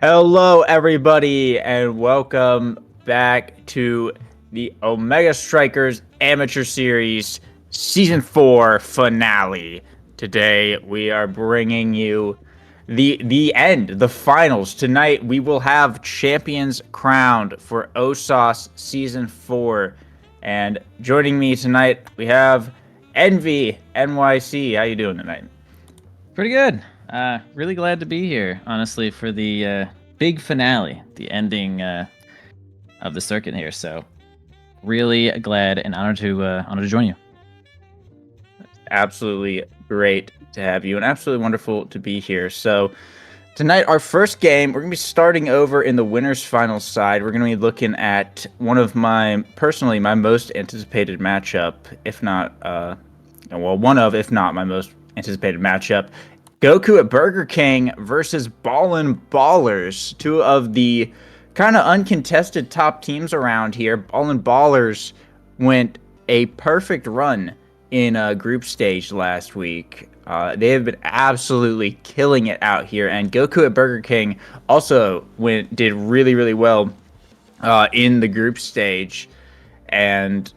Hello, everybody, and welcome back to the Omega Strikers Amateur Series Season 4 finale. Today, we are bringing you the end, the finals. Tonight, we will have champions crowned for Osas Season 4. And joining me tonight, we have Envy NYC. How you doing tonight? Pretty good. Really glad to be here, honestly, for the big finale, the ending of the circuit here. So, really glad and honored to join you. Absolutely great to have you and absolutely wonderful to be here. So tonight, our first game, we're going to be starting over in the winners final side. We're going to be looking at one of my most anticipated matchup, if not if not my most anticipated matchup. Goku at Burger King versus Ballin' Ballers, two of the kind of uncontested top teams around here. Ballin' Ballers went a perfect run in a group stage last week. They have been absolutely killing it out here, and Goku at Burger King also did really, really well in the group stage, and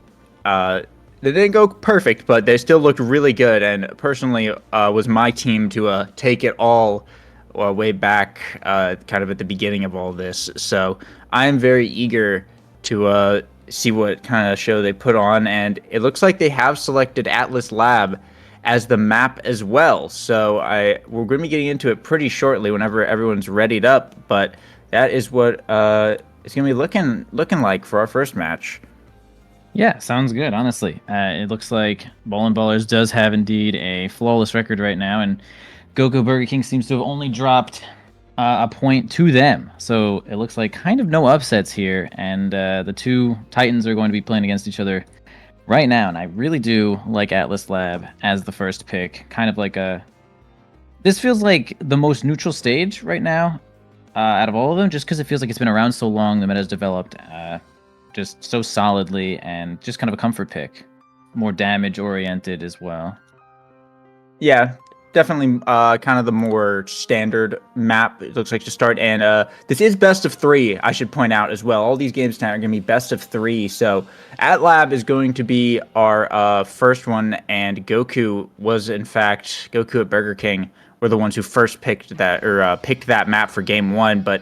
they didn't go perfect, but they still looked really good. And personally, was my team to take it all way back, kind of at the beginning of all this. So I am very eager to see what kind of show they put on, and it looks like they have selected Atlas Lab as the map as well. So we're going to be getting into it pretty shortly whenever everyone's readied up, but that is what it's going to be looking like for our first match. Yeah, sounds good, honestly. It looks like Ballin' Ballers does have indeed a flawless record right now, and Goku Burger King seems to have only dropped a point to them. So it looks like kind of no upsets here, and the two Titans are going to be playing against each other right now, and I really do like Atlas Lab as the first pick. Kind of like this feels like the most neutral stage right now out of all of them, just because it feels like it's been around so long, the meta's developed just so solidly, and just kind of a comfort pick. More damage oriented as well. Yeah, definitely kind of the more standard map, it looks like, to start. And this is best of 3, I should point out as well. All these games tonight are going to be best of 3. So At Lab is going to be our first one, and Goku at Burger King were the ones who first picked that map for game 1. But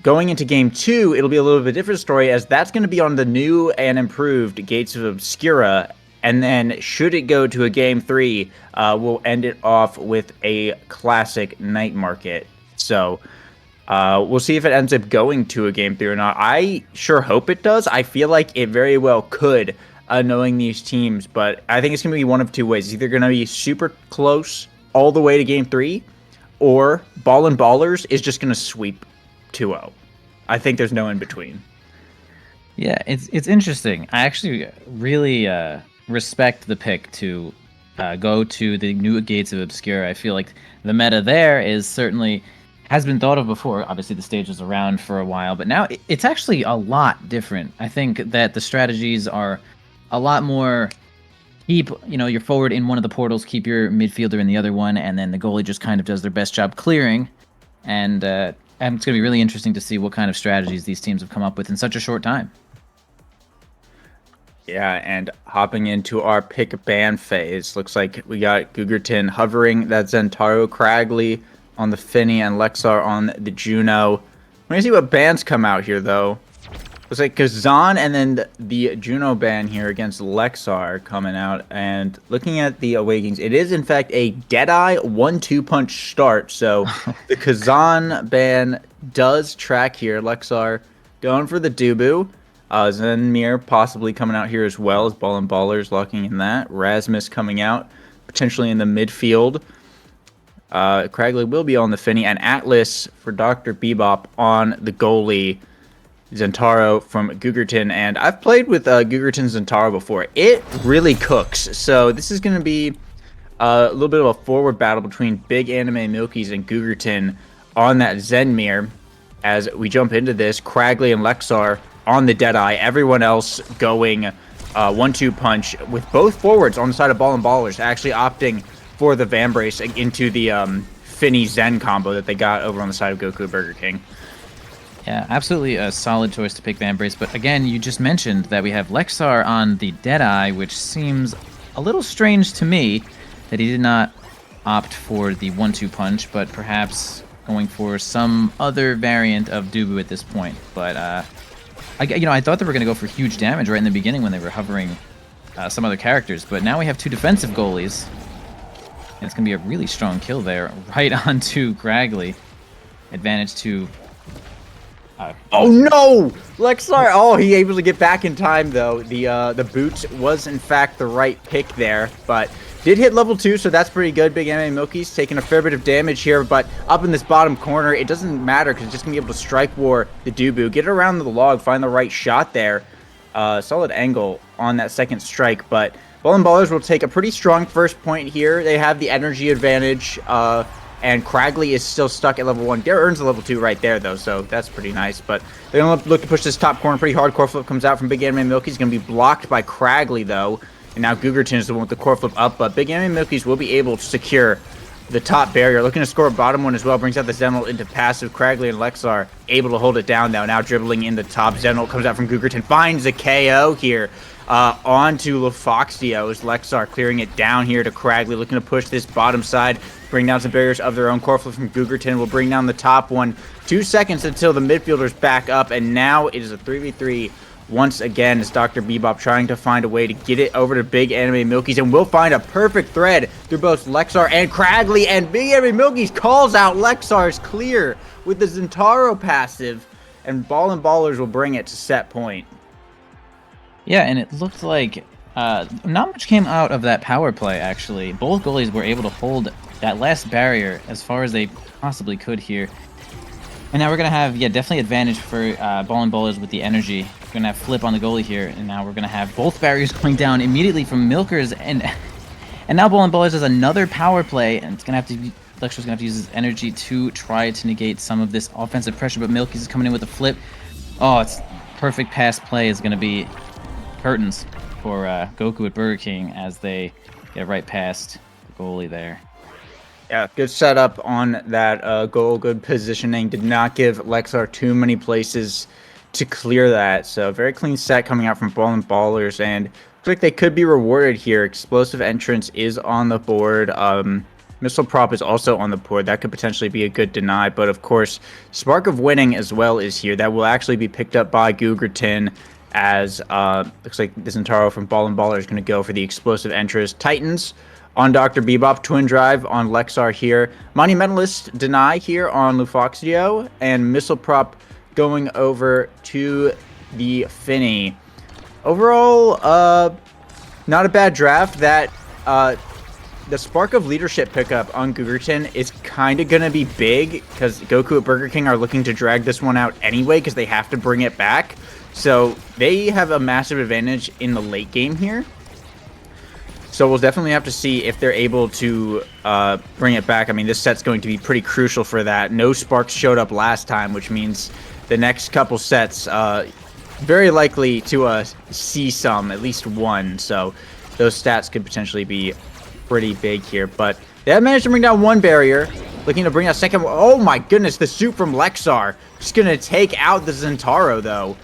going into game 2, it'll be a little bit different story, as that's going to be on the new and improved Gates of Obscura. And then, should it go to a game 3, we'll end it off with a classic Night Market. So, we'll see if it ends up going to a game 3 or not. I sure hope it does. I feel like it very well could, knowing these teams. But I think it's going to be one of two ways. It's either going to be super close all the way to game 3, or Ballin' Ballers is just going to sweep 2-0. I think there's no in between. Yeah, it's interesting. I actually really respect the pick to go to the new Gates of Obscura. I feel like the meta there has been thought of before. Obviously, the stage was around for a while, but now it's actually a lot different. I think that the strategies are a lot more keep your forward in one of the portals, keep your midfielder in the other one, and then the goalie just kind of does their best job clearing. And it's going to be really interesting to see what kind of strategies these teams have come up with in such a short time. Yeah, and hopping into our pick ban phase, looks like we got Gugerton hovering that Zentaro, Cragley on the Finny, and Lexar on the Juno. We're going to see what bans come out here, though. Looks like Kazan and then the Juno ban here against Lexar coming out. And looking at the Awakens, it is, in fact, a Deadeye 1-2 punch start. So the Kazan ban does track here. Lexar going for the Dubu. Zenmir possibly coming out here as well, as Ballin' Ballers locking in that. Rasmus coming out, potentially in the midfield. Cragley will be on the Finny, and Atlas for Dr. Bebop on the goalie. Zentaro from Gugerton, and I've played with Gugerton Zentaro before. It really cooks. So this is going to be a little bit of a forward battle between Big Anime Milkies and Gugerton on that Zenmir. As we jump into this, Cragley and Lexar on the Deadeye. Everyone else going 1-2 punch with both forwards on the side of Ballin' Ballers, actually opting for the Vambrace into the Finny Zen combo that they got over on the side of Goku at Burger King. Yeah, absolutely a solid choice to pick Van Brace. But again, you just mentioned that we have Lexar on the Deadeye, which seems a little strange to me that he did not opt for the 1-2 punch, but perhaps going for some other variant of Dubu at this point. But I thought they were going to go for huge damage right in the beginning when they were hovering some other characters. But now we have 2 defensive goalies, and it's going to be a really strong kill there, right onto Gragley. Advantage to. Oh no! Lexar! Oh, he able to get back in time though. The boot was in fact the right pick there, but did hit level 2, so that's pretty good. Big MMA Milky's taking a fair bit of damage here, but up in this bottom corner, it doesn't matter because it's just gonna be able to strike war the Dubu, get it around the log, find the right shot there. Solid angle on that second strike, but Ballin' Ballers will take a pretty strong first point here. They have the energy advantage. And Cragley is still stuck at level 1. Dare earns a level 2 right there, though, so that's pretty nice. But they're going to look to push this top corner pretty hard. Core flip comes out from Big Anime Milky. He's going to be blocked by Cragley, though. And now Gugerton is the one with the core flip up. But Big Anime Milky's will be able to secure the top barrier. Looking to score a bottom one as well. Brings out the Zenol into passive. Cragley and Lexar able to hold it down, though. Now dribbling in the top. Zenol comes out from Gugerton. Finds a KO here. Onto Lufoxio as Lexar clearing it down here to Cragley, looking to push this bottom side, bring down some barriers of their own. Core flip from Gugerton will bring down the top one. 2 seconds until the midfielders back up, and now it is a 3v3 once again as Dr. Bebop trying to find a way to get it over to Big Anime Milky's, and will find a perfect thread through both Lexar and Cragley, and Big Anime Milky's calls out Lexar's clear with the Zentaro passive, and Ballin' Ballers will bring it to set point. Yeah, and it looked like not much came out of that power play, actually. Both goalies were able to hold that last barrier as far as they possibly could here. And now we're going to have, definitely advantage for Ballin' Ballers with the energy. We're going to have flip on the goalie here, and now we're going to have both barriers going down immediately from Milkers. And now Ballin' Ballers has another power play, and it's going to have to be, Lecture's going to have to use his energy to try to negate some of this offensive pressure, but Milky's is coming in with a flip. Oh, it's perfect pass play is going to be curtains for Goku at Burger King as they get right past the goalie there. Yeah, good setup on that goal. Good positioning. Did not give Lexar too many places to clear that. So very clean set coming out from Ballin' Ballers, and looks like they could be rewarded here. Explosive Entrance is on the board. Missile Prop is also on the board. That could potentially be a good deny, but of course, Spark of Winning as well is here. That will actually be picked up by Gugerton, as looks like the Zentaro from Ballin' Baller is going to go for the Explosive Entrance. Titans on Dr. Bebop, Twin Drive on Lexar here. Monumentalist deny here on Lufoxio, and Missile Prop going over to the Finny. Overall, not a bad draft. That the Spark of Leadership pickup on Gugerton is kind of going to be big because Goku at Burger King are looking to drag this one out anyway because they have to bring it back. So they have a massive advantage in the late game here. So we'll definitely have to see if they're able to bring it back. I mean, this set's going to be pretty crucial for that. No Sparks showed up last time, which means the next couple sets very likely to see some, at least one. So those stats could potentially be pretty big here. But they have managed to bring down one barrier. Looking to bring out second. Oh my goodness, the suit from Lexar. Just going to take out the Zentaro, though.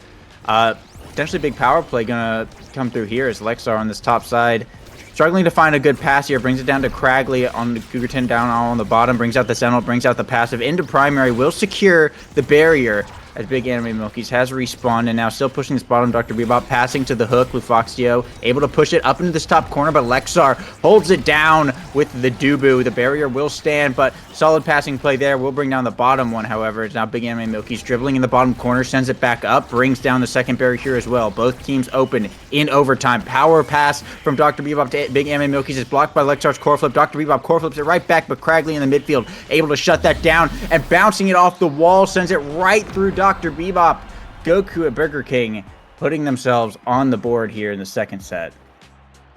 Potentially big power play going to come through here as Lexar on this top side. Struggling to find a good pass here. Brings it down to Cragley on the Gugerton down on the bottom. Brings out the Sentinel. Brings out the passive into primary. Will secure the barrier as Big Anime Milky's has respawned, and now still pushing this bottom. Dr. Bebop passing to the hook. Lufoxio able to push it up into this top corner, but Lexar holds it down with the Dubu. The barrier will stand, but solid passing play there. Will bring down the bottom one, however. It's now Big Anime Milky's dribbling in the bottom corner, sends it back up, brings down the second barrier here as well. Both teams open in overtime. Power pass from Dr. Bebop to Big Anime Milky's is blocked by Lexar's core flip. Dr. Bebop core flips it right back, but Cragley in the midfield able to shut that down, and bouncing it off the wall sends it right through Dr. Bebop. Goku at Burger King putting themselves on the board here in the second set.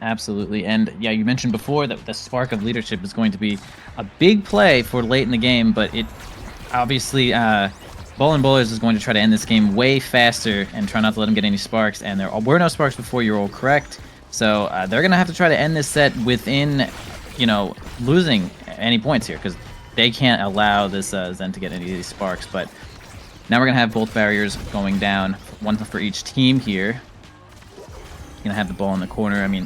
Absolutely. And yeah, you mentioned before that the Spark of Leadership is going to be a big play for late in the game, but it obviously Ballin' Ballers is going to try to end this game way faster and try not to let them get any sparks, and there were no sparks before. You're all correct. So they're going to have to try to end this set within, losing any points here, because they can't allow this Zen to get any of these sparks. But now we're going to have both barriers going down, one for each team here. Gonna have the ball in the corner. I mean,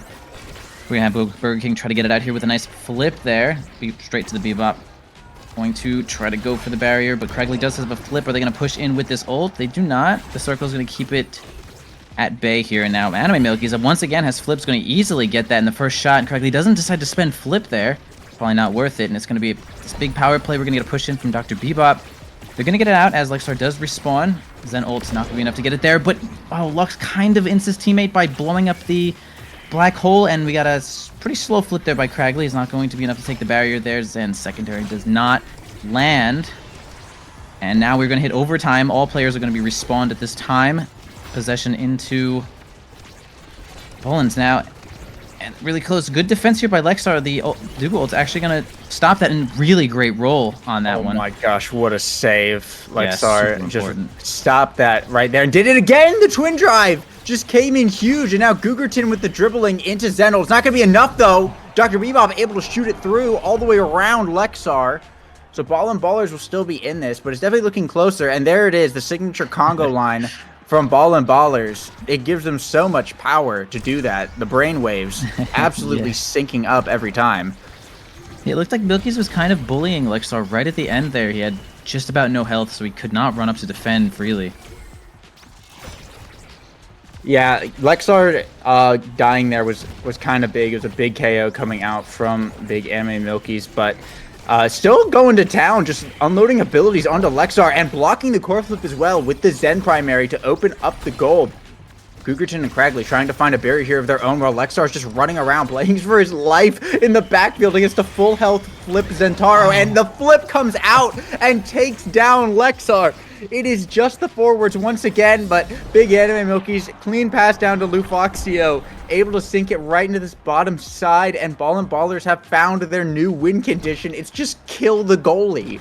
we're gonna have Burger King try to get it out here with a nice flip there. Straight to the Bebop. Going to try to go for the barrier, but Craigley does have a flip. Are they gonna push in with this ult? They do not. The circle's gonna keep it at bay here. And now Anime Milky's once again has flips, gonna easily get that in the first shot. And Craigley doesn't decide to spend flip there. Probably not worth it. And it's gonna be this big power play. We're gonna get a push in from Dr. Bebop. They're gonna get it out as Lexar does respawn. Zen ult's not gonna be enough to get it there, but Lux kind of ints his teammate by blowing up the black hole, and we got a pretty slow flip there by Craigley. He's not going to be enough to take the barrier there. Zen's secondary does not land. And now we're gonna hit overtime. All players are gonna be respawned at this time. Possession into Poland's now. And really close. Good defense here by Lexar. The Dougal ult's actually going to stop that, and really great roll on that one. Oh my gosh, what a save. Lexar yeah, just stopped that right there and did it again. The twin drive just came in huge, and now Gugerton with the dribbling into Zendel. It's not going to be enough, though. Dr. Bebop able to shoot it through all the way around Lexar. So Ball and Ballers will still be in this, but it's definitely looking closer. And there it is, the signature Congo line from Ball and Ballers. It gives them so much power to do that. The brainwaves absolutely syncing up every time. It looked like Milky's was kind of bullying Lexar right at the end there. He had just about no health, so he could not run up to defend freely. Yeah, Lexar dying there was kind of big. It was a big KO coming out from Big Anime Milky's, but still going to town, just unloading abilities onto Lexar and blocking the core flip as well with the Zen primary to open up the goal. Gugerton and Craigley trying to find a barrier here of their own while Lexar's just running around, playing for his life in the backfield against a full health flip Zentaro, and the flip comes out and takes down Lexar. It is just the forwards once again, but Big Anime Milky's clean pass down to Lufoxio, able to sink it right into this bottom side, and Ball and Ballers have found their new win condition. It's just kill the goalie.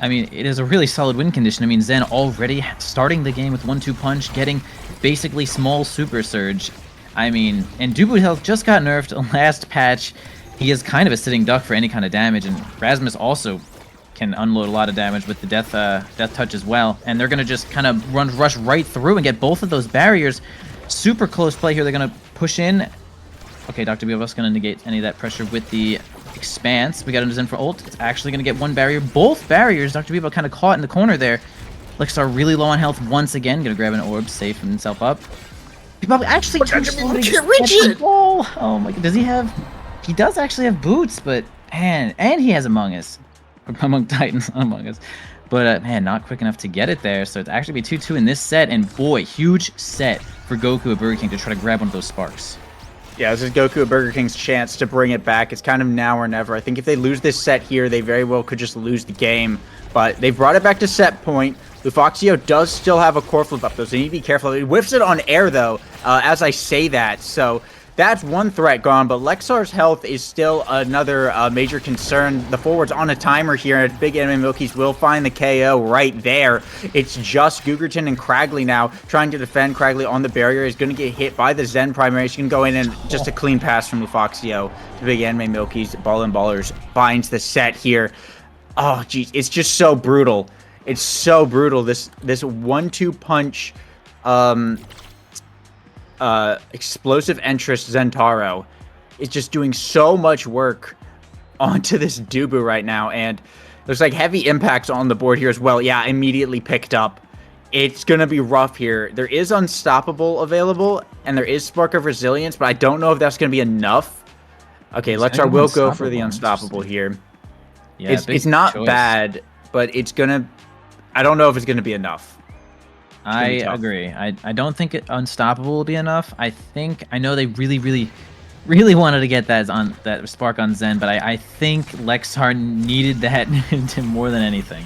I mean, it is a really solid win condition. I mean, Zen already starting the game with 1-2 punch, getting basically small super surge. I mean, and Dubu health just got nerfed last patch. He is kind of a sitting duck for any kind of damage, and Rasmus also can unload a lot of damage with the death touch as well. And they're gonna just kind of rush right through and get both of those barriers. Super close play here. They're gonna push in. Okay, Dr. Bebop's gonna negate any of that pressure with the expanse. We got him in for ult. It's actually gonna get one barrier. Both barriers. Dr. Bebop kind of caught in the corner there. Lexar really low on health once again. Gonna grab an orb, save himself up. Bebop actually ball. Oh my god, does he have? He does actually have boots, but man, and he has Among Us. Among Titans, Among Us. But, man, not quick enough to get it there. So it's actually be 2-2 in this set. And, boy, huge set for Goku at Burger King to try to grab one of those sparks. Yeah, this is Goku at Burger King's chance to bring it back. It's kind of now or never. I think if they lose this set here, they very well could just lose the game. But they brought it back to set point. Lufoxio does still have a core flip up, though, so you need to be careful. He whiffs it on air, though, as I say that. So that's one threat gone, but Lexar's health is still another major concern. The forward's on a timer here, and Big Anime Milky's will find the KO right there. It's just Gugerton and Craigley now trying to defend. Craigley on the barrier is going to get hit by the Zen primary. He's going to go in and just a clean pass from Lufoxio to Big Anime Milky's. Ball and Ballers finds the set here. Oh, geez, it's just so brutal. It's so brutal. This 1-2 punch explosive interest Zentaro is just doing so much work onto this Dubu right now, and there's like heavy impacts on the board here as well. Yeah, immediately picked up. It's gonna be rough here. There is Unstoppable available, and there is Spark of Resilience, but I don't know if that's gonna be enough. Okay, Lexar will go for the Unstoppable here. Yeah, it's not bad, but it's gonna, I don't know if it's gonna be enough. I agree. I don't think Unstoppable will be enough. I know they really wanted to get that spark on Zen, but I think Lexar needed that more than anything.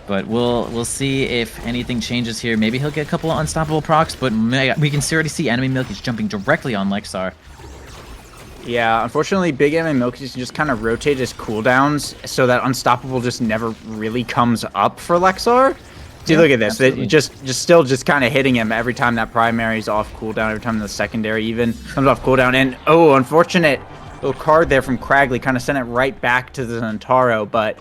But we'll see if anything changes here. Maybe he'll get a couple of Unstoppable procs, but we can already see Anime Milky's jumping directly on Lexar. Yeah, unfortunately, Big Anime Milky's just kind of rotate his cooldowns so that Unstoppable just never really comes up for Lexar. See, yeah, look at this. It just kind of hitting him every time that primary is off cooldown, every time the secondary even comes off cooldown. And, oh, unfortunate little card there from Cragley, kind of sent it right back to the Zentaro, but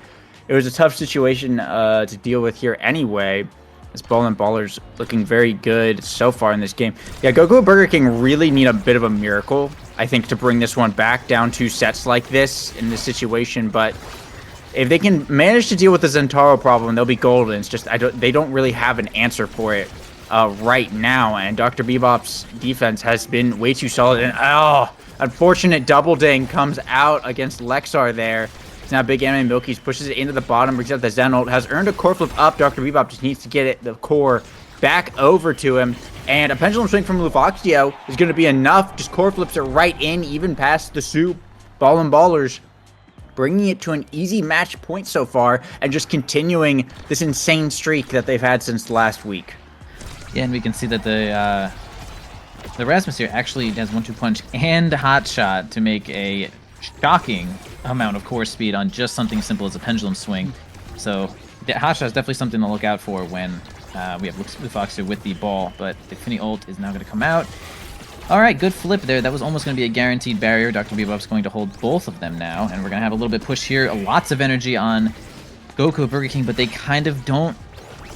it was a tough situation to deal with here anyway. This Ballin' Ballers looking very good so far in this game. Yeah, Goku and Burger King really need a bit of a miracle, I think, to bring this one back down 2 sets like this in this situation. But if they can manage to deal with the Zentaro problem, they'll be golden. It's just they don't really have an answer for it right now. And Dr. Bebop's defense has been way too solid. And unfortunate double ding comes out against Lexar there. Now Big Anime Milky's pushes it into the bottom, brings out the Zen ult, has earned a core flip up. Dr. Bebop just needs to get the core back over to him. And a pendulum swing from Lufoxio is going to be enough. Just core flips it right in, even past the soup. Ballin' Ballers bringing it to an easy match point so far, and just continuing this insane streak that they've had since last week. Yeah, and we can see that the Rasmus here actually has 1-2 punch and hot shot to make a shocking amount of core speed on just something simple as a pendulum swing. So the hot shot is definitely something to look out for when we have Lufoxio with the ball, but the Finny ult is now going to come out. All right, good flip there. That was almost going to be a guaranteed barrier. Dr. Bebop's going to hold both of them now, and we're going to have a little bit push here. Lots of energy on Goku Burger King, but they kind of don't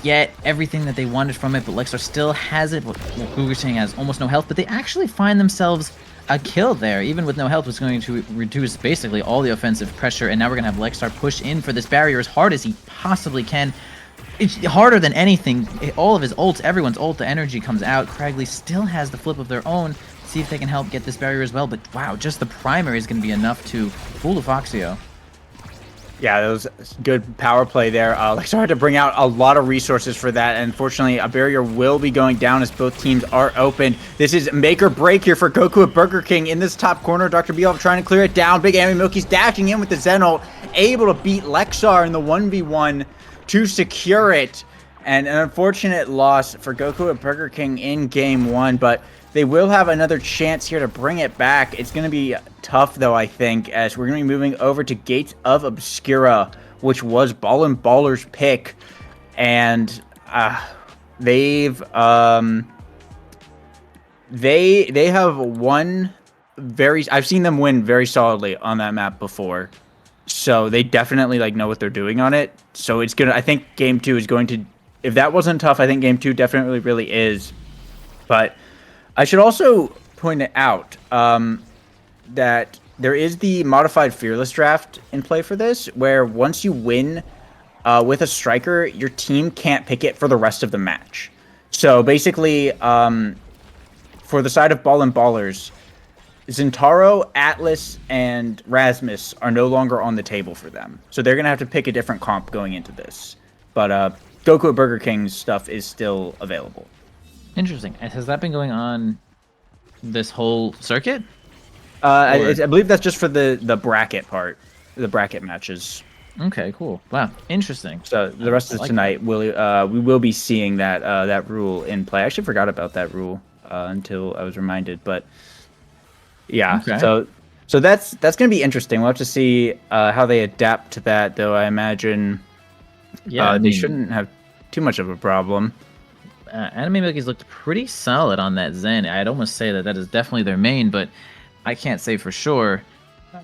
get everything that they wanted from it, but Lexar still has it. Burger King has almost no health, but they actually find themselves a kill there. Even with no health, was going to reduce basically all the offensive pressure, and now we're going to have Lexar push in for this barrier as hard as he possibly can. It's harder than anything. All of his ults, everyone's ult, the energy comes out. Cragley still has the flip of their own. See if they can help get this barrier as well. But wow, just the primary is going to be enough to fool Lufoxio. Yeah, that was good power play there. Lexar had to bring out a lot of resources for that, and unfortunately, a barrier will be going down as both teams are open. This is make or break here for Goku at Burger King in this top corner. Dr. Bebop trying to clear it down. Big Anime Milky's dashing in with the Zen ult, able to beat Lexar in the 1v1 to secure it. And an unfortunate loss for Goku at Burger King in game 1, but they will have another chance here to bring it back. It's going to be tough, though, I think, as we're going to be moving over to Gates of Obscura, which was Ballin' Baller's pick. And they have won I've seen them win very solidly on that map before. So they definitely know what they're doing on it. So it's I think game 2 is going to, if that wasn't tough, I think game 2 definitely really is. But I should also point it out that there is the modified Fearless draft in play for this, where once you win with a striker, your team can't pick it for the rest of the match. So basically, for the side of Ballin' Ballers, Zentaro, Atlas, and Rasmus are no longer on the table for them. So they're going to have to pick a different comp going into this. But Goku at Burger King's stuff is still available. Interesting. Has that been going on this whole circuit? I believe that's just for the bracket part, the bracket matches. Okay, cool. Wow, interesting. So the rest of tonight, we will be seeing that rule in play. I actually forgot about that rule until I was reminded, but yeah. Okay. So that's going to be interesting. We'll have to see how they adapt to that, though. I imagine they shouldn't have too much of a problem. Anime Milky's looked pretty solid on that Zen. I'd almost say that is definitely their main, but I can't say for sure.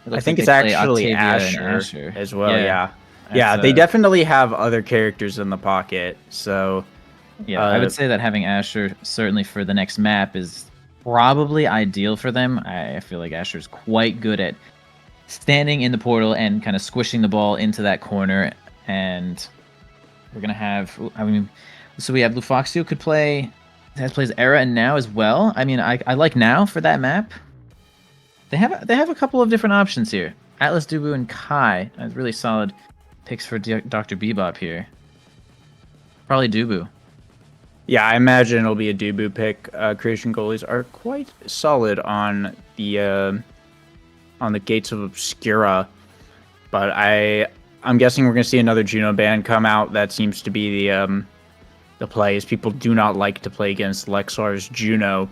I think it's actually Asher as well. Yeah, they definitely have other characters in the pocket. So yeah, I would say that having Asher certainly for the next map is probably ideal for them. I feel like Asher's quite good at standing in the portal and kind of squishing the ball into that corner. And we're gonna have, so we have Lufoxio plays Era and Now as well. I mean, I like Now for that map. They have a couple of different options here. Atlas, Dubu, and Kai. Really solid picks for Dr. Bebop here. Probably Dubu. Yeah, I imagine it'll be a Dubu pick. Creation goalies are quite solid on the Gates of Obscura, but I'm guessing we're gonna see another Juno ban come out. That seems to be the play, is people do not like to play against Lexar's Juno.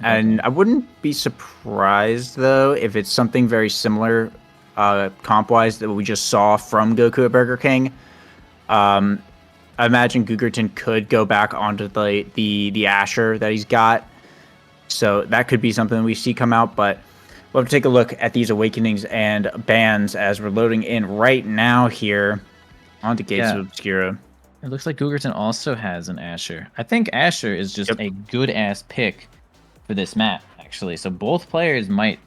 And I wouldn't be surprised, though, if it's something very similar comp-wise that we just saw from Goku at Burger King. I imagine Gugerton could go back onto the Asher that he's got. So that could be something we see come out, but we'll have to take a look at these awakenings and bans as we're loading in right now here onto Gates of Obscura. It looks like Googerton also has an Asher. I think Asher is just a good-ass pick for this map, actually. So both players might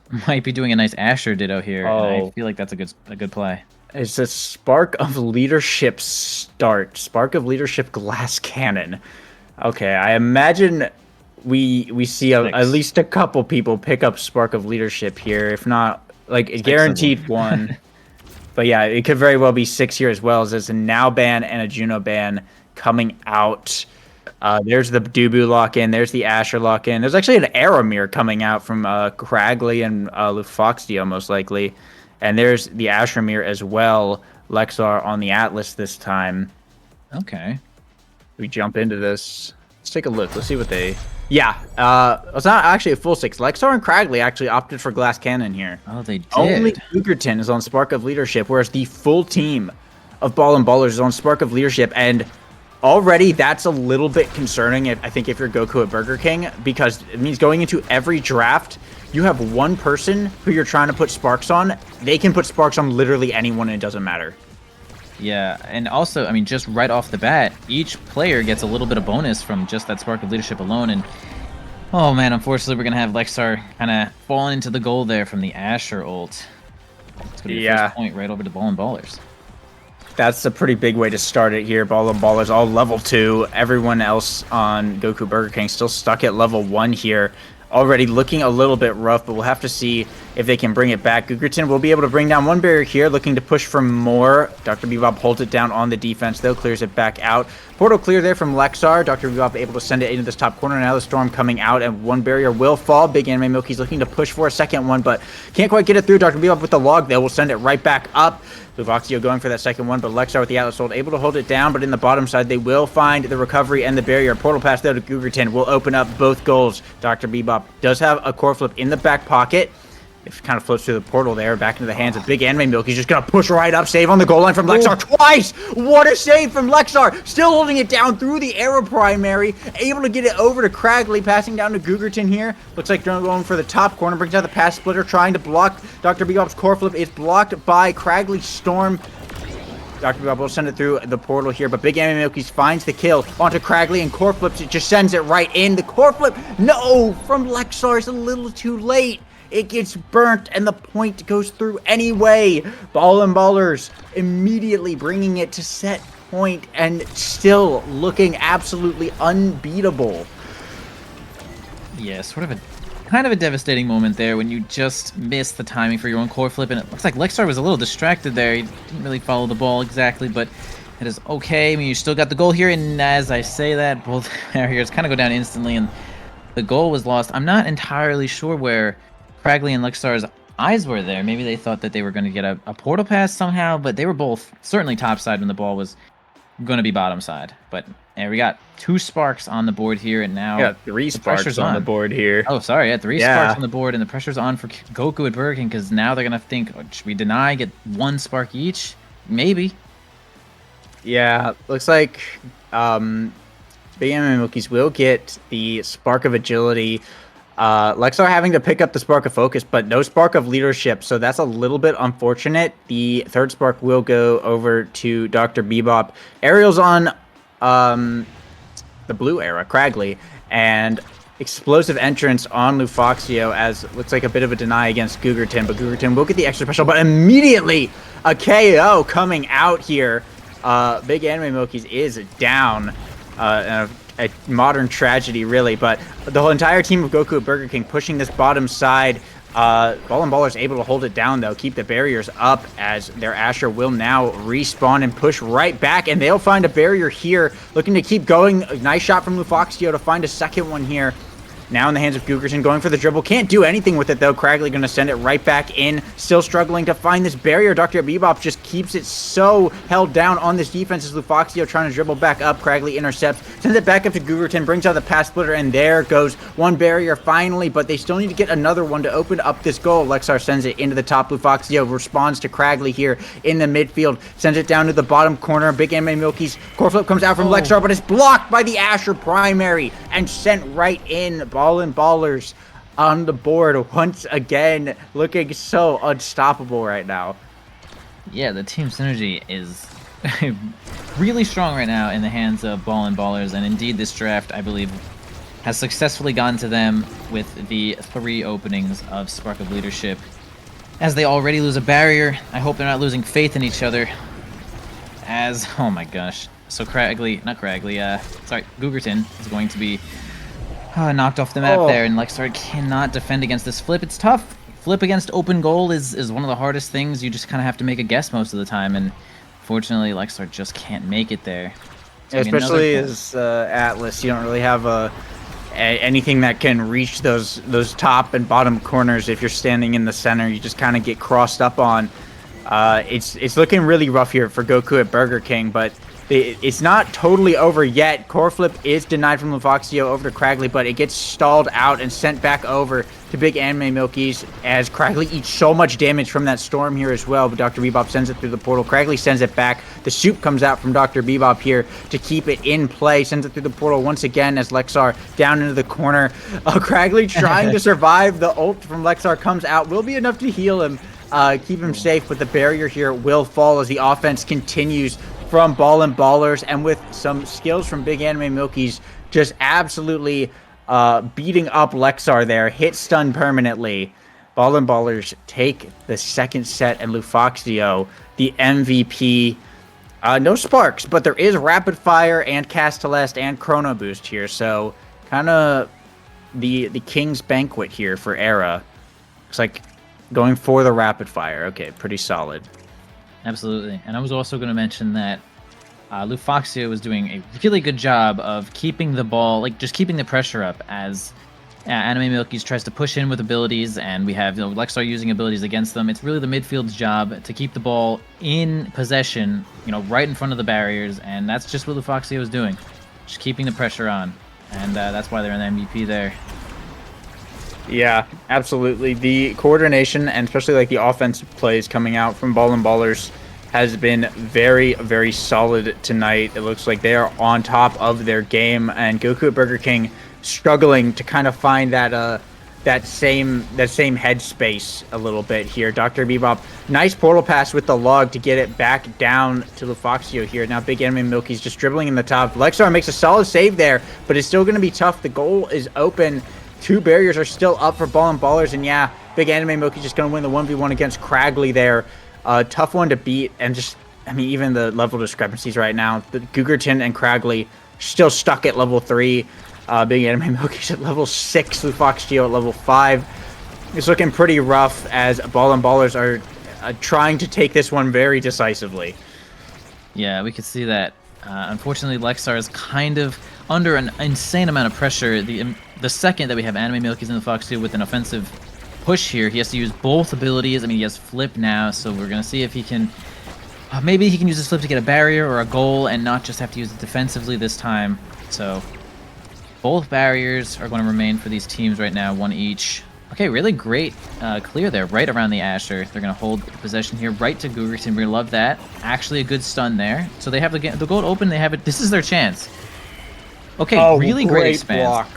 be doing a nice Asher ditto here, and I feel like that's a good play. It's a Spark of Leadership start. Spark of Leadership Glass Cannon. Okay, I imagine we see at least a couple people pick up Spark of Leadership here. If not, like a guaranteed one. But yeah, it could very well be 6 here as well. As there's a Now ban and a Juno ban coming out. There's the Dubu lock-in. There's the Asher lock-in. There's actually an Aramir coming out from Cragley and Lufoxio, most likely. And there's the Ashramir as well. Lexar on the Atlas this time. Okay. We jump into this. Let's take a look. Let's see what they... Yeah, it's not actually a full 6. Lexar and Cragley actually opted for Glass Cannon here. Oh, they did. Only Cougarton is on Spark of Leadership, whereas the full team of Ball and Ballers is on Spark of Leadership. And already that's a little bit concerning, I think, if you're Goku at Burger King, because it means going into every draft, you have one person who you're trying to put sparks on. They can put sparks on literally anyone, and it doesn't matter. Yeah, and also, I mean, just right off the bat, each player gets a little bit of bonus from just that Spark of Leadership alone, and oh man, unfortunately, we're going to have Lexar kind of falling into the goal there from the Asher ult. It's going to be the first point right over to Ball and Ballers. That's a pretty big way to start it here. Ball and Ballers all level 2. Everyone else on Goku Burger King still stuck at level 1 here. Already looking a little bit rough, but we'll have to see if they can bring it back. Cougarton will be able to bring down one barrier here, looking to push for more. Dr. Bebop holds it down on the defense, though, clears it back out. Portal clear there from Lexar. Dr. Bebop able to send it into this top corner. Now the storm coming out, and one barrier will fall. Big Anime Milky's looking to push for a second one, but can't quite get it through. Dr. Bebop with the log, though, will send it right back up. Lufoxio going for that second one, but Lexar with the Atlas ult able to hold it down, but in the bottom side, they will find the recovery and the barrier. Portal pass, though, to Cougarton will open up both goals. Dr. Bebop does have a core flip in the back pocket. It kind of floats through the portal there, back into the hands of Big Anime Milk. He's just going to push right up, save on the goal line from Lexar twice! What a save from Lexar! Still holding it down through the arrow primary, able to get it over to Cragley, passing down to Cougarton here. Looks like they're going for the top corner, brings out the pass splitter, trying to block Dr. Bebop's core flip. It's blocked by Cragley's storm. Dr. Bebop will send it through the portal here, but Big Anime Milky finds the kill onto Cragley and core flips. It just sends it right in. The core flip, no, from Lexar is a little too late. It gets burnt, and the point goes through anyway. Ball and Ballers immediately bringing it to set point and still looking absolutely unbeatable. Yeah, kind of a devastating moment there when you just miss the timing for your own core flip, and it looks like Lexar was a little distracted there. He didn't really follow the ball exactly, but it is okay. I mean, you still got the goal here, and as I say that, both barriers kind of go down instantly, and the goal was lost. I'm not entirely sure where Cragley and Lexar's eyes were there. Maybe they thought that they were going to get a portal pass somehow, but they were both certainly top side when the ball was going to be bottom side. But we got 2 sparks on the board here, and now yeah, 3 sparks on the board here. Oh, sorry, yeah, 3 sparks on the board, and the pressure's on for Goku at Burger King, because now they're going to think, oh, should we deny, get 1 spark each? Maybe. Yeah, looks like Big Anime Milkies will get the Spark of Agility. Lexar having to pick up the Spark of Focus, but no Spark of Leadership, so that's a little bit unfortunate. The 3rd Spark will go over to Dr. Bebop. Ariel's on the blue era, Cragley, and Explosive Entrance on Lufoxio, as looks like a bit of a deny against Cougarton, but Cougarton will get the extra special, but immediately a KO coming out here. Big Anime Milkies is down. A modern tragedy, really, but the whole entire team of Goku at Burger King pushing this bottom side. Ball and Ballers able to hold it down, though, keep the barriers up, as their Asher will now respawn and push right back, and they'll find a barrier here, looking to keep going. A nice shot from Lufoxio to find a second one here. Now in the hands of Cougarton, going for the dribble. Can't do anything with it, though. Cragley going to send it right back in. Still struggling to find this barrier. Dr. Bebop just keeps it so held down on this defense as Lufoxio trying to dribble back up. Cragley intercepts, sends it back up to Cougarton, brings out the pass splitter, and there goes one barrier finally, but they still need to get another one to open up this goal. Lexar sends it into the top. Lufoxio responds to Cragley here in the midfield, sends it down to the bottom corner. Big Anime Milky's core flip comes out from Lexar, but it's blocked by the Asher primary. and sent right in. Ballers on the board once again, looking so unstoppable right now. Yeah, the team synergy is really strong right now in the hands of Ballers, and indeed this draft, I believe, has successfully gotten to them with the 3 openings of Spark of Leadership. As they already lose a barrier, I hope they're not losing faith in each other. As, oh my gosh, so Gugerton is going to be knocked off the map there, and Lexar cannot defend against this flip. It's tough. Flip against open goal is one of the hardest things. You just kind of have to make a guess most of the time, and fortunately, Lexar just can't make it there. Especially as Atlas, you don't really have anything that can reach those top and bottom corners. If you're standing in the center, you just kind of get crossed up on. It's looking really rough here for Goku at Burger King, but it's not totally over yet. Core flip is denied from Lufoxio over to Cragley, but it gets stalled out and sent back over to Big Anime Milkies as Cragley eats so much damage from that storm here as well. But Dr. Bebop sends it through the portal. Cragley sends it back. The soup comes out from Dr. Bebop here to keep it in play. Sends it through the portal once again as Lexar down into the corner. Cragley trying to survive. The ult from Lexar comes out. Will be enough to heal him. Keep him safe, but the barrier here will fall as the offense continues from Ballers, and with some skills from Big Anime Milkies, just absolutely beating up Lexar there. Hit stun permanently. Ballers take the second set, and Lufoxio, the MVP. No sparks, but there is Rapid Fire and Castellest and Chrono Boost here, so kind of the King's Banquet here for Era. Looks like going for the Rapid Fire. Okay, pretty solid. Absolutely. And I was also going to mention that Lufoxio was doing a really good job of keeping the ball, like just keeping the pressure up as Anime Milkies tries to push in with abilities, and we have Lexar using abilities against them. It's really the midfield's job to keep the ball in possession, right in front of the barriers, and that's just what Lufoxio is doing. Just keeping the pressure on, and that's why they're in the MVP there. Yeah, absolutely. The coordination and especially like the offensive plays coming out from Ballers has been very, very solid tonight. It looks like they are on top of their game, and Goku at Burger King struggling to kind of find that same headspace a little bit here. Dr. Bebop, nice portal pass with the log to get it back down to Lufoxio here. Now Big Anime Milky's just dribbling in the top. Lexar makes a solid save there, but it's still going to be tough. The goal is open. 2 barriers are still up for Ballers, and yeah, Big Anime Milky's just going to win the 1v1 against Cragley there. Tough one to beat, and just, even the level discrepancies right now. The Gugerton and Cragley still stuck at level 3. Big Anime Milky's at level 6, Lufoxio at level 5. It's looking pretty rough as Ballers are trying to take this one very decisively. Yeah, we could see that. Unfortunately, Lexar is kind of under an insane amount of pressure. The second that we have Anime Milkies in the Foxio with an offensive push here, he has to use both abilities. He has Flip now, so we're going to see if he can... maybe he can use his Flip to get a barrier or a goal and not just have to use it defensively this time. So both barriers are going to remain for these teams right now, 1 each. Okay, really great clear there, right around the Asher. They're going to hold the possession here right to Gugerton. We're going to love that. Actually a good stun there. So they have the gold open. They have it. This is their chance. Okay, really great expanse. Block.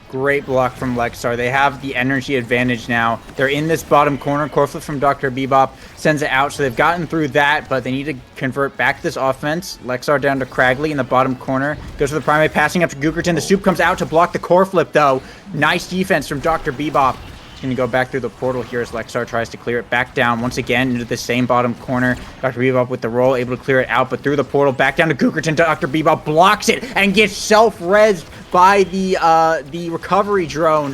Great block from Lexar. They have the energy advantage now. They're in this bottom corner. Core flip from Dr. Bebop sends it out, so they've gotten through that, but they need to convert back to this offense. Lexar down to Cragley in the bottom corner. Goes for the primary, passing up to Gugerton. The soup comes out to block the core flip, though. Nice defense from Dr. Bebop. Going to go back through the portal here as Lexar tries to clear it back down once again into the same bottom corner. Dr. Bebop with the roll, able to clear it out, but through the portal, back down to Gugerton. Dr. Bebop blocks it and gets self-rezzed by the recovery drone.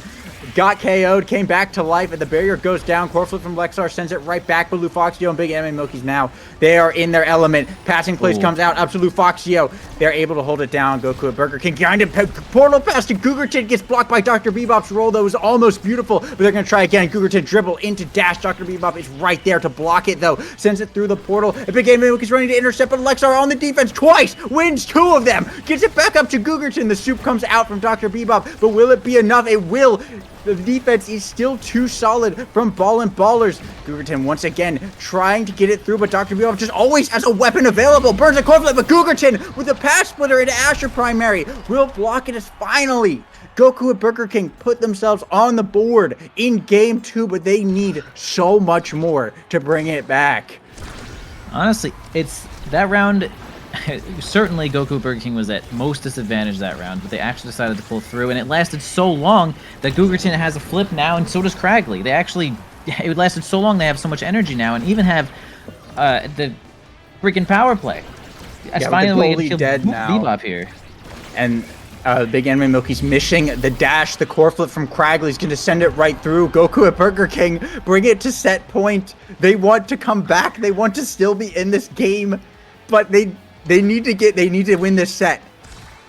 Got KO'd, came back to life, and the barrier goes down. Core flip from Lexar sends it right back, but Lufoxio and Big Anime Milkies now, they are in their element. Passing place comes out up to Lufoxio. They're able to hold it down. Goku at Burger King behind him. Portal pass to Gugerton gets blocked by Dr. Bebop's roll, though. It was almost beautiful, but they're going to try again. Gugerton dribble into dash. Dr. Bebop is right there to block it, though. Sends it through the portal. And Big Anime Milkies running to intercept, but Lexar on the defense twice. Wins 2 of them. Gets it back up to Gugerton. The soup comes out from Dr. Bebop, but will it be enough? It will. The defense is still too solid from Ball and Ballers. Gugerton once again trying to get it through, but Dr. Bebop just always has a weapon available. Burns a core flip, but Gugerton with a pass splitter into Asher Primary will block it as finally Goku and Burger King put themselves on the board in game 2, but they need so much more to bring it back. Honestly, it's that round. Certainly, Goku Burger King was at most disadvantaged that round, but they actually decided to pull through, and it lasted so long that Gugerton has a flip now, and so does Cragley. It lasted so long they have so much energy now, and even have the freaking power play. That's finally the goalie dead now. Bebop here. And Big Anime Milky's missing the dash. The core flip from Cragley's going to send it right through. Goku at Burger King bring it to set point. They want to come back. They want to still be in this game, but they need to win this set.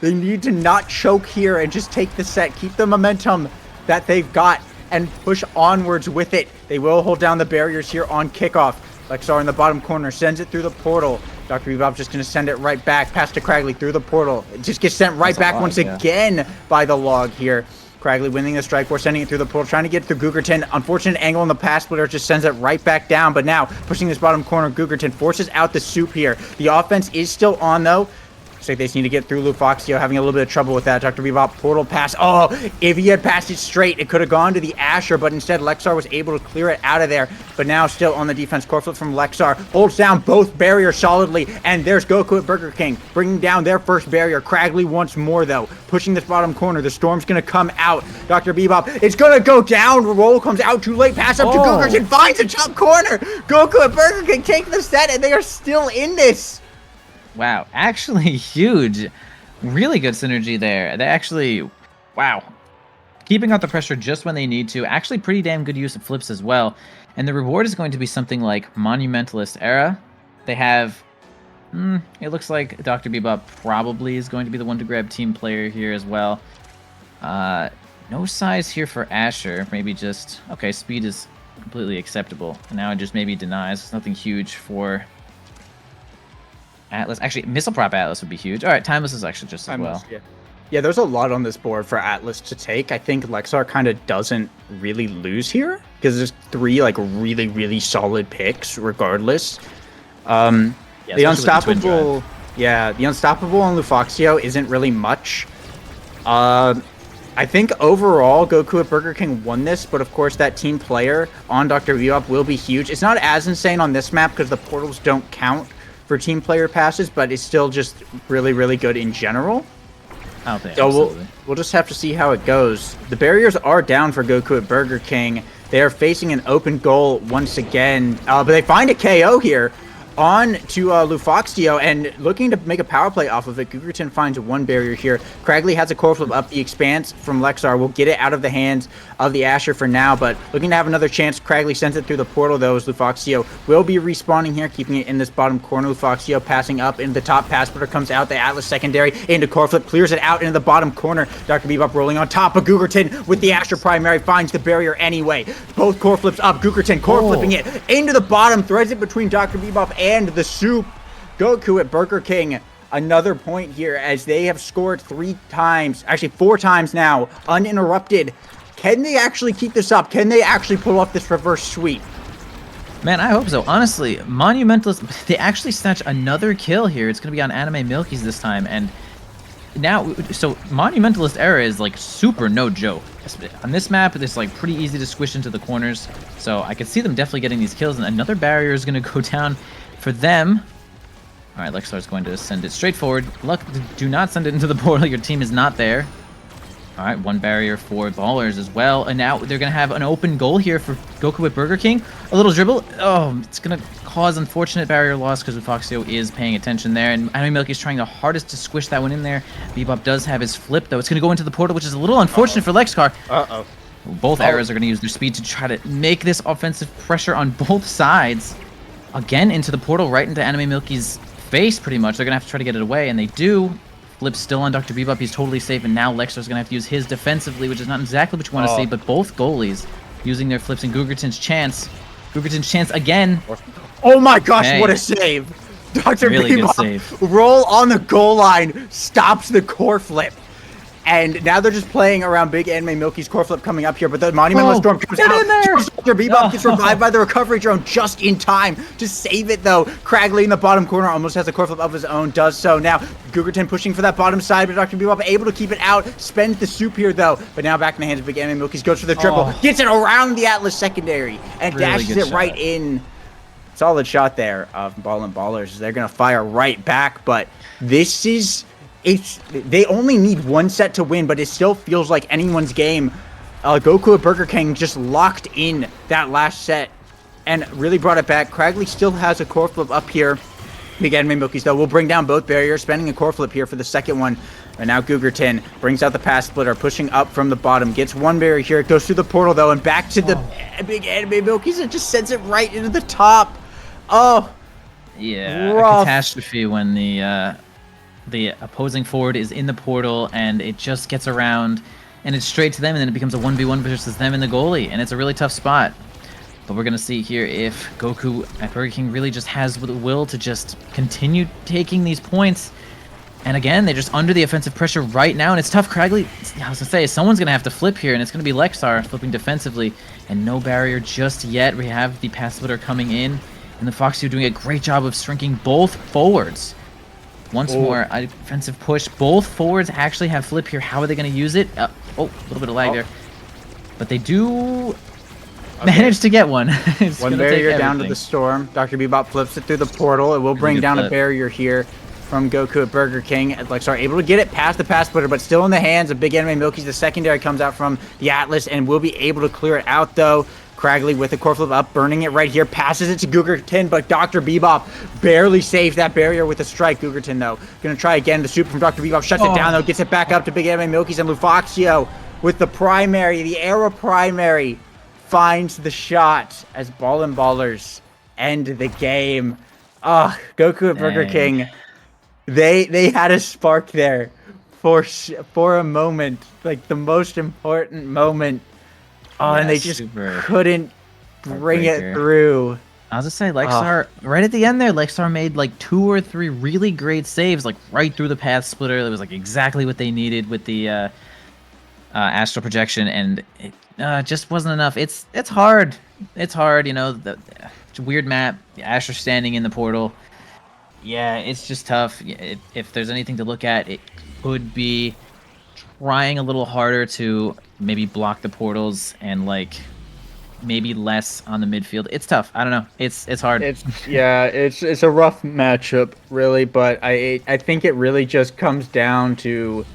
They need to not choke here and just take the set. Keep the momentum that they've got and push onwards with it. They will hold down the barriers here on kickoff. Lexar in the bottom corner sends it through the portal. Dr. Bebop just going to send it right back past to Cragley through the portal. It just gets sent right back once again by the log here. Cragley winning the strike force, sending it through the portal, trying to get through Gugerton. Unfortunate angle in the pass splitter, just sends it right back down. But now, pushing this bottom corner, Gugerton forces out the soup here. The offense is still on, though. Looks like they just need to get through Lufoxio, having a little bit of trouble with that. Dr. Bebop, portal pass. Oh, if he had passed it straight, it could have gone to the Asher, but instead Lexar was able to clear it out of there. But now still on the defense, core flip from Lexar. Holds down both barriers solidly, and there's Goku at Burger King, bringing down their first barrier. Cragley once more, though, pushing this bottom corner. The storm's going to come out. Dr. Bebop, it's going to go down. Roll comes out too late. Pass up to Gugerton, finds the top corner. Goku at Burger King take the set, and they are still in this. Wow, actually huge. Really good synergy there. They actually, wow. Keeping out the pressure just when they need to. Actually pretty damn good use of flips as well. And the reward is going to be something like Monumentalist Era. They have, it looks like Dr. Bebop probably is going to be the one to grab team player here as well. No size here for Asher. Maybe just, okay, speed is completely acceptable. And now it just maybe denies. Nothing huge for Atlas. Actually, Missile Prop Atlas would be huge. All right, Timeless is actually just as well. Yeah, there's a lot on this board for Atlas to take. I think Lexar kind of doesn't really lose here because there's 3 like really, really solid picks regardless. The Unstoppable, the Unstoppable on Lufoxio isn't really much. I think overall Goku at Burger King won this, but of course that team player on Dr. Bebop will be huge. It's not as insane on this map because the portals don't count for team player passes, but it's still just really, really good in general. So we'll just have to see how it goes. The barriers are down for Goku at Burger King. They are facing an open goal once again, but they find a KO here on to Lufoxio and looking to make a power play off of it. Gugerton finds 1 barrier here. Cragley has a core flip up the expanse from Lexar. Will get it out of the hands of the Asher for now, but looking to have another chance. Cragley sends it through the portal, though, as Lufoxio will be respawning here, keeping it in this bottom corner. Lufoxio passing up in the top pass splitter, comes out the Atlas secondary into core flip, clears it out into the bottom corner. Dr. Bebop rolling on top of Gugerton with the Asher primary, finds the barrier anyway. Both core flips up. Gugerton core flipping it into the bottom, threads it between Dr. Bebop and the soup. Goku at Burger King, another point here as they have scored 3 times, actually 4 times now, uninterrupted. Can they actually keep this up? Can they actually pull off this reverse sweep? Man, I hope so. Honestly, Monumentalist, they actually snatch another kill here. It's going to be on Anime Milky's this time. And now, so Monumentalist Era is like super no joke. On this map, it's like pretty easy to squish into the corners. So I could see them definitely getting these kills. And another barrier is going to go down for them. All right, Lexar's going to send it straight forward. Luck, do not send it into the portal. Your team is not there. All right, 1 barrier for Ballers as well. And now they're going to have an open goal here for Goku at Burger King. A little dribble. Oh, it's going to cause unfortunate barrier loss because Foxio is paying attention there. And Anime Milky is trying the hardest to squish that one in there. Bebop does have his flip, though. It's going to go into the portal, which is a little unfortunate for Lexar. Both arrows are going to use their speed to try to make this offensive pressure on both sides. Again, into the portal, right into Anime Milky's face, pretty much. They're going to have to try to get it away, and they do. Flip still on Dr. Bebop. He's totally safe, and now Lexar's going to have to use his defensively, which is not exactly what you want to see, but both goalies using their flips, and Gugerton's chance. Gugerton's chance again. Oh my gosh, what a save. Dr. Really Bebop, good save. Roll on the goal line, stops the core flip. And now they're just playing around Big Anime Milky's core flip coming up here, but the Monumental Storm comes get out. in there! Dr. Bebop gets revived by the recovery drone just in time to save it, though. Cragley in the bottom corner almost has a core flip of his own, does so. Now, Gugerton pushing for that bottom side, but Dr. Bebop able to keep it out. Spends the soup here, though. But now back in the hands of Big Anime Milky's, goes for the triple. Gets it around the Atlas secondary and Really dashes it right in. Solid shot there of Ballin' Ballers. They're going to fire right back, but this is... they only need one set to win, but it still feels like anyone's game. Goku at Burger King just locked in that last set and really brought it back. Cragley still has a core flip up here. Big Anime Milky's, though, will bring down both barriers, spending a core flip here for the second one. And now Gugerton brings out the pass splitter, pushing up from the bottom. Gets one barrier here. It goes through the portal, though, and back to the Big Anime Milky's. It just sends it right into the top. Oh, yeah, rough. A catastrophe when the opposing forward is in the portal and it just gets around and it's straight to them, and then it becomes a 1v1 versus them and the goalie, and it's a really tough spot. But we're going to see here if Goku at Burger King really just has the will to just continue taking these points. And again, they're just under the offensive pressure right now, and it's tough. Cragley, I was going to say, someone's going to have to flip here, and it's going to be Lexar flipping defensively, and no barrier just yet. We have the pass splitter coming in, and the Foxy doing a great job of shrinking both forwards. Once more, a defensive push. Both forwards actually have flip here. How are they going to use it? A little bit of lag there. But they do manage to get one. One barrier down to the Storm. Dr. Bebop flips it through the portal. It will bring down a barrier here from Goku at Burger King. Lexar able to get it past the pass splitter, but still in the hands of Big Anime Milky's. The secondary comes out from the Atlas and will be able to clear it out, though. Cragley with the core flip up, burning it right here, passes it to Gugerton, but Dr. Bebop barely saves that barrier with a strike. Gugerton, though, gonna try again. The soup from Dr. Bebop shuts it down, though, gets it back up to Big Anime Milky's, and Lufoxio with the primary, the Era primary, finds the shot as Ballin' Ballers end the game. Goku at Burger King, they had a spark there for a moment, like the most important moment. And they just couldn't bring it through. I was gonna say, Lexar, right at the end there, Lexar made like 2 or 3 really great saves, like right through the path splitter. It was like exactly what they needed with the astral projection, and it just wasn't enough. It's hard. It's hard, you know. It's a weird map. Asher standing in the portal. Yeah, it's just tough. If there's anything to look at, it could be trying a little harder to maybe block the portals and like maybe less on the midfield. It's tough. I don't know. It's hard. It's a rough matchup, really, but I think it really just comes down to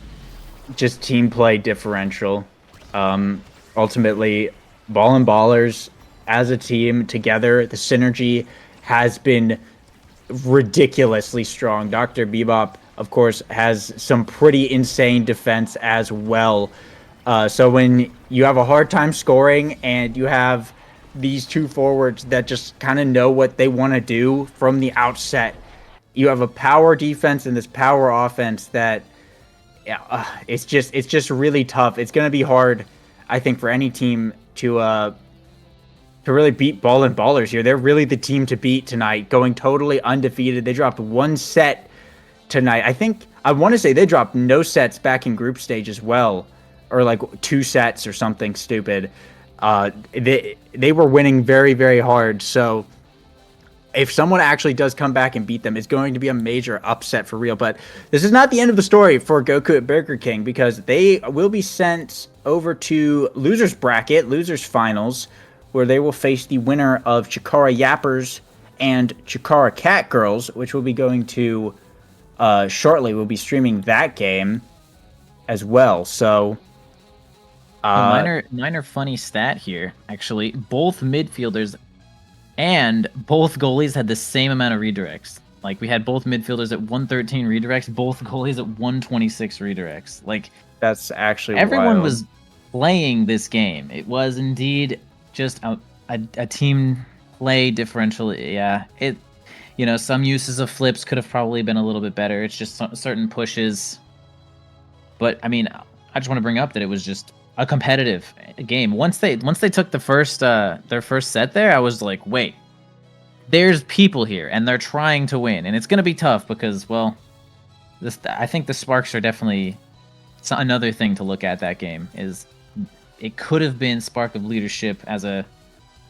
just team play differential. Ultimately, Ballin' Ballers as a team together, the synergy has been ridiculously strong. Dr. Bebop, of course, has some pretty insane defense as well. So when you have a hard time scoring and you have these two forwards that just kind of know what they want to do from the outset, you have a power defense and this power offense that it's just really tough. It's going to be hard, I think, for any team to really beat Ballin' Ballers here. They're really the team to beat tonight, going totally undefeated. They dropped 1 set tonight. I want to say they dropped no sets back in group stage as well, or like 2 sets or something stupid. They were winning very, very hard. So if someone actually does come back and beat them, it's going to be a major upset for real. But this is not the end of the story for Goku at Burger King, because they will be sent over to losers bracket, losers finals, where they will face the winner of Chikara Yappers and Chikara Cat Girls, which we'll be going to shortly. We'll be streaming that game as well. So a minor funny stat here, actually. Both midfielders and both goalies had the same amount of redirects. Like, we had both midfielders at 113 redirects, both goalies at 126 redirects. Like, that's actually everyone wild. was playing this game. It was indeed just a team play differential. Yeah, some uses of flips could have probably been a little bit better. It's just certain pushes. But I mean, I just want to bring up that it was just a competitive game. Once they took the first their first set there, I was like, wait, there's people here and they're trying to win, and it's gonna be tough because, well, I think the sparks are definitely So another thing to look at that game is it could have been Spark of Leadership as a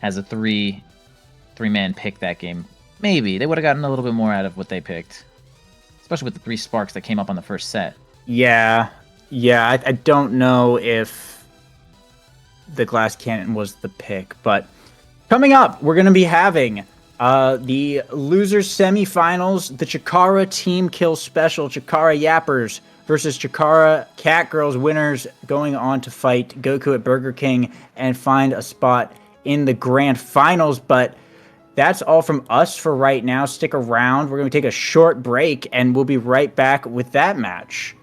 three-man pick that game. Maybe they would have gotten a little bit more out of what they picked, especially with the 3 sparks that came up on the first set. Yeah, yeah. I don't know if the glass cannon was the pick, but coming up, we're going to be having the losers semifinals, the Chikara Team Kill Special, Chikara Yappers versus Chikara Cat Girls winners going on to fight Goku at Burger King and find a spot in the grand finals. But that's all from us for right now. Stick around. We're going to take a short break, and we'll be right back with that match.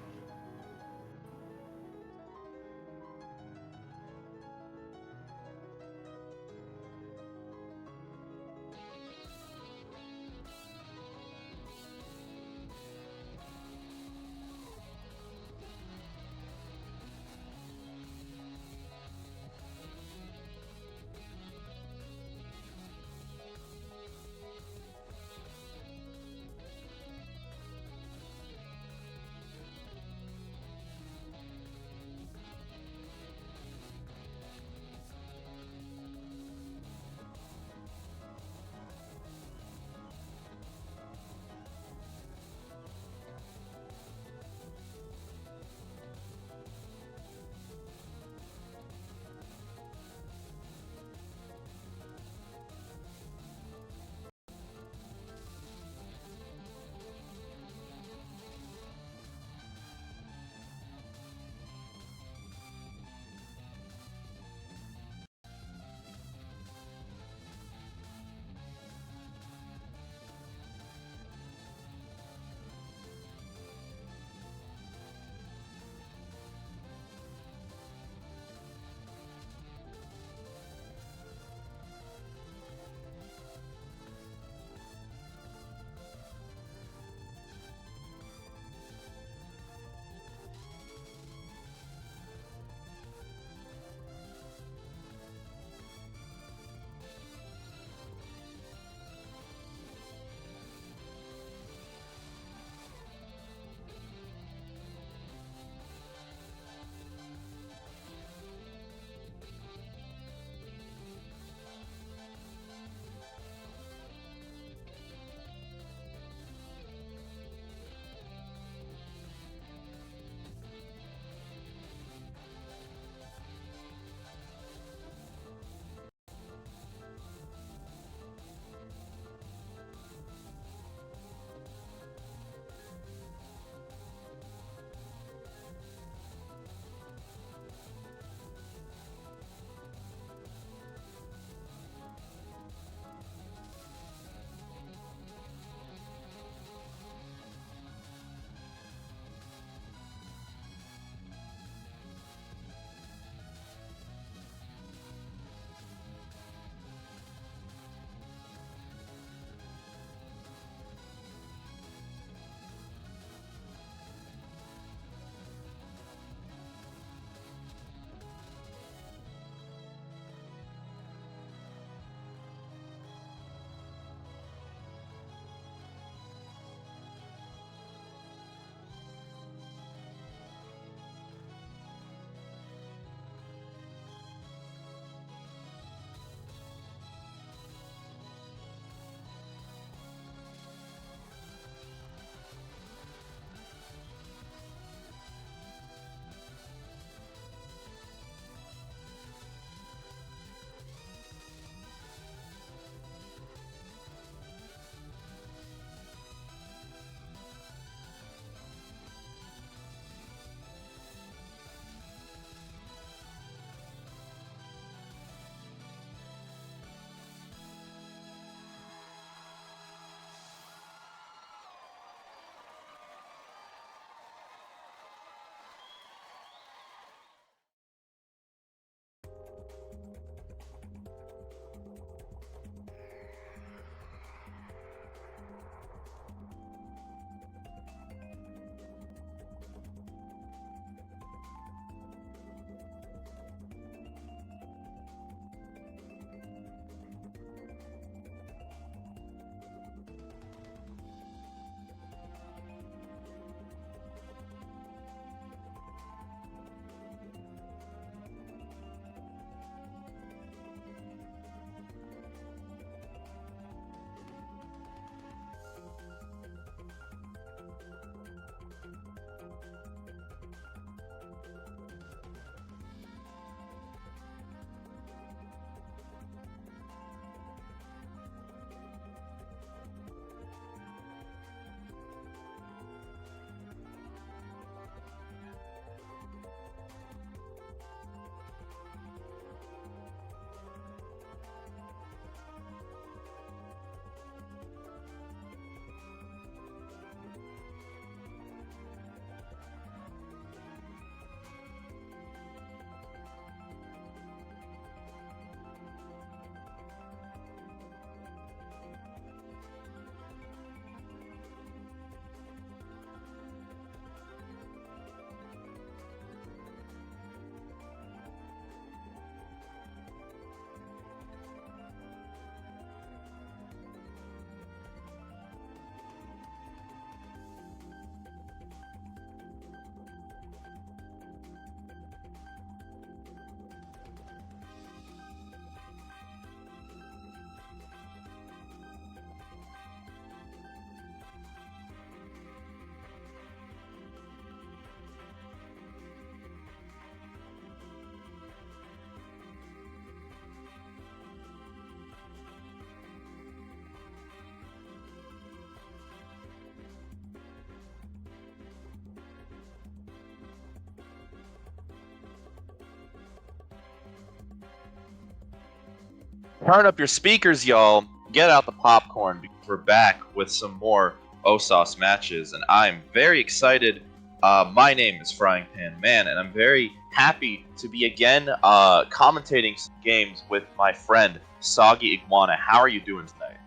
Turn up your speakers, y'all. Get out the popcorn because we're back with some more Osas matches, and I'm very excited. My name is Frying Pan Man, and I'm very happy to be again commentating some games with my friend Soggy Iguana. How are you doing tonight?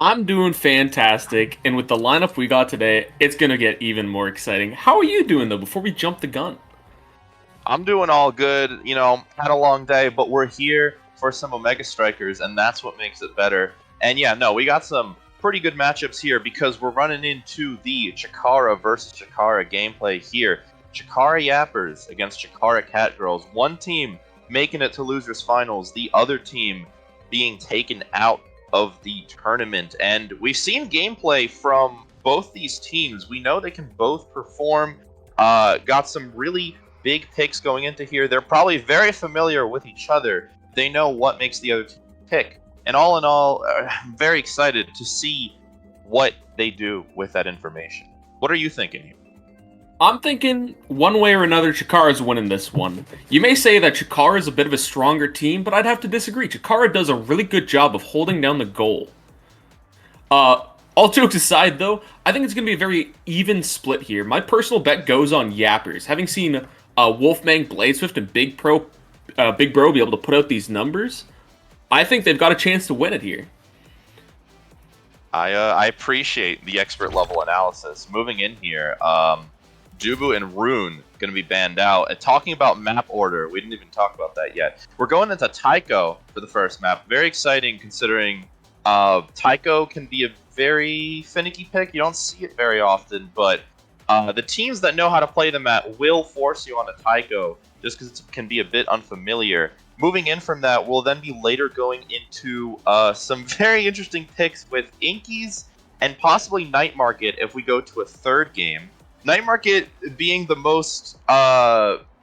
I'm doing fantastic, and with the lineup we got today, it's gonna get even more exciting. How are you doing though? Before we jump the gun. I'm doing all good. You know, had a long day, but we're here for some Omega Strikers, and that's what makes it better. And yeah, no, we got some pretty good matchups here because we're running into the Chikara versus Chikara gameplay here. Chikara Yappers against Chikara Catgirls. One team making it to losers finals, the other team being taken out of the tournament. And we've seen gameplay from both these teams. We know they can both perform. Got some really big picks going into here. They're probably very familiar with each other. They know what makes the other team tick. And all in all, I'm very excited to see what they do with that information. What are you thinking here? I'm thinking one way or another, Chikara's winning this one. You may say that Chikara is a bit of a stronger team, but I'd have to disagree. Chikara does a really good job of holding down the goal. All jokes aside, though, I think it's going to be a very even split here. My personal bet goes on Yappers. Having seen Wolfmang, Bladeswift, and Big Bro be able to put out these numbers, I think they've got a chance to win it here. I appreciate the expert level analysis. Moving in here, Jubu and Rune going to be banned out. And talking about map order, we didn't even talk about that yet. We're going into Taiko for the first map. Very exciting considering Taiko can be a very finicky pick. You don't see it very often, but the teams that know how to play the map will force you onto Taiko just because it can be a bit unfamiliar. Moving in from that, we'll then be later going into some very interesting picks with Inkies and possibly Night Market if we go to a third game. Night Market being the most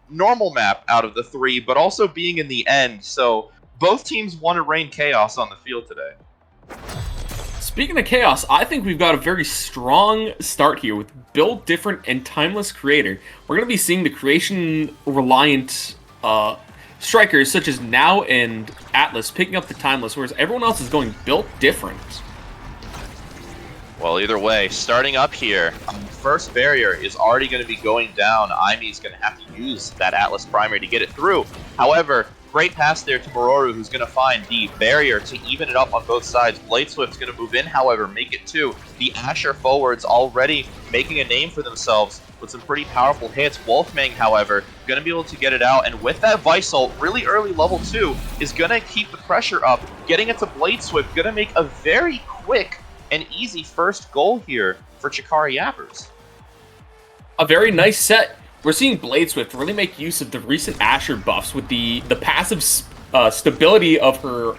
normal map out of the three, but also being in the end. So both teams want to rain chaos on the field today. Speaking of chaos, I think we've got a very strong start here with Build Different and Timeless Creator. We're going to be seeing the creation-reliant strikers such as Now and Atlas picking up the Timeless, whereas everyone else is going Built Different. Well, either way, starting up here, first barrier is already going to be going down. Imi's going to have to use that Atlas primary to get it through. However, great pass there to Mororu, who's going to find the barrier to even it up on both sides. Bladeswift's going to move in, however, make it two. The Asher forwards already making a name for themselves with some pretty powerful hits. Wolfmang, however, going to be able to get it out, and with that Vice ult, really early level 2, is going to keep the pressure up, getting it to Bladeswift, going to make a very quick and easy first goal here for Chikara Yappers. A very nice set. We're seeing Bladeswift really make use of the recent Asher buffs with the passive stability of her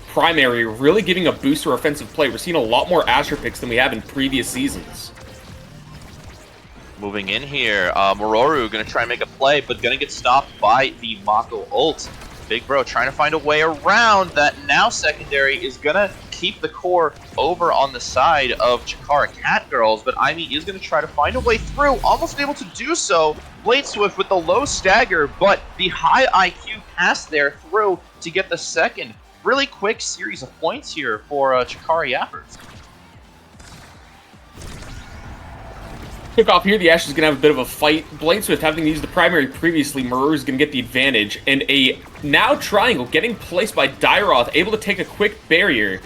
primary really giving a boost to her offensive play. We're seeing a lot more Asher picks than we have in previous seasons. Moving in here, Mororu going to try and make a play, but going to get stopped by the Mako ult. Big Bro trying to find a way around that. Now secondary is going to keep the core over on the side of Chikara Catgirls, but Imi is going to try to find a way through, almost able to do so. Bladeswift with the low stagger, but the high IQ pass there through to get the second. Really quick series of points here for Chikara Yappers. Kick off here, the Ash is going to have a bit of a fight. Bladeswift having used the primary previously, Maru is going to get the advantage. And a now triangle getting placed by Dairoth, able to take a quick barrier.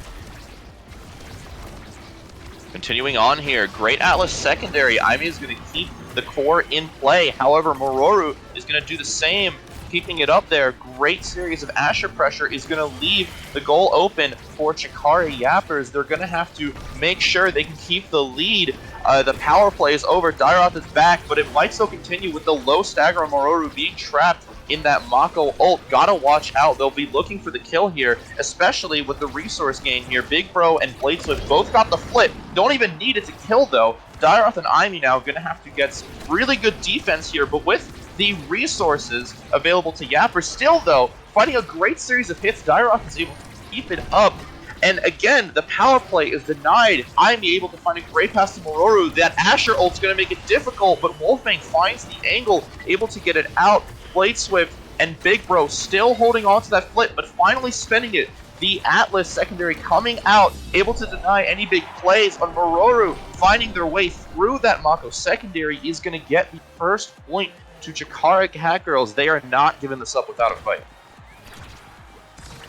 Continuing on here, great Atlas secondary. Imi is going to keep the core in play. However, Mororu is going to do the same, keeping it up there. Great series of Asher pressure is going to leave the goal open for Chikara Yappers. They're going to have to make sure they can keep the lead. The power play is over. Dairoth is back, but it might still continue with the low stagger of Mororu being trapped in that Mako ult. Gotta watch out. They'll be looking for the kill here, especially with the resource gain here. Big Bro and Bladeswift both got the flip. Don't even need it to kill, though. Dairoth and Imi now going to have to get some really good defense here, but with the resources available to Yapper, still, though, fighting a great series of hits, Dairoth is able to keep it up. And again, the power play is denied. Imi able to find a great pass to Mororu. That Asher ult's going to make it difficult, but Wolfmang finds the angle, able to get it out. Bladeswift and Big Bro still holding on to that flip, but finally spending it The Atlas secondary coming out, able to deny any big plays, on Mororu finding their way through that Mako secondary is going to get the first point to Chikara Cat Girls. They are not giving this up without a fight.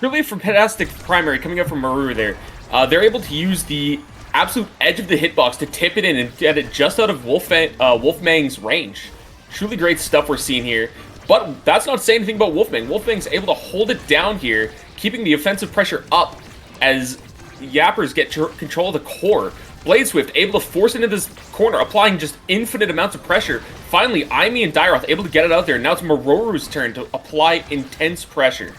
Really a fantastic primary coming up from Maru there. They're able to use the absolute edge of the hitbox to tip it in and get it just out of Wolfmang's range. Truly great stuff we're seeing here. But that's not saying anything about Wolfmang. Wolfmang's able to hold it down here, keeping the offensive pressure up as Yappers get control of the core. Bladeswift able to force it into this corner, applying just infinite amounts of pressure. Finally, Aimi and Dairoth able to get it out there. Now it's Mororu's turn to apply intense pressure.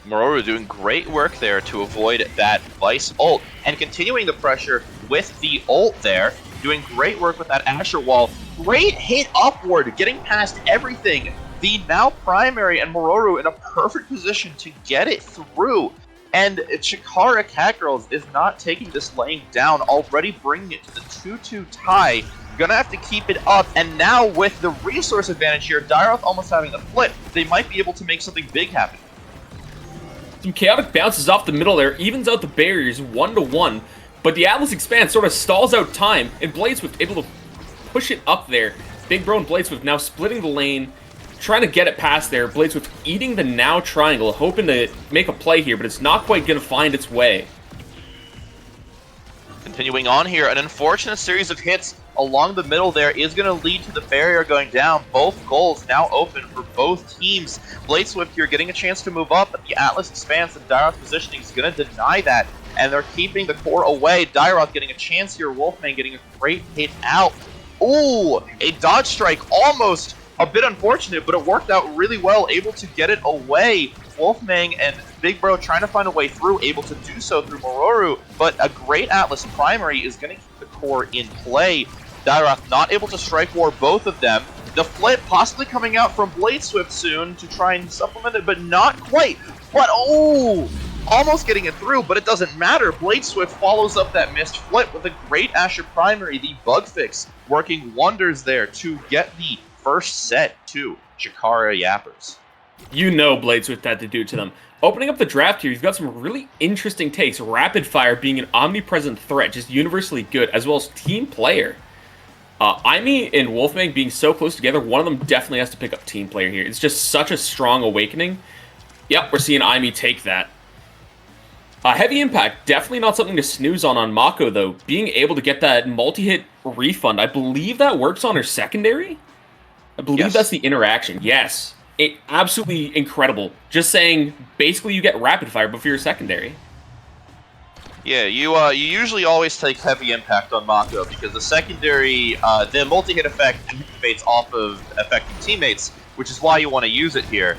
Mororu doing great work there to avoid that Vice ult, and continuing the pressure with the ult there, doing great work with that Asher Wall. Great hit upward, getting past everything. The now primary and Mororu in a perfect position to get it through. And Chikara Cat Girls is not taking this lane down, already bringing it to the 2-2 tie. Gonna have to keep it up, and now with the resource advantage here, Dairoth almost having the flip, they might be able to make something big happen. Some chaotic bounces off the middle there, evens out the barriers 1-1, but the Atlas Expanse sort of stalls out time, and Bladeswift able to push it up there. Big Bro and Bladeswift now splitting the lane, trying to get it past there. Bladeswift eating the now triangle, hoping to make a play here, but it's not quite going to find its way. Continuing on here, an unfortunate series of hits along the middle there is going to lead to the barrier going down. Both goals now open for both teams. Bladeswift here getting a chance to move up, but the Atlas Expanse and Dairoth positioning is going to deny that, and they're keeping the core away. Dairoth getting a chance here, Wolfman getting a great hit out. Ooh, a dodge strike, almost a bit unfortunate, but it worked out really well, able to get it away. Wolfmang and Big Bro trying to find a way through, able to do so through Mororu, but a great Atlas primary is going to keep the core in play. Dairoth not able to strike war both of them. The flip possibly coming out from Bladeswift soon to try and supplement it, but not quite. But oh, almost getting it through, but it doesn't matter. Bladeswift follows up that missed flip with a great Asher primary, the bug fix, working wonders there to get the first set to Chikara Yappers. You know Bladeswift had to do to them. Opening up the draft here, you've got some really interesting takes. Rapid Fire being an omnipresent threat, just universally good, as well as team player. Aimi and Wolfmang being so close together, one of them definitely has to pick up team player here. It's just such a strong awakening. Yep, we're seeing Aimi take that. Heavy Impact, definitely not something to snooze on Mako, though. Being able to get that multi-hit refund, I believe that works on her secondary? I believe that's the interaction, yes. It absolutely incredible. Just saying, basically you get Rapid Fire, but for your secondary. Yeah, you usually always take Heavy Impact on Mako because the secondary, the multi-hit effect activates off of affecting teammates, which is why you want to use it here.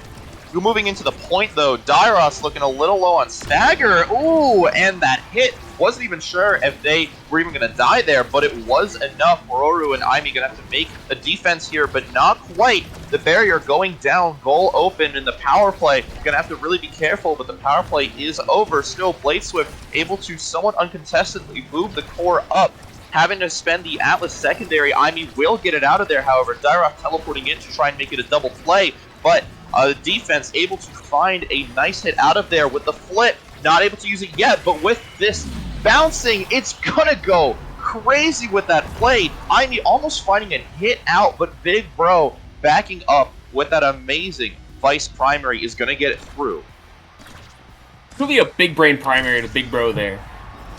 You're moving into the point though, Dairoth's looking a little low on stagger. Ooh, and that hit, wasn't even sure if they were even going to die there, but it was enough. Mororu and Aimi going to have to make a defense here, but not quite. The barrier going down, goal open in the power play. Going to have to really be careful, but the power play is over. Still, Bladeswift able to somewhat uncontestedly move the core up. Having to spend the Atlas secondary, Aimi will get it out of there, however. Dairoth teleporting in to try and make it a double play, but defense able to find a nice hit out of there with the flip. Not able to use it yet, but with this bouncing, it's gonna go crazy with that play. Aimi almost finding a hit out, but Big Bro backing up with that amazing Vice primary is gonna get it through. Really a big brain primary to Big Bro there.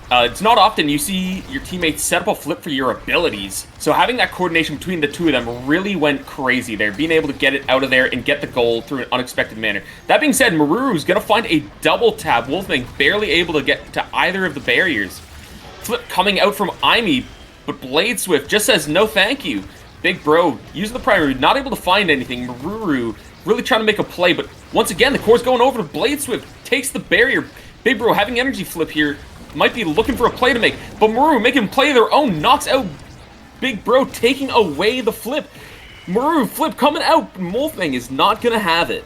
It's not often you see your teammates set up a flip for your abilities, so having that coordination between the two of them really went crazy there, being able to get it out of there and get the goal through an unexpected manner. That being said, Maruru's going to find a double tap, Wolfmang barely able to get to either of the barriers. Flip coming out from Aimi, but Bladeswift just says no thank you. Big Bro using the primary, not able to find anything. Maruru really trying to make a play, but once again, the core's going over to Bladeswift, takes the barrier. Big Bro having energy flip here, might be looking for a play to make, but Maru making them play their own, knocks out Big Bro, taking away the flip. Maru flip coming out, but Wolfmang is not going to have it.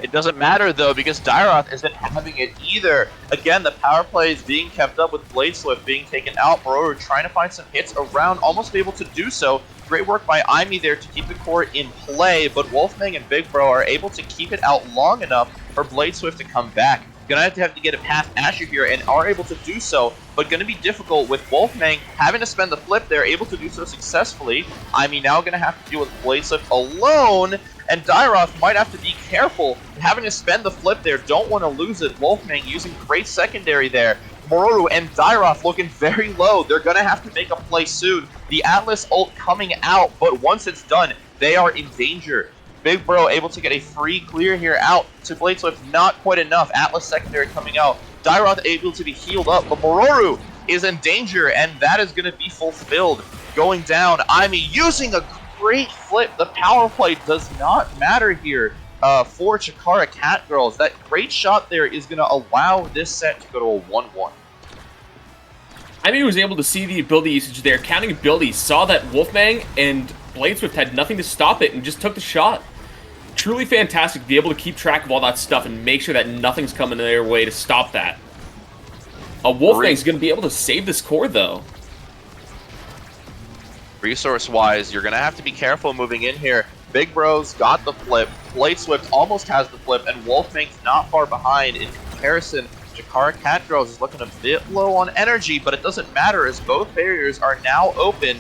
It doesn't matter, though, because Dairoth isn't having it either. Again, the power play is being kept up with Bladeswift being taken out. Maru trying to find some hits around, almost able to do so. Great work by Aimi there to keep the core in play, but Wolfmang and Big Bro are able to keep it out long enough for Blade Swift to come back. Gonna have to get it past Asher here, and are able to do so, but gonna be difficult with Wolfmang having to spend the flip there, able to do so successfully. I mean, now gonna have to deal with Blade Swift alone, and Dyroth might have to be careful. Having to spend the flip there, don't want to lose it. Wolfmang using great secondary there. Mororu and Dyroth looking very low. They're gonna have to make a play soon. The Atlas ult coming out, but once it's done, they are in danger. Big Bro able to get a free clear here out to Blade Swift, not quite enough. Atlas secondary coming out. Dyroth able to be healed up, but Mororu is in danger, and that is going to be fulfilled. Going down, Aimi using a great flip. The power play does not matter here for Chikara Catgirls. That great shot there is going to allow this set to go to a 1-1. Aimi was able to see the ability usage there, counting abilities, saw that Wolfmang and Blade Swift had nothing to stop it, and just took the shot. Truly fantastic to be able to keep track of all that stuff and make sure that nothing's coming their way to stop that. Wolfmang's going to be able to save this core, though. Resource-wise, you're going to have to be careful moving in here. Big Bro's got the flip. Blade Swift almost has the flip, and Wolfmang's not far behind. In comparison, Chikara Catgirls is looking a bit low on energy, but it doesn't matter as both barriers are now open.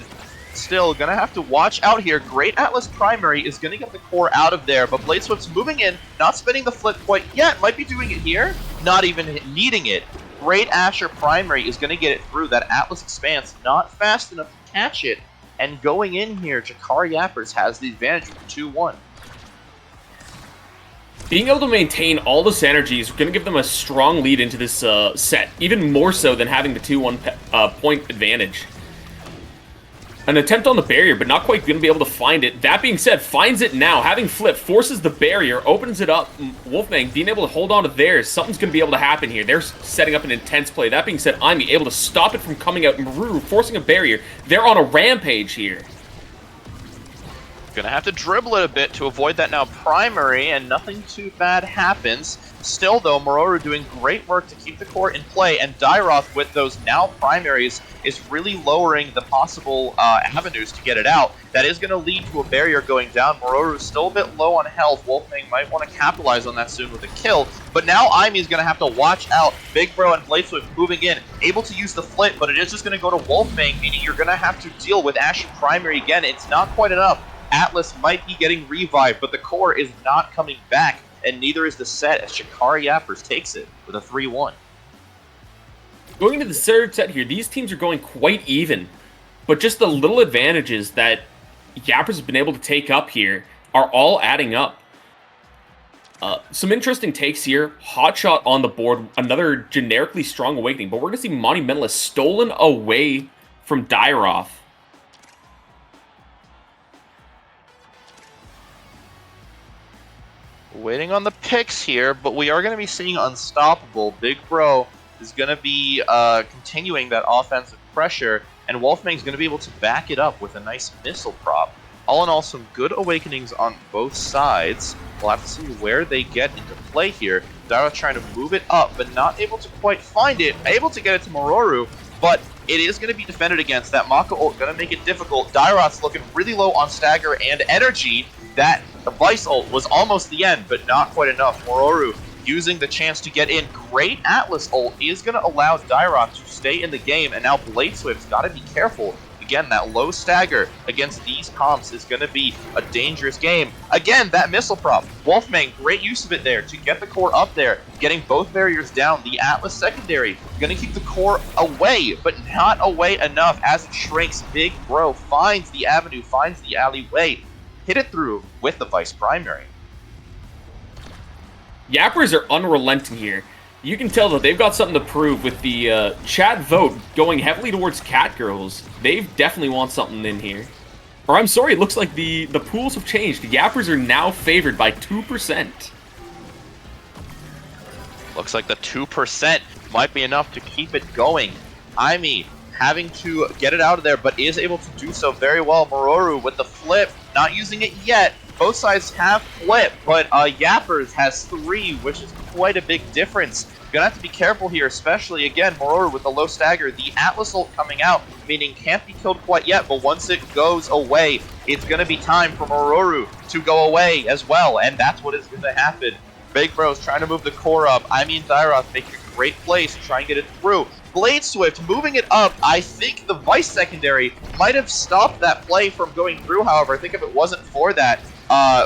Still, gonna have to watch out here. Great Atlas Primary is gonna get the core out of there, but Blade Swift's moving in, not spinning the flip quite yet. Might be doing it here, not even needing it. Great Asher Primary is gonna get it through. That Atlas Expanse not fast enough to catch it. And going in here, Chikara Yappers has the advantage with 2-1. Being able to maintain all this energy is going to give them a strong lead into this set, even more so than having the 2-1 point advantage. An attempt on the barrier, but not quite going to be able to find it. That being said, finds it now. Having flipped, forces the barrier, opens it up. Wolfmang being able to hold on to theirs. Something's going to be able to happen here. They're setting up an intense play. That being said, Aimi able to stop it from coming out. Maru forcing a barrier. They're on a rampage here. Gonna have to dribble it a bit to avoid that now primary, and nothing too bad happens. Still, though, Mororu doing great work to keep the core in play, and Dyroth with those now primaries is really lowering the possible avenues to get it out. That is going to lead to a barrier going down. Mororu is still a bit low on health. Wolfmang might want to capitalize on that soon with a kill, but now Aimi is going to have to watch out. Big Bro and Blade Swift moving in, able to use the flip, but it is just going to go to Wolfmang, meaning you're going to have to deal with Ashen Primary again. It's not quite enough. Atlas might be getting revived, but the core is not coming back, and neither is the set as Chikara Yappers takes it with a 3-1. Going into the third set here, these teams are going quite even, but just the little advantages that Yappers have been able to take up here are all adding up. Some interesting takes here. Hotshot on the board, another generically strong awakening, but we're going to see Monumentalist stolen away from Dyroth. Waiting on the picks here, but we are going to be seeing Unstoppable. Big Bro is going to be continuing that offensive pressure, and Wolfmang's going to be able to back it up with a nice missile prop. All in all, some good awakenings on both sides. We'll have to see where they get into play here. Dyroth trying to move it up, but not able to quite find it. Able to get it to Mororu, but it is going to be defended against. That Maka ult going to make it difficult. Dyroth's looking really low on stagger and energy. That Vice ult was almost the end, but not quite enough. Mororu using the chance to get in. Great Atlas ult is going to allow Dyroth to stay in the game, and now Blade Swift's got to be careful. Again, that low stagger against these comps is going to be a dangerous game. Again, that missile prop. Wolfmang, great use of it there to get the core up there, getting both barriers down. The Atlas secondary going to keep the core away, but not away enough as it shrinks. Big Bro finds the avenue, finds the alleyway. Hit it through with the Vice Primary. Yappers are unrelenting here. You can tell that they've got something to prove with the chat vote going heavily towards Catgirls. They definitely want something in here. Or I'm sorry, it looks like the pools have changed. The Yappers are now favored by 2%. Looks like the 2% might be enough to keep it going. Aimi having to get it out of there, but is able to do so very well. Mororu with the flip, not using it yet. Both sides have flip, but Yappers has 3, which is quite a big difference. Gonna have to be careful here, especially, again, Mororu with the low stagger. The Atlas ult coming out, meaning can't be killed quite yet, but once it goes away, it's gonna be time for Mororu to go away as well, and that's what is gonna happen. Big Bro's trying to move the core up. I mean, Dairoth making a great place to try and get it through. Blade Swift moving it up. I think the Vice secondary might have stopped that play from going through, however. I think if it wasn't for that,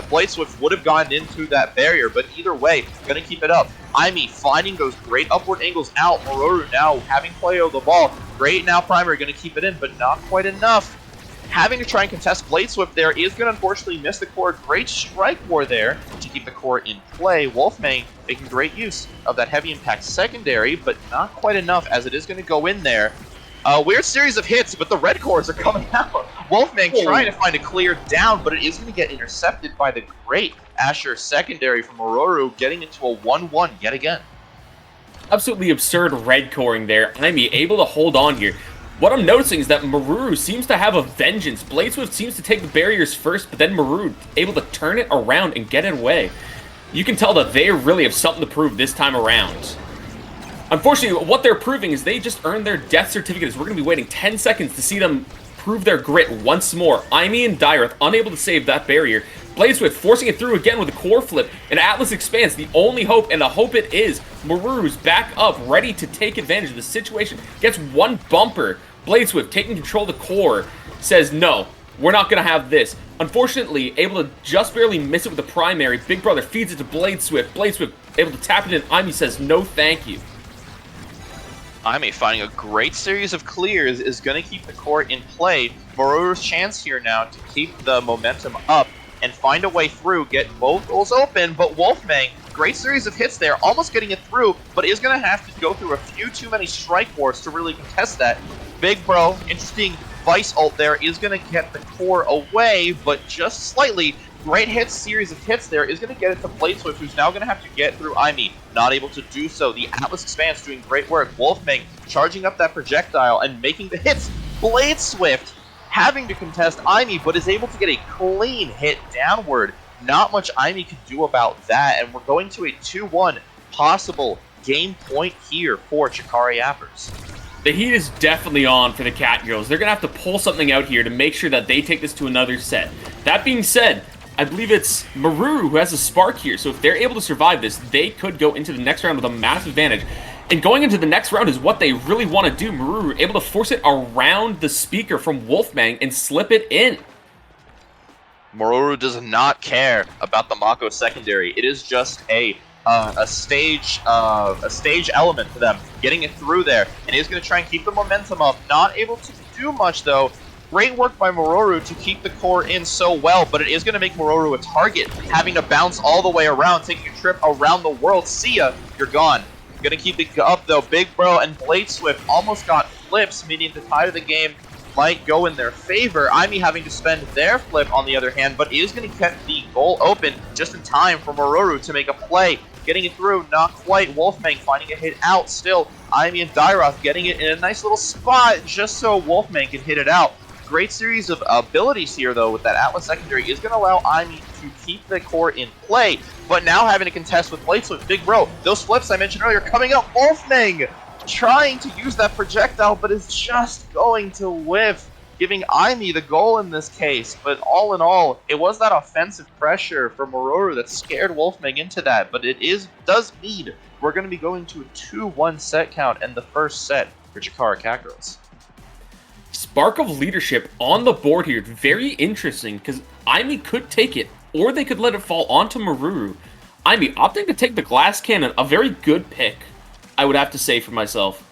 Blade Swift would have gone into that barrier, but either way, gonna keep it up. Aimi finding those great upward angles out. Mororu now having play of the ball. Great now primary, gonna keep it in, but not quite enough. Having to try and contest Blade Swift there is going to unfortunately miss the core. Great strike war there to keep the core in play. Wolfmane making great use of that heavy impact secondary, but not quite enough as it is going to go in there. Weird series of hits, but the red cores are coming out. Wolfmane trying to find a clear down, but it is going to get intercepted by the great Asher secondary from Mororu, getting into a 1-1 yet again. Absolutely absurd red coring there. Aimi able to hold on here. What I'm noticing is that Mororu seems to have a vengeance. Blade Swift seems to take the barriers first, but then Mororu able to turn it around and get it away. You can tell that they really have something to prove this time around. Unfortunately, what they're proving is they just earned their death certificates. We're going to be waiting 10 seconds to see them prove their grit once more. Aimi and Dairoth unable to save that barrier. Blade Swift forcing it through again with a core flip, and Atlas expands. The only hope, and the hope it is, Mororu's back up, ready to take advantage of the situation. Gets one bumper. Blade Swift taking control of the core, says, no, we're not going to have this. Unfortunately, able to just barely miss it with the primary. Big Brother feeds it to Blade Swift. Blade Swift able to tap it in. Aimi says, no thank you. Aimi finding a great series of clears is going to keep the core in play. Mororu's chance here now to keep the momentum up and find a way through, get both goals open, but Wolfmane, great series of hits there, almost getting it through, but is going to have to go through a few too many strike wars to really contest that. Big Bro, interesting Vice ult there, is going to get the core away, but just slightly. Great hits, series of hits there, is going to get it to Blade Swift, who's now going to have to get through Aimi. Not able to do so. The Atlas Expanse doing great work. Wolfmane charging up that projectile and making the hits. Blade Swift having to contest Aimi, but is able to get a clean hit downward. Not much Aimi can do about that, and we're going to a 2-1 possible game point here for Chikari Appers. The heat is definitely on for the Cat Girls. They're going to have to pull something out here to make sure that they take this to another set. That being said, I believe it's Mororu who has a spark here, so if they're able to survive this, they could go into the next round with a massive advantage. And going into the next round is what they really want to do. Mororu able to force it around the speaker from Wolfmane and slip it in. Mororu does not care about the Mako secondary. It is just a stage element for them, getting it through there, and he's going to try and keep the momentum up. Not able to do much though. Great work by Mororu to keep the core in so well, but it is going to make Mororu a target, having to bounce all the way around, taking a trip around the world. See ya, you're gone. Gonna keep it up though. Big Bro and Blade Swift almost got flips, meaning the tide of the game might go in their favor. Aimi having to spend their flip on the other hand, but is going to get the goal open just in time for Mororu to make a play. Getting it through, not quite. Wolfmane finding a hit out still. Aimi and Dairoth getting it in a nice little spot just so Wolfmane can hit it out. Great series of abilities here, though, with that Atlas secondary is going to allow Aimi to keep the core in play, but now having to contest with Blade Swift. Big Bro, those flips I mentioned earlier coming up. Wolfmane trying to use that projectile, but is just going to whiff, giving Aimi the goal in this case. But all in all, it was that offensive pressure for Mororu that scared Wolfmane into that, but it does mean we're going to be going to a 2-1 set count in the first set for Chikara Cat Girls. Spark of leadership on the board here. Very interesting, because Aimi could take it, or they could let it fall onto Mororu. Aimi opting to take the glass cannon, a very good pick, I would have to say for myself.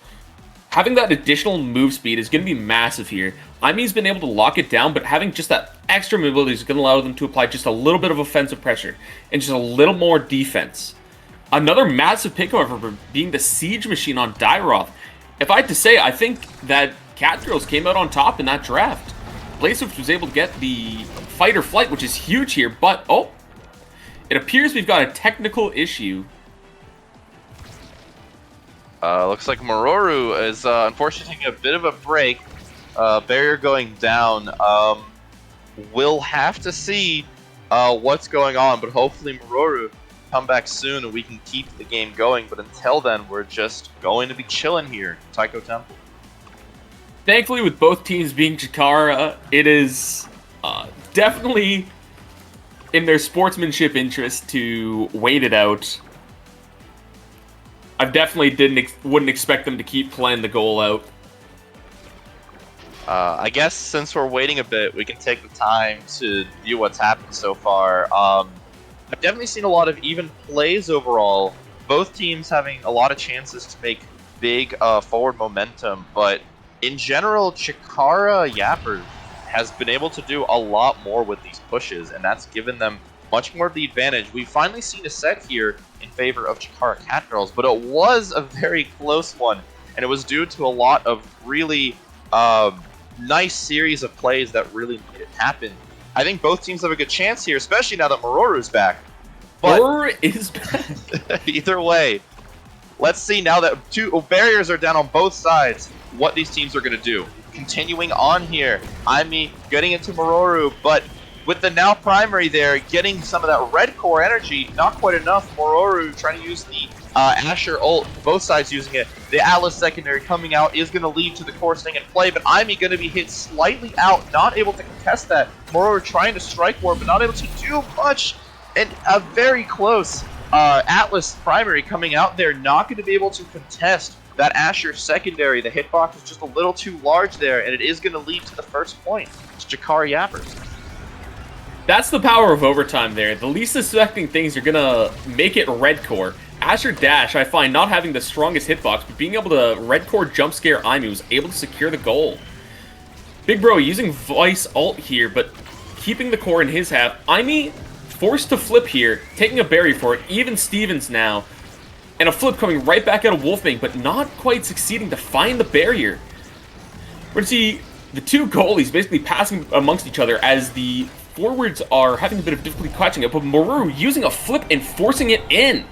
Having that additional move speed is going to be massive here. Aimi's been able to lock it down, but having just that extra mobility is going to allow them to apply just a little bit of offensive pressure and just a little more defense. Another massive pick, however, being the siege machine on Dairoth. If I had to say, I think that Cat Girls came out on top in that draft. Blade Swift was able to get the fight or flight, which is huge here, but, oh, it appears we've got a technical issue. Looks like Mororu is unfortunately taking a bit of a break. Barrier going down. We'll have to see what's going on, but hopefully Mororu come back soon and we can keep the game going. But until then, we're just going to be chilling here, Taiko Temple. Thankfully, with both teams being Chikara, it is definitely in their sportsmanship interest to wait it out. I definitely wouldn't expect them to keep playing the goal out. I guess since we're waiting a bit, we can take the time to view what's happened so far. I've definitely seen a lot of even plays overall. Both teams having a lot of chances to make big forward momentum, but in general, Chikara Yapper has been able to do a lot more with these pushes, and that's given them much more of the advantage. We've finally seen a set here in favor of Chikara Catgirls, but it was a very close one, and it was due to a lot of really nice series of plays that really made it happen. I think both teams have a good chance here, especially now that Mororu's back. But Mororu is back. Either way, let's see now that two barriers are down on both sides, what these teams are going to do. Continuing on here, Aimi getting into Mororu, but with the now primary there, getting some of that red core energy, not quite enough. Mororu trying to use the Asher ult, both sides using it. The Atlas secondary coming out is going to lead to the core staying in play, but Aimi going to be hit slightly out, not able to contest that. Mororu trying to strike more, but not able to do much. And a very close Atlas primary coming out there, not going to be able to contest that Asher secondary. The hitbox is just a little too large there, and it is going to lead to the first point. It's Chikara Yappers. That's the power of overtime there. The least suspecting things are going to make it red core. Asher Dash, I find, not having the strongest hitbox, but being able to red core jump scare Aimi was able to secure the goal. Big Bro using Vice ult here, but keeping the core in his half. Aimi forced to flip here, taking a berry for it. Even Stevens now. And a flip coming right back out of Wolfgang, but not quite succeeding to find the barrier. We're going to see the two goalies basically passing amongst each other as the forwards are having a bit of difficulty catching it, but Mororu using a flip and forcing it in.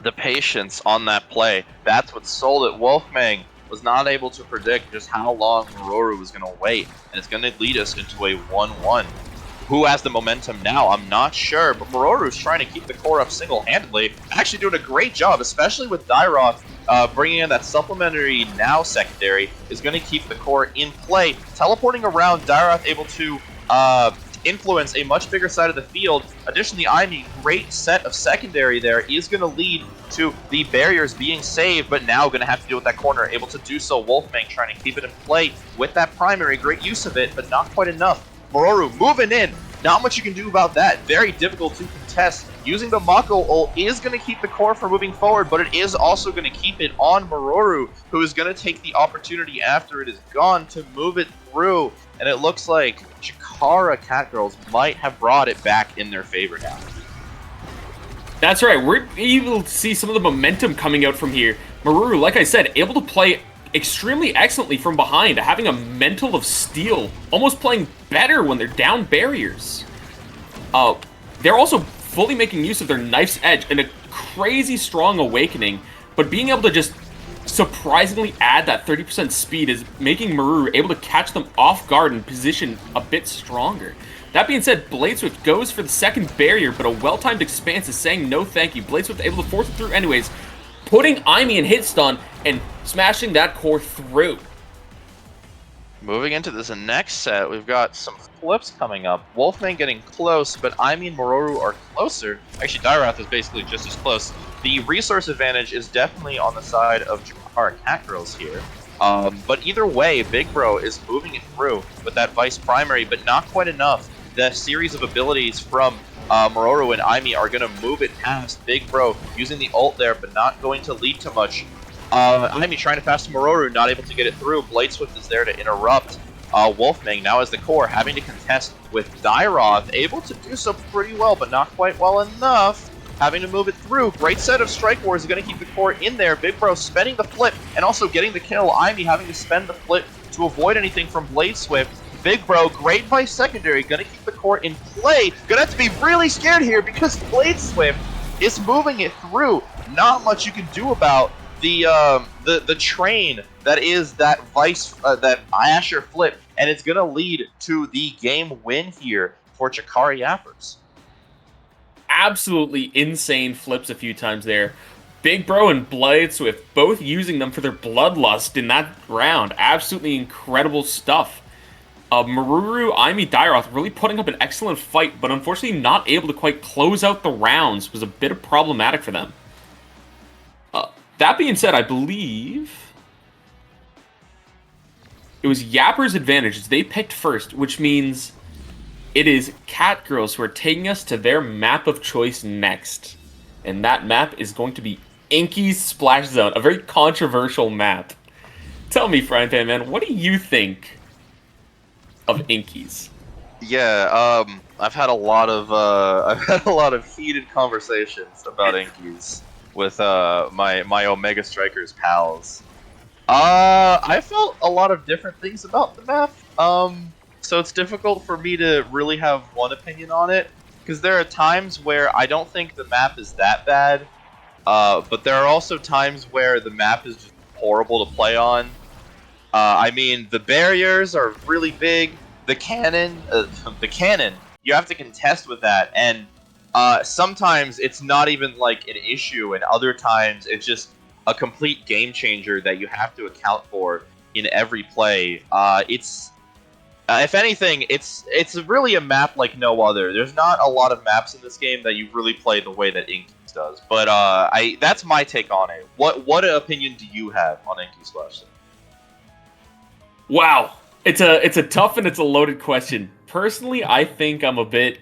The patience on that play, that's what sold it. Wolfgang was not able to predict just how long Mororu was going to wait, and it's going to lead us into a 1-1. Who has the momentum now? I'm not sure, but Mororu's trying to keep the core up single-handedly. Actually doing a great job, especially with Dairoth bringing in that supplementary now secondary is going to keep the core in play. Teleporting around, Dairoth able to influence a much bigger side of the field. Additionally, Aimi, great set of secondary there, is going to lead to the barriers being saved, but now going to have to deal with that corner. Able to do so, Wolfgang trying to keep it in play with that primary. Great use of it, but not quite enough. Mororu moving in. Not much you can do about that. Very difficult to contest. Using the Mako ult is going to keep the core from moving forward, but it is also going to keep it on Mororu, who is going to take the opportunity after it is gone to move it through. And it looks like Chikara Catgirls might have brought it back in their favor now. That's right. We're able to see some of the momentum coming out from here. Mororu, like I said, able to play extremely excellently from behind, having a mental of steel, almost playing better when they're down barriers. They're also fully making use of their knife's edge and a crazy strong awakening, but being able to just surprisingly add that 30% speed is making Mororu able to catch them off guard and position a bit stronger. That being said, Bladeswift goes for the second barrier, but a well-timed expanse is saying no thank you. Bladeswift able to force it through anyways, putting Aimi in hit stun and smashing that core through. Moving into this next set, we've got some flips coming up. Wolfman getting close, but Aimi and Mororu are closer. Actually, Dairoth is basically just as close. The resource advantage is definitely on the side of Chikara Catgirls here. But either way, Big Bro is moving it through with that Vice primary, but not quite enough. The series of abilities from Mororu and Aimi are going to move it past Big Bro, using the ult there, but not going to lead to much. Aimi trying to pass to Mororu, not able to get it through. Bladeswift is there to interrupt. Wolfgang now as the core, having to contest with Dairoth, able to do so pretty well, but not quite well enough. Having to move it through. Great set of strike wars is going to keep the core in there. Big Bro spending the flip and also getting the kill. Aimi having to spend the flip to avoid anything from Bladeswift. Big Bro, great Vice secondary, going to keep the core in play. Going to have to be really scared here because Bladeswift is moving it through. Not much you can do about the train that is that Vice, that Asher flip, and it's going to lead to the game win here for Chikara Yappers. Absolutely insane flips a few times there. Big Bro and Bladeswift both using them for their bloodlust in that round. Absolutely incredible stuff. Maruru, Aimi, Dairoth really putting up an excellent fight, but unfortunately not able to quite close out the rounds. Was a bit problematic for them. That being said, I believe it was Yapper's advantage as they picked first, which means it is Cat Girls who are taking us to their map of choice next. And that map is going to be Inky's Splash Zone, a very controversial map. Tell me, Frying Pan Man, what do you think of Inky's? Yeah, I've had a lot of heated conversations about Inky's with my Omega Strikers pals. I felt a lot of different things about the map. So it's difficult for me to really have one opinion on it, because there are times where I don't think the map is that bad, but there are also times where the map is just horrible to play on. I mean, the barriers are really big. The cannon, you have to contest with that, and sometimes it's not even like an issue, and other times it's just a complete game changer that you have to account for in every play. If anything, it's really a map like no other. There's not a lot of maps in this game that you really play the way that Inky's does. But that's my take on it. What opinion do you have on Inky's Splash Zone? Wow, it's a tough and it's a loaded question. Personally, I think it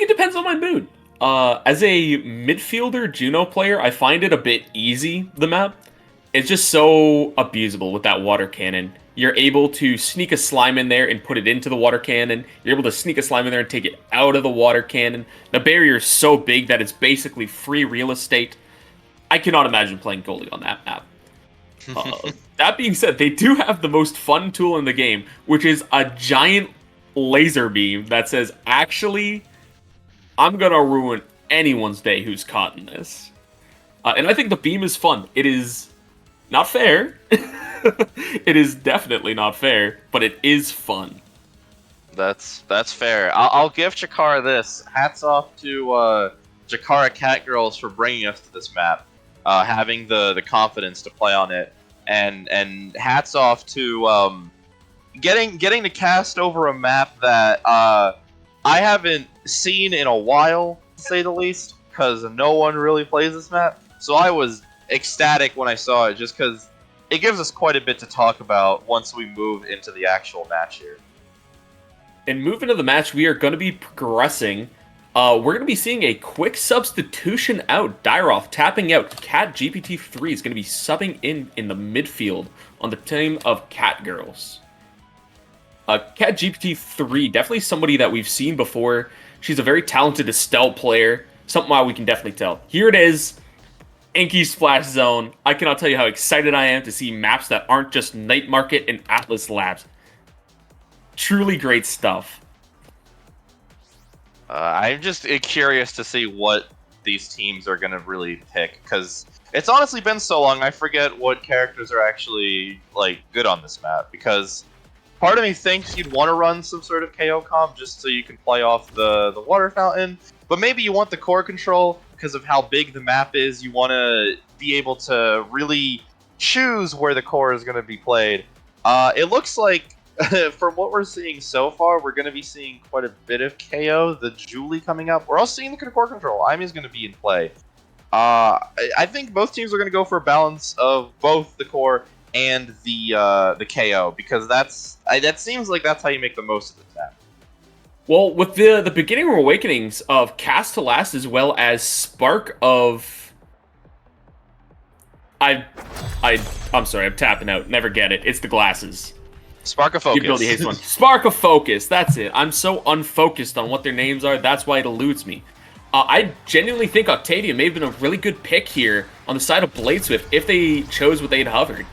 depends on my mood. As a midfielder Juno player, I find it a bit easy, the map. It's just so abusable with that water cannon. You're able to sneak a slime in there and put it into the water cannon. You're able to sneak a slime in there and take it out of the water cannon. The barrier is so big that it's basically free real estate. I cannot imagine playing goalie on that map. That being said, they do have the most fun tool in the game, which is a giant laser beam that says, actually, I'm gonna ruin anyone's day who's caught in this. And I think the beam is fun. It is not fair. It is definitely not fair, but it is fun. That's fair. I'll give Chikara this. Hats off to Chikara Cat Girls for bringing us to this map, having the confidence to play on it, and hats off to getting to cast over a map that I haven't seen in a while, to say the least, because no one really plays this map. So I was ecstatic when I saw it, just because it gives us quite a bit to talk about once we move into the actual match here. And moving to the match, we are going to be progressing. We're going to be seeing a quick substitution out. Dairoth tapping out. Cat GPT-3 is going to be subbing in the midfield on the team of Cat Girls. Cat GPT-3, definitely somebody that we've seen before. She's a very talented Estelle player. Something we can definitely tell. Here it is. Inky's Splash Zone. I cannot tell you how excited I am to see maps that aren't just Night Market and Atlas Labs. Truly great stuff. I'm just curious to see what these teams are going to really pick, because it's honestly been so long, I forget what characters are actually like good on this map, because part of me thinks you'd want to run some sort of KO comp just so you can play off the water fountain, but maybe you want the core control because of how big the map is. You want to be able to really choose where the core is going to be played. It looks like, from what we're seeing so far, we're going to be seeing quite a bit of KO. The Julie coming up. We're also seeing the core control. Aimi's going to be in play. I think both teams are going to go for a balance of both the core and the KO, because that seems like that's how you make the most of this map. Well, with the beginning awakenings of Cast to Last as well as Spark of... I'm sorry, I'm tapping out. Never get it. It's the glasses. Spark of Focus. Spark of Focus, that's it. I'm so unfocused on what their names are, that's why it eludes me. I genuinely think Octavia may have been a really good pick here on the side of Bladeswift if they chose what they'd hovered.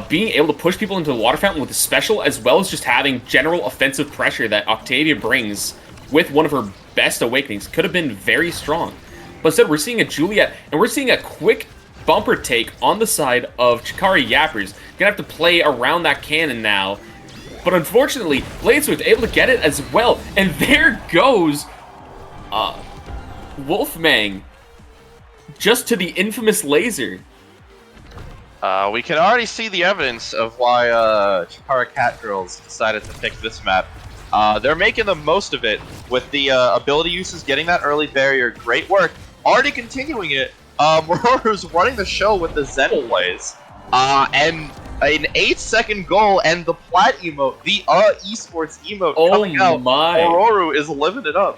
Being able to push people into the water fountain with a special, as well as just having general offensive pressure that Octavia brings with one of her best awakenings, could have been very strong. But instead, we're seeing a Juliet, and we're seeing a quick bumper take on the side of Chikara Yappers. Gonna have to play around that cannon now. But unfortunately, Bladeswift able to get it as well. And there goes Wolfmang just to the infamous laser. We can already see the evidence of why Chikara Catgirls decided to pick this map. They're making the most of it with the ability uses, getting that early barrier. Great work. Already continuing it. Mororu's running the show with the Zen plays. And an 8-second goal and the plat emote, the esports emote coming out. Mororu is living it up.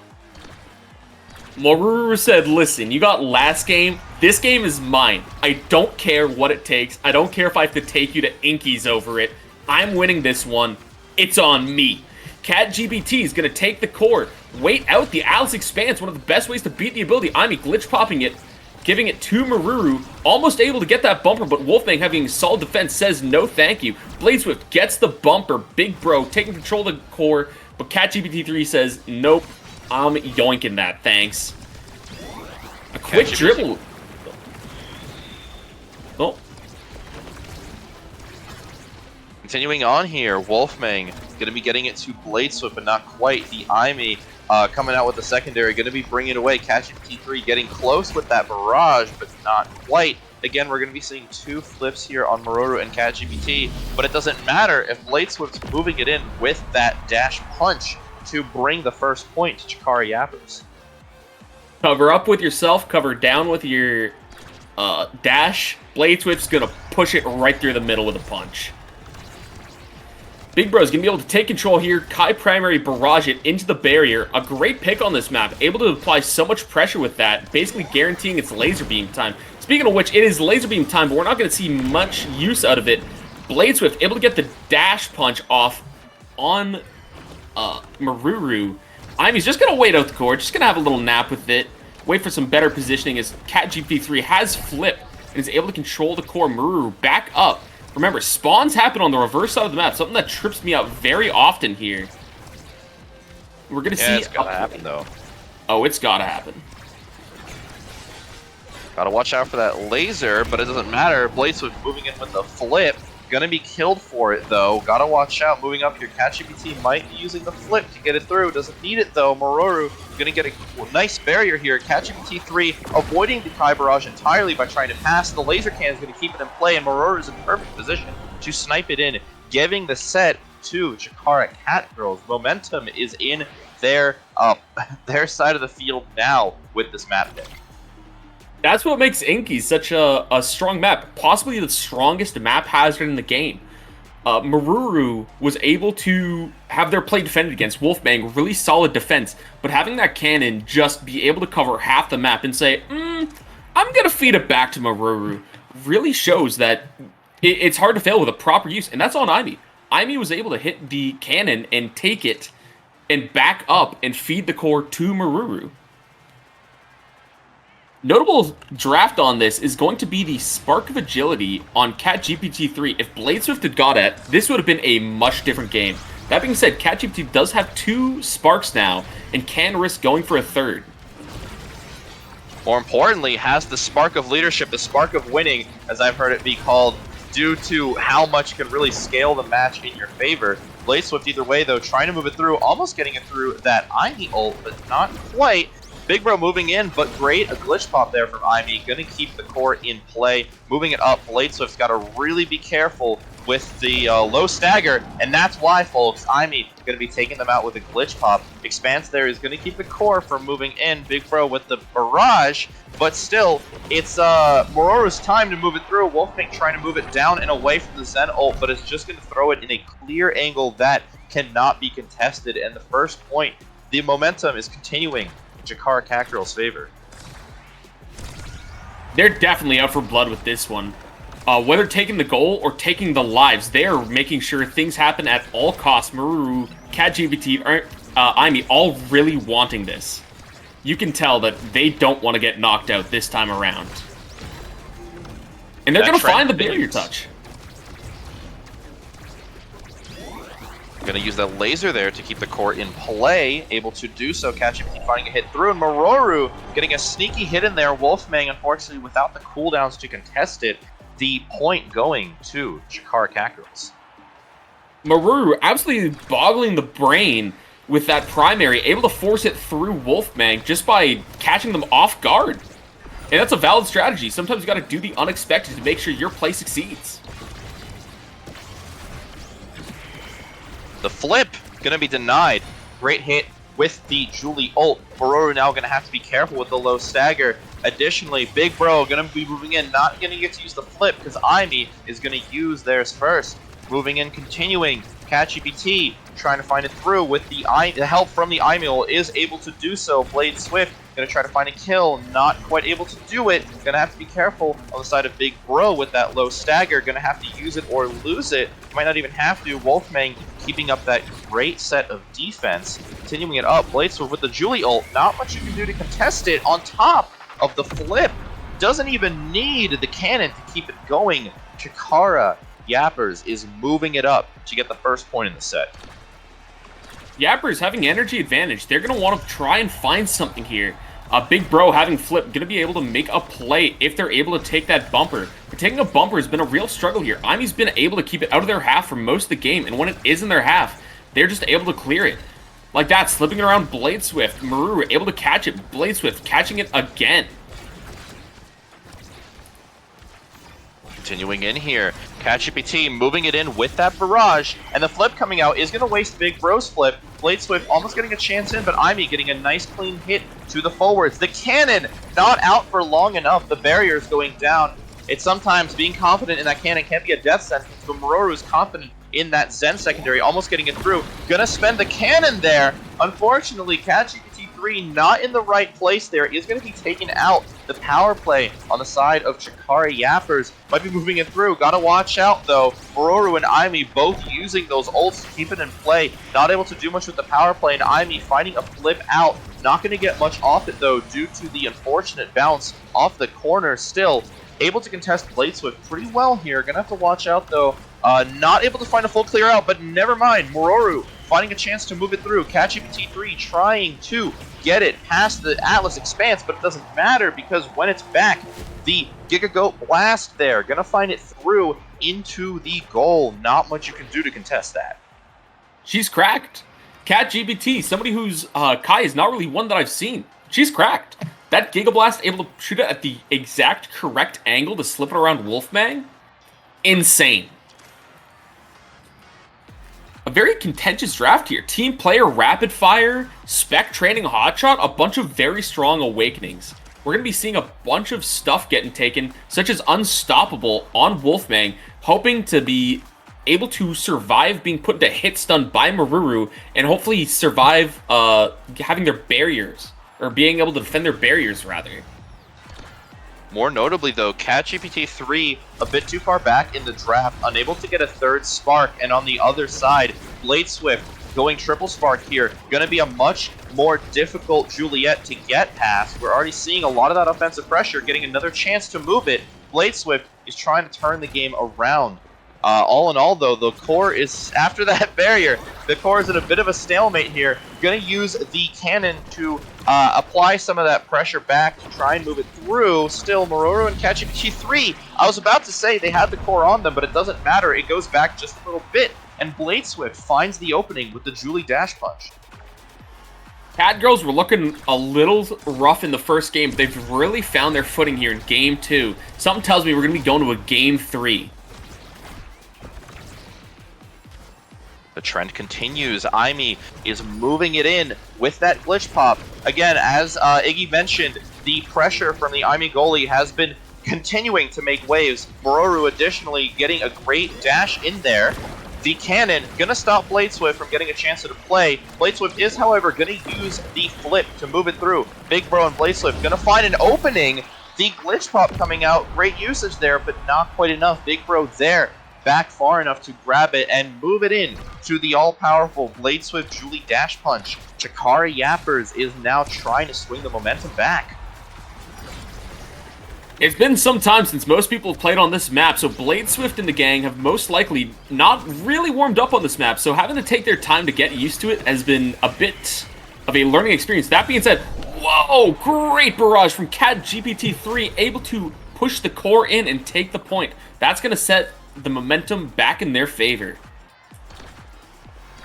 Moruru said, listen, you got last game. This game is mine. I don't care what it takes. I don't care if I have to take you to Inkies over it. I'm winning this one. It's on me. CatGPT is going to take the core. Wait out the Alice Expanse, one of the best ways to beat the ability. Ami glitch popping it, giving it to Moruru. Almost able to get that bumper, but Wolfgang, having solid defense, says no thank you. Bladeswift gets the bumper. Big Bro taking control of the core, but CatGPT3 says, nope. I'm yoinking that, thanks. A quick dribble. Oh. Continuing on here, Wolfgang going to be getting it to Bladeswift, but not quite. The Imi coming out with the secondary, going to be bringing it away. CatGPT3 getting close with that barrage, but not quite. Again, we're going to be seeing 2 flips here on Mororu and CatGPT, but it doesn't matter if Bladeswift's moving it in with that dash punch to bring the first point to Chikara Yappers. Cover up with yourself, cover down with your dash. Bladeswift's going to push it right through the middle with a punch. Big Bro's going to be able to take control here. Kai Primary barrage it into the barrier. A great pick on this map. Able to apply so much pressure with that, basically guaranteeing its laser beam time. Speaking of which, it is laser beam time, but we're not going to see much use out of it. Bladeswift able to get the dash punch off on Moruru. Imi's just going to wait out the core, just going to have a little nap with it, wait for some better positioning as CatGPT3 has flipped and is able to control the core. Moruru back up. Remember, spawns happen on the reverse side of the map, something that trips me out very often here. We're going to see... it's got to happen, though. Oh, it's got to happen. Got to watch out for that laser, but it doesn't matter. Bladeswift moving in with the flip. Gonna be killed for it, though. Gotta watch out. Moving up here, CatGPT might be using the flip to get it through. Doesn't need it, though. Mororu gonna get a nice barrier here. CatGPT3 avoiding the Kai barrage entirely by trying to pass. The laser cannon is gonna keep it in play, and Mororu is in perfect position to snipe it in, giving the set to Chikara Catgirls. Momentum is in their side of the field now with this map pick. That's what makes Inkies such a strong map. Possibly the strongest map hazard in the game. Moruru was able to have their play defended against Wolfgang. Really solid defense. But having that cannon just be able to cover half the map and say, I'm going to feed it back to Moruru, really shows that it's hard to fail with a proper use. And that's on Imi. Imi was able to hit the cannon and take it and back up and feed the core to Moruru. Notable draft on this is going to be the Spark of Agility on CatGPT3. If Bladeswift had got it, this would have been a much different game. That being said, CatGPT does have 2 Sparks now and can risk going for a 3rd. More importantly, has the Spark of Leadership, the Spark of Winning, as I've heard it be called, due to how much can really scale the match in your favor. Bladeswift either way, though, trying to move it through, almost getting it through that Imi ult, but not quite. Big Bro moving in, but great. A glitch pop there from Imi. Going to keep the core in play. Moving it up, Bladeswift's got to really be careful with the low stagger, and that's why, folks, Imi going to be taking them out with a glitch pop. Expanse there is going to keep the core from moving in. Big Bro with the barrage, but still, it's Mororu's time to move it through. Wolfgang trying to move it down and away from the Zen ult, but it's just going to throw it in a clear angle that cannot be contested. And the first point, the momentum is continuing Chikara Catgirls' favor. They're definitely out for blood with this one. Whether taking the goal or taking the lives, they are making sure things happen at all costs. Moruru, CatGPT, Imi, all really wanting this. You can tell that they don't want to get knocked out this time around. And they're going to find the barrier touch. Going to use that laser there to keep the core in play, able to do so. CatGPT finding a hit through, and Mororu getting a sneaky hit in there. Wolfgang, unfortunately, without the cooldowns to contest it. The point going to Chikara Catgirls. Moruru absolutely boggling the brain with that primary, able to force it through Wolfgang just by catching them off guard. And that's a valid strategy. Sometimes you got to do the unexpected to make sure your play succeeds. The flip gonna be denied. Great hit with the Julie ult. Mororu now gonna have to be careful with the low stagger. Additionally, Big Bro gonna be moving in, not gonna get to use the flip because Aimi is gonna use theirs first. Moving in, continuing. CatGPT trying to find it through with the help from the Aimi ult is able to do so. Blade Swift gonna try to find a kill, not quite able to do it. Gonna have to be careful on the side of Big Bro with that low stagger. Gonna have to use it or lose it. Might not even have to. Wolfman keeping up that great set of defense. Continuing it up. Blade Swift with the Julie ult. Not much you can do to contest it on top of the flip. Doesn't even need the cannon to keep it going. Chikara Yappers is moving it up to get the first point in the set. Yappers having energy advantage. They're going to want to try and find something here. Big Bro having flip, going to be able to make a play if they're able to take that bumper. But taking a bumper has been a real struggle here. Aimi's been able to keep it out of their half for most of the game, and when it is in their half, they're just able to clear it. Like that, slipping it around Blade Swift. Mororu able to catch it. Blade Swift catching it again. Continuing in here, CatGPT moving it in with that barrage, and the flip coming out is going to waste Big Bro's flip. Blade Swift almost getting a chance in, but Aimi getting a nice clean hit to the forwards. The cannon not out for long enough. The barrier's going down. It's sometimes being confident in that cannon can't be a death sentence, but Mororu is confident in that Zen secondary, almost getting it through. Gonna spend the cannon there. Unfortunately, CatGPT3 not in the right place there. Is gonna be taken out. The power play on the side of Chikara Yappers might be moving it through. Gotta watch out though. Mororu and Aimi both using those ults to keep it in play. Not able to do much with the power play, and Aimi finding a flip out. Not gonna get much off it though due to the unfortunate bounce off the corner. Still able to contest Blade Swift pretty well here. Gonna have to watch out though. Not able to find a full clear out, but never mind. Mororu finding a chance to move it through. CatGPT3 trying to get it past the Atlas Expanse, but it doesn't matter because when it's back, the Giga Goat Blast there. Gonna find it through into the goal. Not much you can do to contest that. She's cracked. CatGPT, somebody who's Kai is not really one that I've seen. She's cracked. That Giga Blast able to shoot it at the exact correct angle to slip it around Wolfman. Insane. A very contentious draft here. Team player, rapid fire, spec training, hotshot, a bunch of very strong awakenings. We're going to be seeing a bunch of stuff getting taken, such as Unstoppable on Wolfman, hoping to be able to survive being put into hit stun by Mororu, and hopefully survive having their barriers, or being able to defend their barriers, rather. More notably, though, CatGPT3 a bit too far back in the draft, unable to get a third spark, and on the other side, Blade Swift going triple spark here. Going to be a much more difficult Juliet to get past. We're already seeing a lot of that offensive pressure, getting another chance to move it. Blade Swift is trying to turn the game around. All in all, though, the core is, after that barrier, the core is at a bit of a stalemate here. Going to use the cannon to apply some of that pressure back to try and move it through. Still, Mororu and CatGPT3, I was about to say they had the core on them, but it doesn't matter. It goes back just a little bit, and Blade Swift finds the opening with the Julie Dash Punch. Cat Girls were looking a little rough in the first game, but they've really found their footing here in Game 2. Something tells me we're going to be going to a Game 3. The trend continues. Aimi is moving it in with that glitch pop. Again, as Iggy mentioned, the pressure from the Aimi goalie has been continuing to make waves. Mororu additionally getting a great dash in there. The cannon gonna stop Blade Swift from getting a chance to play. Blade Swift is, however, gonna use the flip to move it through. Big Bro and Blade Swift gonna find an opening. The glitch pop coming out, great usage there, but not quite enough. Big Bro there, back far enough to grab it and move it in to the all-powerful Blade Swift Julie Dash Punch. Chikara Yappers is now trying to swing the momentum back. It's been some time since most people have played on this map, so Blade Swift and the gang have most likely not really warmed up on this map, so having to take their time to get used to it has been a bit of a learning experience. That being said, whoa, great barrage from CatGPT3, able to push the core in and take the point. That's going to set the momentum back in their favor.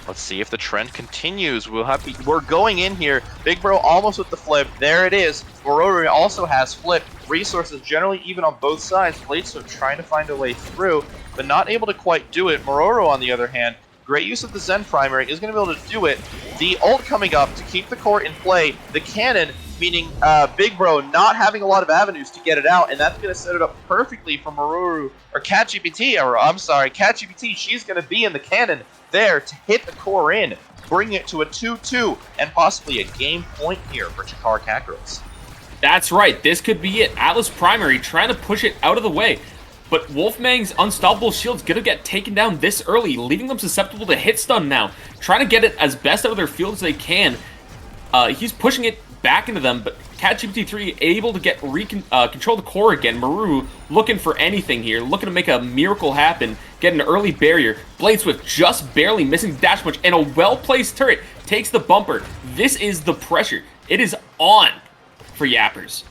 Let's see if the trend continues. We're going in here. Big Bro almost with the flip. There it is. Mororu also has flip. Resources generally even on both sides. BladeSwift trying to find a way through, but not able to quite do it. Mororu, on the other hand, great use of the Zen primary, is going to be able to do it. The ult coming up to keep the core in play. The cannon, meaning Big Bro not having a lot of avenues to get it out, and that's going to set it up perfectly for Mororu, or CatGPT, or I'm sorry, CatGPT. She's going to be in the cannon there to hit the core in, bring it to a 2-2, and possibly a game point here for Chikara Catgirls. That's right, this could be it. Atlas primary trying to push it out of the way. But Wolfmang's unstoppable shield's gonna get taken down this early, leaving them susceptible to hit stun now. Trying to get it as best out of their field as they can. He's pushing it back into them, but CatGPT3 able to get control the core again. Maru looking for anything here, looking to make a miracle happen, get an early barrier. BladeSwift just barely missing the dash punch, and a well-placed turret takes the bumper. This is the pressure. It is on for Yappers.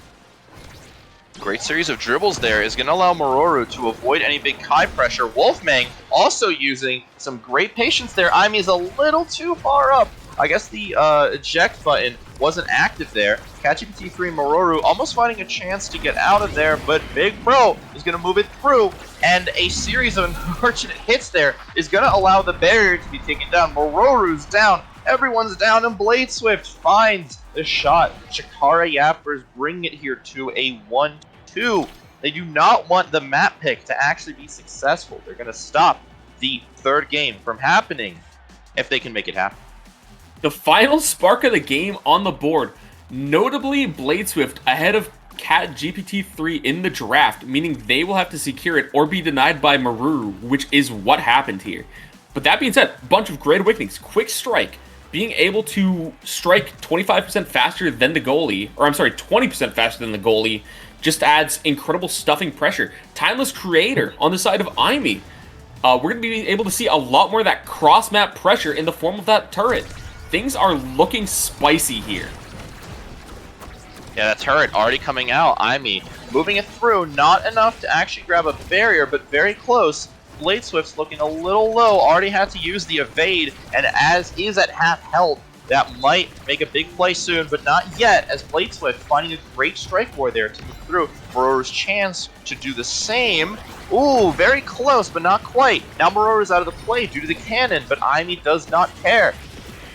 Great series of dribbles there is going to allow Mororu to avoid any big Kai pressure. Wolfmang also using some great patience there. Aimi is a little too far up. I guess the eject button wasn't active there. CatGPT3 Mororu almost finding a chance to get out of there, but Big Bro is going to move it through, and a series of unfortunate hits there is going to allow the barrier to be taken down. Mororu's down, everyone's down, and BladeSwift finds the shot. Chikara Yappers bring it here to a 1-2. They do not want the map pick to actually be successful. They're going to stop the third game from happening if they can make it happen. The final spark of the game on the board. Notably, BladeSwift ahead of CatGPT3 in the draft, meaning they will have to secure it or be denied by Maru, which is what happened here. But that being said, a bunch of great awakenings. Quick strike, being able to strike 25% faster than the goalie, or I'm sorry, 20% faster than the goalie, just adds incredible stuffing pressure. Timeless Creator on the side of Aimi. We're going to be able to see a lot more of that cross-map pressure in the form of that turret. Things are looking spicy here. Yeah, that turret already coming out. Aimi moving it through, not enough to actually grab a barrier, but very close. BladeSwift's looking a little low, already had to use the evade, and as is at half health, that might make a big play soon, but not yet, as BladeSwift finding a great strike war there to move through. Mororu's chance to do the same. Ooh, very close, but not quite. Now Mororu's out of the play due to the cannon, but Aimi does not care.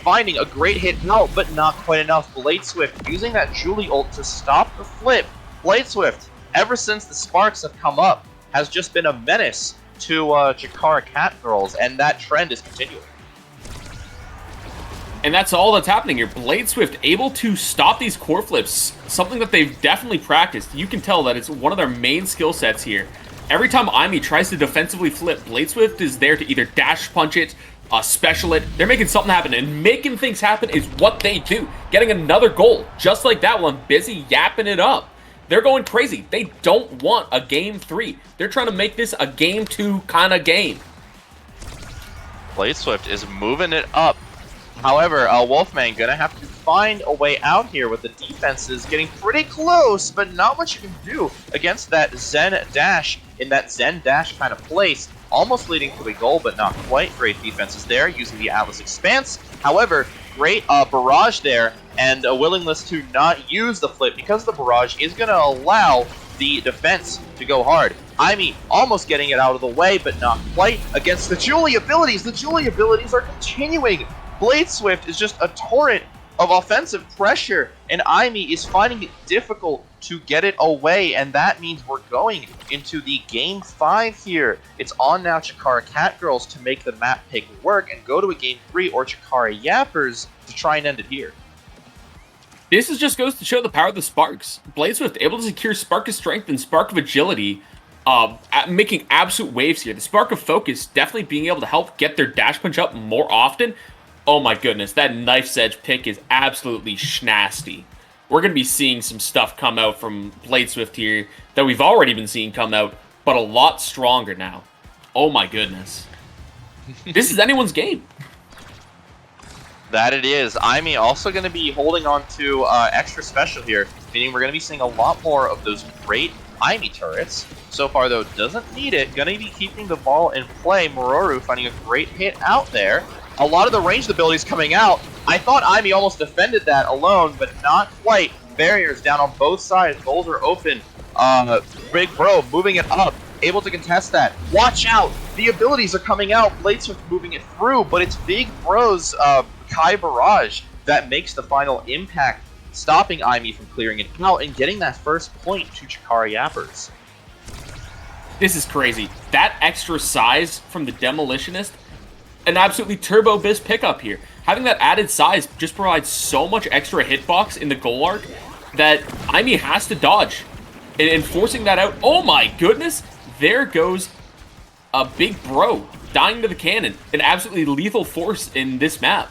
Finding a great hit out, but not quite enough. BladeSwift using that Julie ult to stop the flip. BladeSwift, ever since the sparks have come up, has just been a menace to Chikara Catgirls, and that trend is continuing. And that's all that's happening here. BladeSwift able to stop these core flips, something that they've definitely practiced. You can tell that it's one of their main skill sets here. Every time Aimi tries to defensively flip, BladeSwift is there to either dash punch it, special it. They're making something happen, and making things happen is what they do. Getting another goal, just like that one, busy yapping it up. They're going crazy. They don't want a game 3. They're trying to make this a game 2 kind of game. BladeSwift is moving it up. However, Wolfman gonna have to find a way out here with the defenses getting pretty close, but not much you can do against that Zen dash in that Zen dash kind of place. Almost leading to a goal, but not quite. Great defenses there using the Atlas Expanse. However, great barrage there and a willingness to not use the flip because the barrage is going to allow the defense to go hard. Aimi almost getting it out of the way, but not quite against the Julie abilities. The Julie abilities are continuing. BladeSwift is just a torrent of offensive pressure, and Aimi is finding it difficult to get it away, and that means we're going into the Game 5 here. It's on now Chikara Catgirls to make the map pick work and go to a Game 3 or Chikara Yappers to try and end it here. This just goes to show the power of the Sparks. BladeSwift able to secure Spark of Strength and Spark of Agility, making absolute waves here. The Spark of Focus definitely being able to help get their dash punch up more often. Oh my goodness, that Knife's Edge pick is absolutely schnasty. We're going to be seeing some stuff come out from BladeSwift here that we've already been seeing come out, but a lot stronger now. Oh my goodness. This is anyone's game. That it is. Aimi also going to be holding on to extra special here, meaning we're going to be seeing a lot more of those great Aimi turrets. So far, though, doesn't need it. Going to be keeping the ball in play. Mororu finding a great hit out there. a lot of the ranged abilities coming out. I thought Imi almost defended that alone, but not quite. Barriers down on both sides. Goals are open. Big Bro moving it up. Able to contest that. Watch out! The abilities are coming out. Bladeswift moving it through, but it's Big Bro's Kai Barrage that makes the final impact, stopping Imi from clearing it out and getting that first point to Chikara Yappers. This is crazy. That extra size from the Demolitionist, an absolutely turbo biz pickup here. Having that added size just provides so much extra hitbox in the goal arc that Imi has to dodge. And forcing that out, oh my goodness, there goes a Big Bro dying to the cannon. An absolutely lethal force in this map.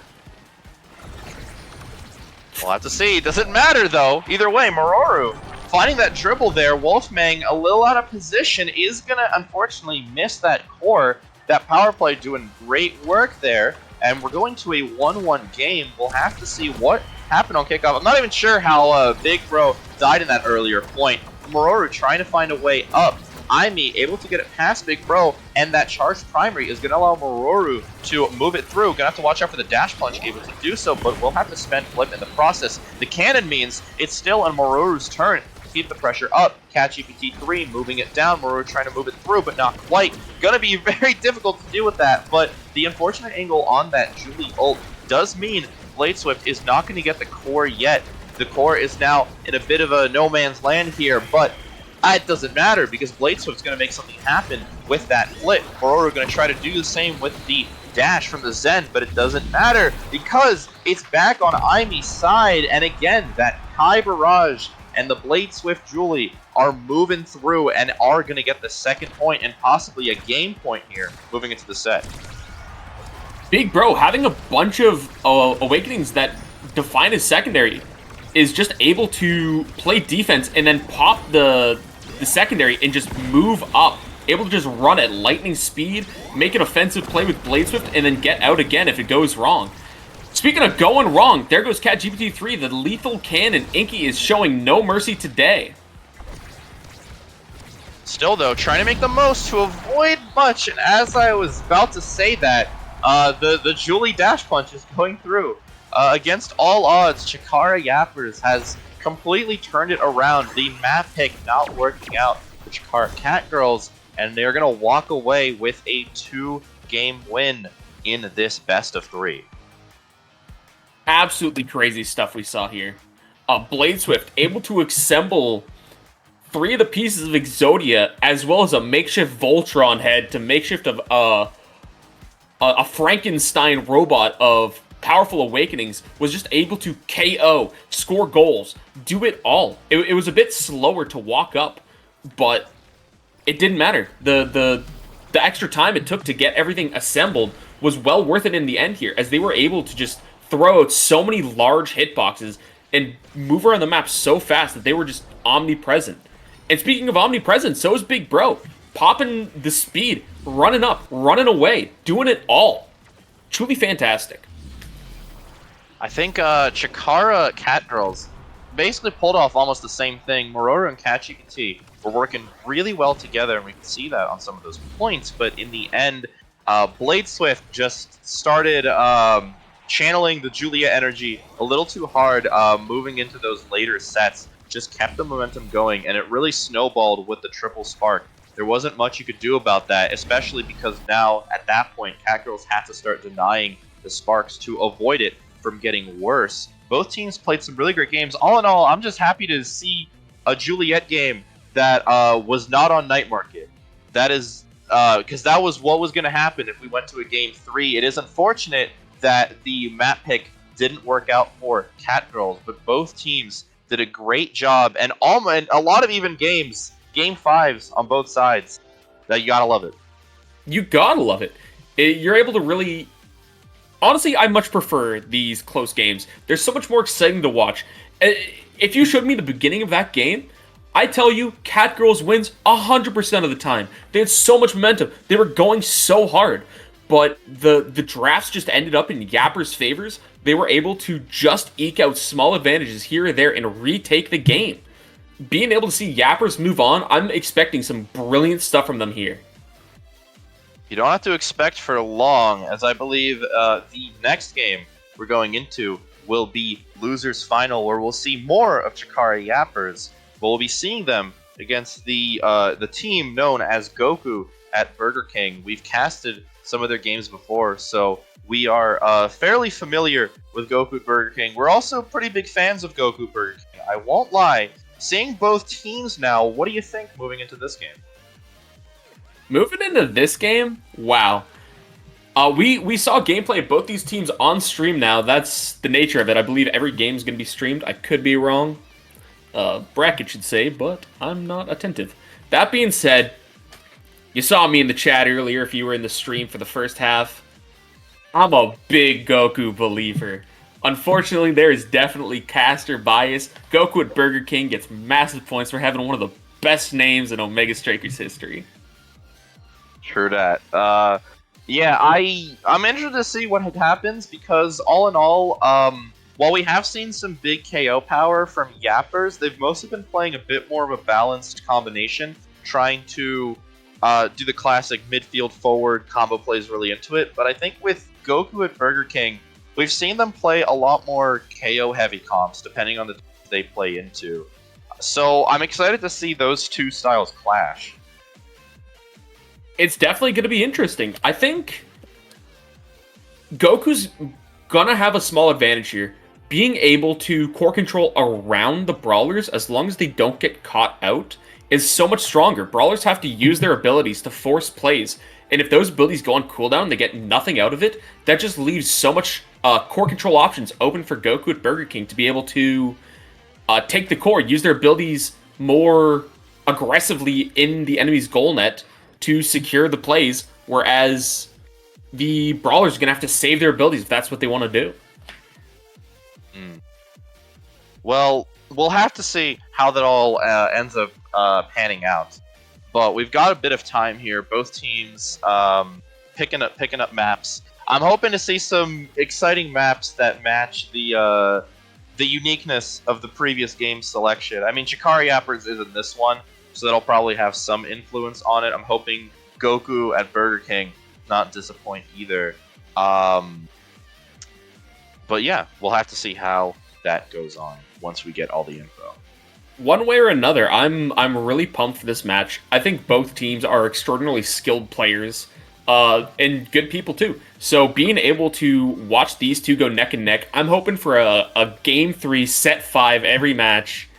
We'll have to see. Doesn't matter, though. Either way, Mororu finding that dribble there. Wolfmang, a little out of position, is going to unfortunately miss that core. That power play doing great work there. And we're going to a 1-1 game. We'll have to see what happened on kickoff. I'm not even sure how Big Bro died in that earlier point. Mororu trying to find a way up. Imi able to get it past Big Bro, and that charged primary is going to allow Mororu to move it through. Going to have to watch out for the dash punch, able to do so, but we'll have to spend flip in the process. The cannon means it's still on Mororu's turn to keep the pressure up. Catch EPT3 moving it down. Mororu trying to move it through, but not quite. Going to be very difficult to do with that, but the unfortunate angle on that Julie ult does mean Bladeswift is not going to get the core yet. The core is now in a bit of a no man's land here, but it doesn't matter because Bladeswift's going to make something happen with that flip. Mororu going to try to do the same with the dash from the Zen, but it doesn't matter because it's back on Imi's side. And again, that Kai Barrage and the Bladeswift Julie are moving through and are going to get the second point and possibly a game point here moving into the set. Big Bro having a bunch of awakenings that define his secondary is just able to play defense and then pop the secondary and just move up. Able to just run at lightning speed, make an offensive play with Bladeswift, and then get out again if it goes wrong. Speaking of going wrong, there goes Cat GPT-3. The lethal cannon Inky is showing no mercy today. Still, though, trying to make the most to avoid much, and as I was about to say that, the Julie dash punch is going through. Against all odds, Chikara Yappers has completely turned it around. The map pick not working out for Chikara Cat Girls, and they're going to walk away with a 2-game win in this best of 3. Absolutely crazy stuff we saw here. Bladeswift able to assemble 3 of the pieces of Exodia, as well as a makeshift Voltron head to makeshift of a Frankenstein robot of powerful awakenings, was just able to KO, score goals, do it all. It was a bit slower to walk up, but it didn't matter. The extra time it took to get everything assembled was well worth it in the end here, as they were able to just throw out so many large hitboxes and move around the map so fast that they were just omnipresent. And speaking of omnipresent, so is Big Bro. Popping the speed, running up, running away, doing it all. Truly fantastic. I think Chikara Cat Girls basically pulled off almost the same thing. Mororu and Cat GPT were working really well together, and we can see that on some of those points. But in the end, Bladeswift just started channeling the Julia energy a little too hard, moving into those later sets. Just kept the momentum going, and it really snowballed with the triple spark. There wasn't much you could do about that, especially because now, at that point, Cat Girls had to start denying the sparks to avoid it from getting worse. Both teams played some really great games. All in all, I'm just happy to see a Juliet game that was not on Night Market. That is, because that was what was going to happen if we went to a Game 3. It is unfortunate that the map pick didn't work out for Cat Girls, but both teams did a great job, and a lot of even games, Game 5s on both sides. That you gotta love it. You gotta love it. You're able to really... Honestly, I much prefer these close games. They're so much more exciting to watch. If you showed me the beginning of that game, I tell you, Cat Girls wins 100% of the time. They had so much momentum. They were going so hard. But the drafts just ended up in Yapper's favors. They were able to just eke out small advantages here or there and retake the game. Being able to see Yappers move on, I'm expecting some brilliant stuff from them here. You don't have to expect for long, as I believe the next game we're going into will be Losers Final, where we'll see more of Chikara Yappers, but we'll be seeing them against the team known as Goku at Burger King. We've casted some of their games before, so we are fairly familiar with Goku at Burger King. We're also pretty big fans of Goku at Burger King. I won't lie. Seeing both teams now, what do you think moving into this game? Moving into this game, wow. We saw gameplay of both these teams on stream now. That's the nature of it. I believe every game is going to be streamed. I could be wrong. Bracket should say, but I'm not attentive. That being said, you saw me in the chat earlier if you were in the stream for the first half. I'm a big Goku believer. Unfortunately, there is definitely caster bias. Goku at Burger King gets massive points for having one of the best names in Omega Strikers history. True that. Yeah, I'm interested to see what happens because all in all, while we have seen some big KO power from Yappers, they've mostly been playing a bit more of a balanced combination, trying to do the classic midfield forward combo plays really into it. But I think with Goku at Burger King, we've seen them play a lot more KO heavy comps depending on the teams they play into. So I'm excited to see those two styles clash. It's definitely going to be interesting. I think Goku's going to have a small advantage here. Being able to core control around the Brawlers as long as they don't get caught out is so much stronger. Brawlers have to use their abilities to force plays. And if those abilities go on cooldown, they get nothing out of it. That just leaves so much core control options open for Goku at Burger King to be able to take the core, use their abilities more aggressively in the enemy's goal net to secure the plays, whereas the Brawlers are going to have to save their abilities if that's what they want to do. Well, we'll have to see how that all ends up panning out. But we've got a bit of time here. Both teams picking up maps. I'm hoping to see some exciting maps that match the uniqueness of the previous game selection. I mean, Chikara Yappers is in this one, so that'll probably have some influence on it. I'm hoping Goku at Burger King not disappoint either. But yeah, we'll have to see how that goes on once we get all the info. One way or another, I'm really pumped for this match. I think both teams are extraordinarily skilled players, and good people too. So being able to watch these two go neck and neck, I'm hoping for a Game 3, Set 5 every match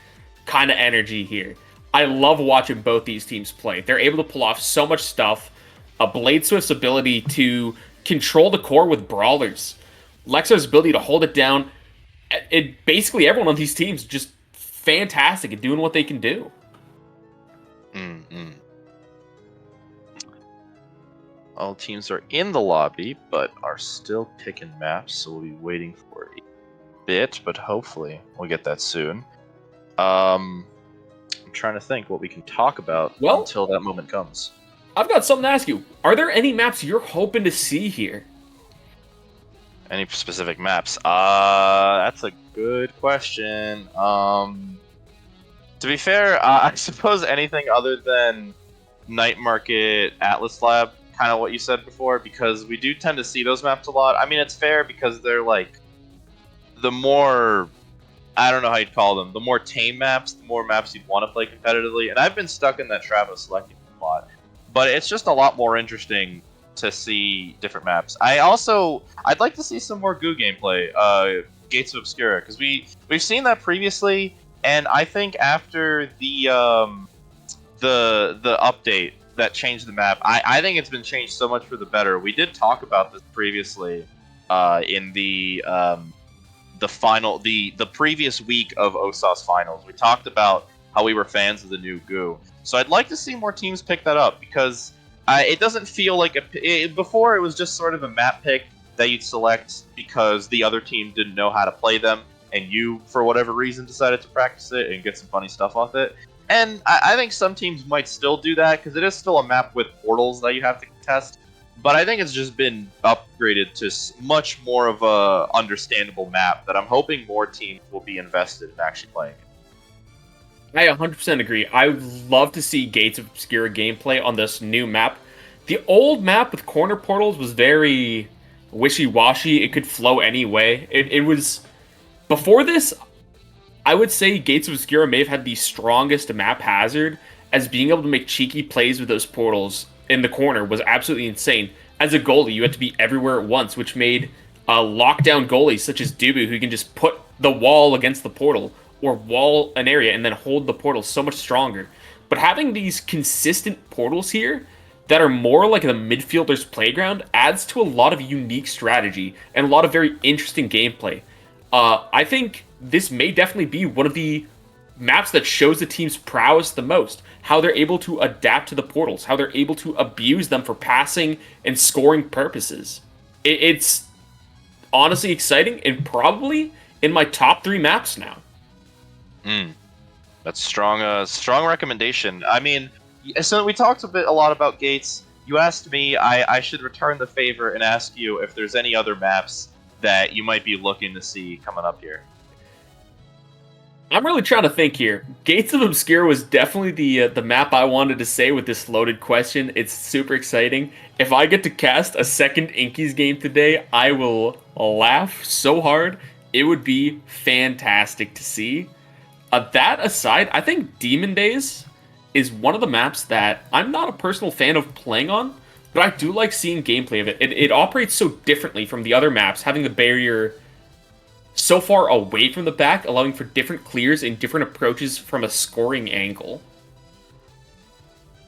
kind of energy here. I love watching both these teams play. They're able to pull off so much stuff. Blade Swift's ability to control the core with Brawlers. Lexo's ability to hold it down. Basically, everyone on these teams just fantastic at doing what they can do. All teams are in the lobby, but are still picking maps, so we'll be waiting for a bit, but hopefully we'll get that soon. I'm trying to think what we can talk about until that moment comes. I've got something to ask you. Are there any maps you're hoping to see here? Any specific maps? That's a good question. To be fair, I suppose anything other than Night Market, Atlas Lab, kind of what you said before, because we do tend to see those maps a lot. I mean, it's fair because they're like the more, I don't know how you'd call them, the more tame maps, the more maps you'd want to play competitively. And I've been stuck in that Travo selecting a lot, but it's just a lot more interesting to see different maps. I'd like to see some more Goo gameplay, Gates of Obscura, because we've seen that previously, and I think after the update that changed the map, I think it's been changed so much for the better. We did talk about this previously in the previous week of Osas Finals. We talked about how we were fans of the new Goo. So I'd like to see more teams pick that up, because it doesn't feel like before it was just sort of a map pick that you'd select because the other team didn't know how to play them, and you, for whatever reason, decided to practice it and get some funny stuff off it. And I think some teams might still do that, because it is still a map with portals that you have to test. But I think it's just been upgraded to much more of a understandable map that I'm hoping more teams will be invested in actually playing it. I 100% agree. I would love to see Gates of Obscura gameplay on this new map. The old map with corner portals was very wishy-washy. It could flow any way. It was... Before this, I would say Gates of Obscura may have had the strongest map hazard, as being able to make cheeky plays with those portals in the corner was absolutely insane. As a goalie, you had to be everywhere at once, which made lockdown goalies such as Dubu, who can just put the wall against the portal, or wall an area and then hold the portal, so much stronger. But having these consistent portals here that are more like the midfielder's playground adds to a lot of unique strategy and a lot of very interesting gameplay. I think this may definitely be one of the maps that shows the team's prowess the most. How they're able to adapt to the portals, how they're able to abuse them for passing and scoring purposes. It's honestly exciting and probably in my top 3 maps now. That's strong recommendation. I mean, so we talked a lot about Gates. You asked me, I should return the favor and ask you if there's any other maps that you might be looking to see coming up here. I'm really trying to think here. Gates of Obscura was definitely the map I wanted to say with this loaded question. It's super exciting. If I get to cast a second Inkies game today, I will laugh so hard. It would be fantastic to see. That aside, I think Demon Days is one of the maps that I'm not a personal fan of playing on, but I do like seeing gameplay of it. It operates so differently from the other maps, having the barrier so far away from the back, allowing for different clears and different approaches from a scoring angle.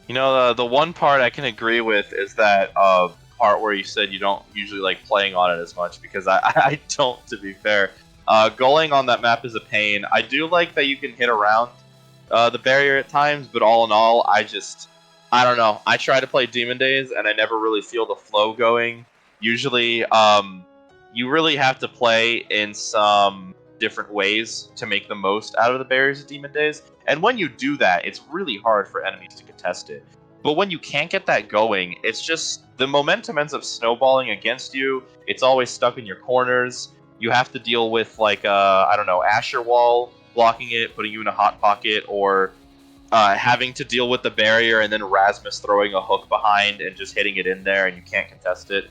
You know, the one part I can agree with is that part where you said you don't usually like playing on it as much, because I don't, to be fair. Going on that map is a pain. I do like that you can hit around the barrier at times, but all in all, I don't know. I try to play Demon Days, and I never really feel the flow going. Usually, you really have to play in some different ways to make the most out of the barriers of Demon Days. And when you do that, it's really hard for enemies to contest it. But when you can't get that going, it's just the momentum ends up snowballing against you. It's always stuck in your corners. You have to deal with, like, I don't know, Asher Wall blocking it, putting you in a hot pocket, or having to deal with the barrier and then Rasmus throwing a hook behind and just hitting it in there and you can't contest it.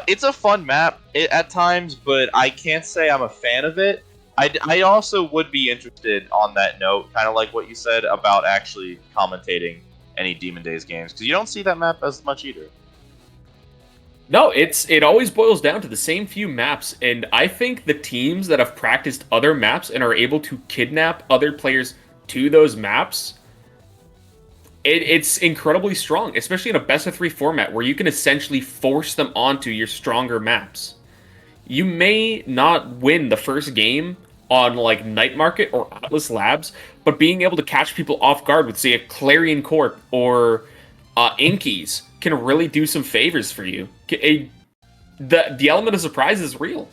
It's a fun map at times, but I can't say I'm a fan of it. I also would be interested on that note, kind of like what you said about actually commentating any Demon Days games, because you don't see that map as much either. No, it always boils down to the same few maps, and I think the teams that have practiced other maps and are able to kidnap other players to those maps, it's incredibly strong, especially in a best-of-3 format where you can essentially force them onto your stronger maps. You may not win the first game on, like, Night Market or Atlas Labs, but being able to catch people off guard with, say, a Clarion Corp or Inkies can really do some favors for you. The element of surprise is real.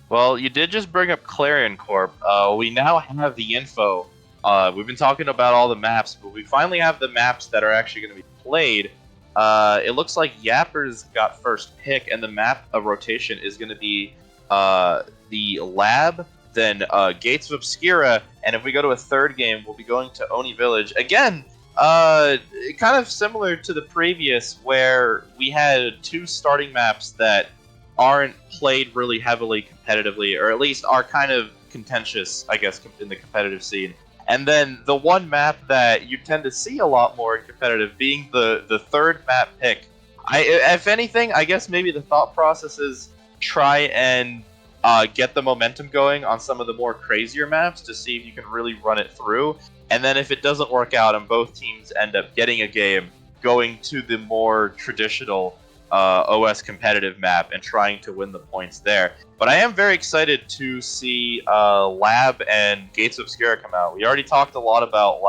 Well, you did just bring up Clarion Corp. We now have the info. We've been talking about all the maps, but we finally have the maps that are actually going to be played. It looks like Yapper's got first pick, and the map of rotation is going to be the Lab, then Gates of Obscura, and if we go to a third game, we'll be going to Oni Village. Again, kind of similar to the previous, where we had 2 starting maps that aren't played really heavily competitively, or at least are kind of contentious, I guess, in the competitive scene. And then the one map that you tend to see a lot more in competitive being the third map pick. If anything, I guess maybe the thought process is try and get the momentum going on some of the more crazier maps to see if you can really run it through. And then if it doesn't work out and both teams end up getting a game, going to the more traditional OS competitive map and trying to win the points there. But I am very excited to see Lab and Gates of Obscura come out. We already talked a lot about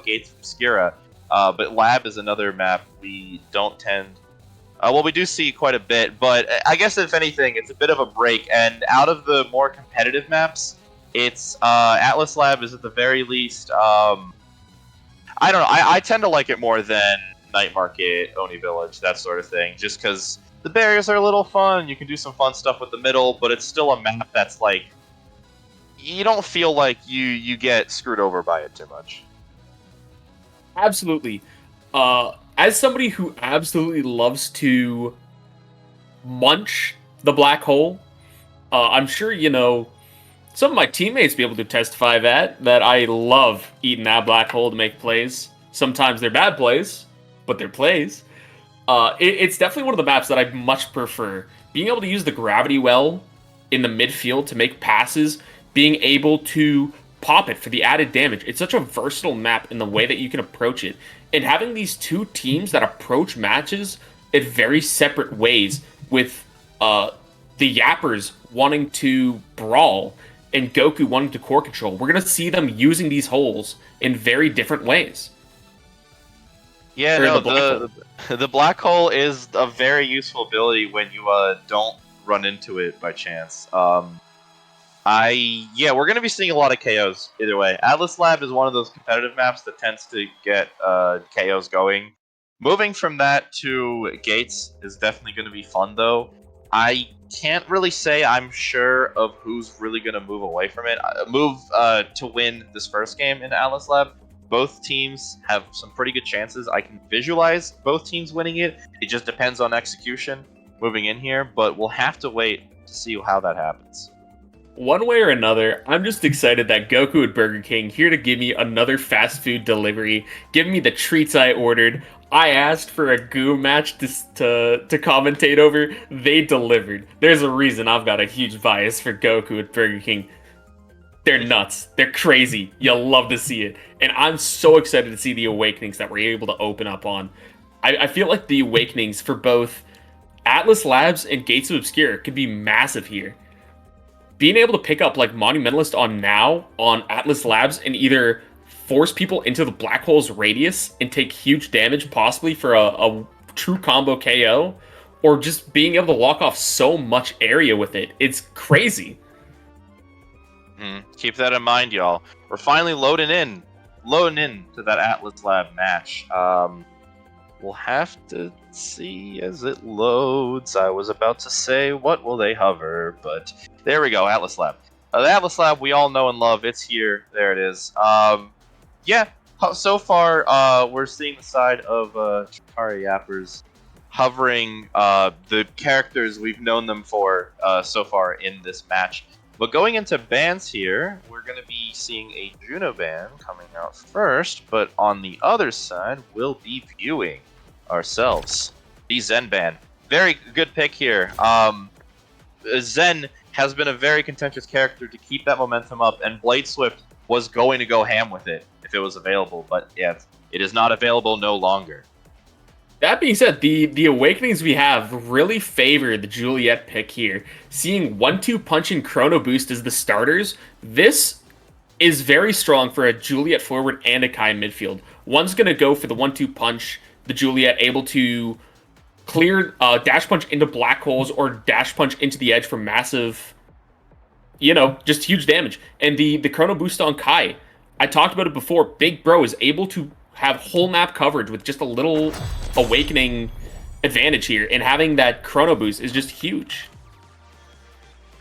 Gates of Obscura, but Lab is another map we don't tend. Well, we do see quite a bit, but I guess if anything, it's a bit of a break. And out of the more competitive maps, it's Atlas Lab is at the very least. I don't know. I tend to like it more than Night Market, Oni Village, that sort of thing, just because the barriers are a little fun. You can do some fun stuff with the middle, but it's still a map that's like, you don't feel like you get screwed over by it too much. Absolutely. as somebody who absolutely loves to munch the black hole, I'm sure, some of my teammates be able to testify that I love eating that black hole to make plays. Sometimes they're bad plays, but they're plays. It's definitely one of the maps that I much prefer. Being able to use the gravity well in the midfield to make passes, being able to pop it for the added damage. It's such a versatile map in the way that you can approach it. And having these two teams that approach matches in very separate ways, with the Yappers wanting to brawl and Goku wanting to core control, we're going to see them using these holes in very different ways. Yeah, the black hole is a very useful ability when you don't run into it by chance. We're gonna be seeing a lot of KOs either way. Atlas Lab is one of those competitive maps that tends to get KOs going. Moving from that to Gates is definitely going to be fun, though. I can't really say I'm sure of who's really going to move away from it. To win this first game in Atlas Lab. Both teams have some pretty good chances. I can visualize both teams winning it. It just depends on execution moving in here, but we'll have to wait to see how that happens. One way or another, I'm just excited that Goku at Burger King here to give me another fast food delivery, giving me the treats I ordered. I asked for a goo match to commentate over. They delivered. There's a reason I've got a huge bias for Goku at Burger King. They're nuts. They're crazy. You'll love to see it. And I'm so excited to see the awakenings that we're able to open up on. I feel like the awakenings for both Atlas Labs and Gates of Obscure could be massive here. Being able to pick up like Monumentalist on Atlas Labs and either force people into the black hole's radius and take huge damage possibly for a true combo KO, or just being able to lock off so much area with it. It's crazy. Keep that in mind, y'all. We're finally loading in to that Atlas Lab match. We'll have to see as it loads. I was about to say, what will they hover? But there we go, Atlas Lab. The Atlas Lab we all know and love. It's here. There it is. So far, we're seeing the side of Chikara Yappers hovering the characters we've known them for so far in this match. But going into bans here, we're going to be seeing a Juno ban coming out first, but on the other side, we'll be viewing ourselves the Zen ban. Very good pick here. Zen has been a very contentious character to keep that momentum up, and Blade Swift was going to go ham with it if it was available, but yeah, it is not available no longer. That being said, the awakenings we have really favor the Juliet pick here. Seeing 1-2 punch and Chrono Boost as the starters, this is very strong for a Juliet forward and a Kai midfield. One's going to go for the 1-2 punch, the Juliet able to clear dash punch into black holes or dash punch into the edge for massive, just huge damage. And the Chrono Boost on Kai, I talked about it before, Big Bro is able to have whole map coverage with just a little awakening advantage here, and having that Chrono Boost is just huge.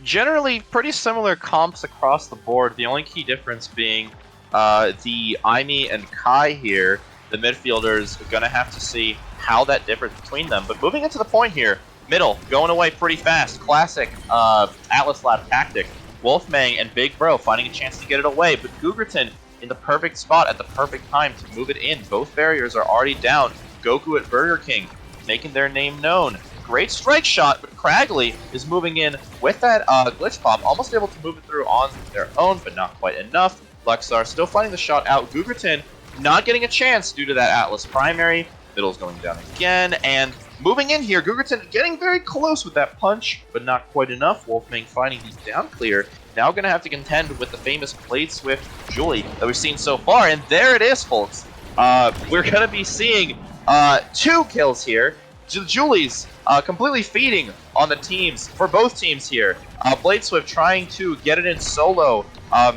Generally, pretty similar comps across the board. The only key difference being the Aimi and Kai here. The midfielders are going to have to see how that differs between them. But moving into the point here, middle, going away pretty fast. Classic Atlas Lab tactic. Wolfmang and Big Bro finding a chance to get it away, but Gugerton in the perfect spot at the perfect time to move it in. Both barriers are already down. Goku at Burger King making their name known. Great strike shot, but Cragley is moving in with that glitch pop, almost able to move it through on their own, but not quite enough. Lexar still finding the shot out. Gugerton not getting a chance due to that Atlas primary. Middle's going down again, and moving in here, Gugerton getting very close with that punch, but not quite enough. Wolfmang finding the down clear. Now going to have to contend with the famous Blade Swift Julie that we've seen so far, and there it is, folks. We're going to be seeing 2 kills here. Julie's completely feeding on the teams, for both teams here. Blade Swift trying to get it in solo,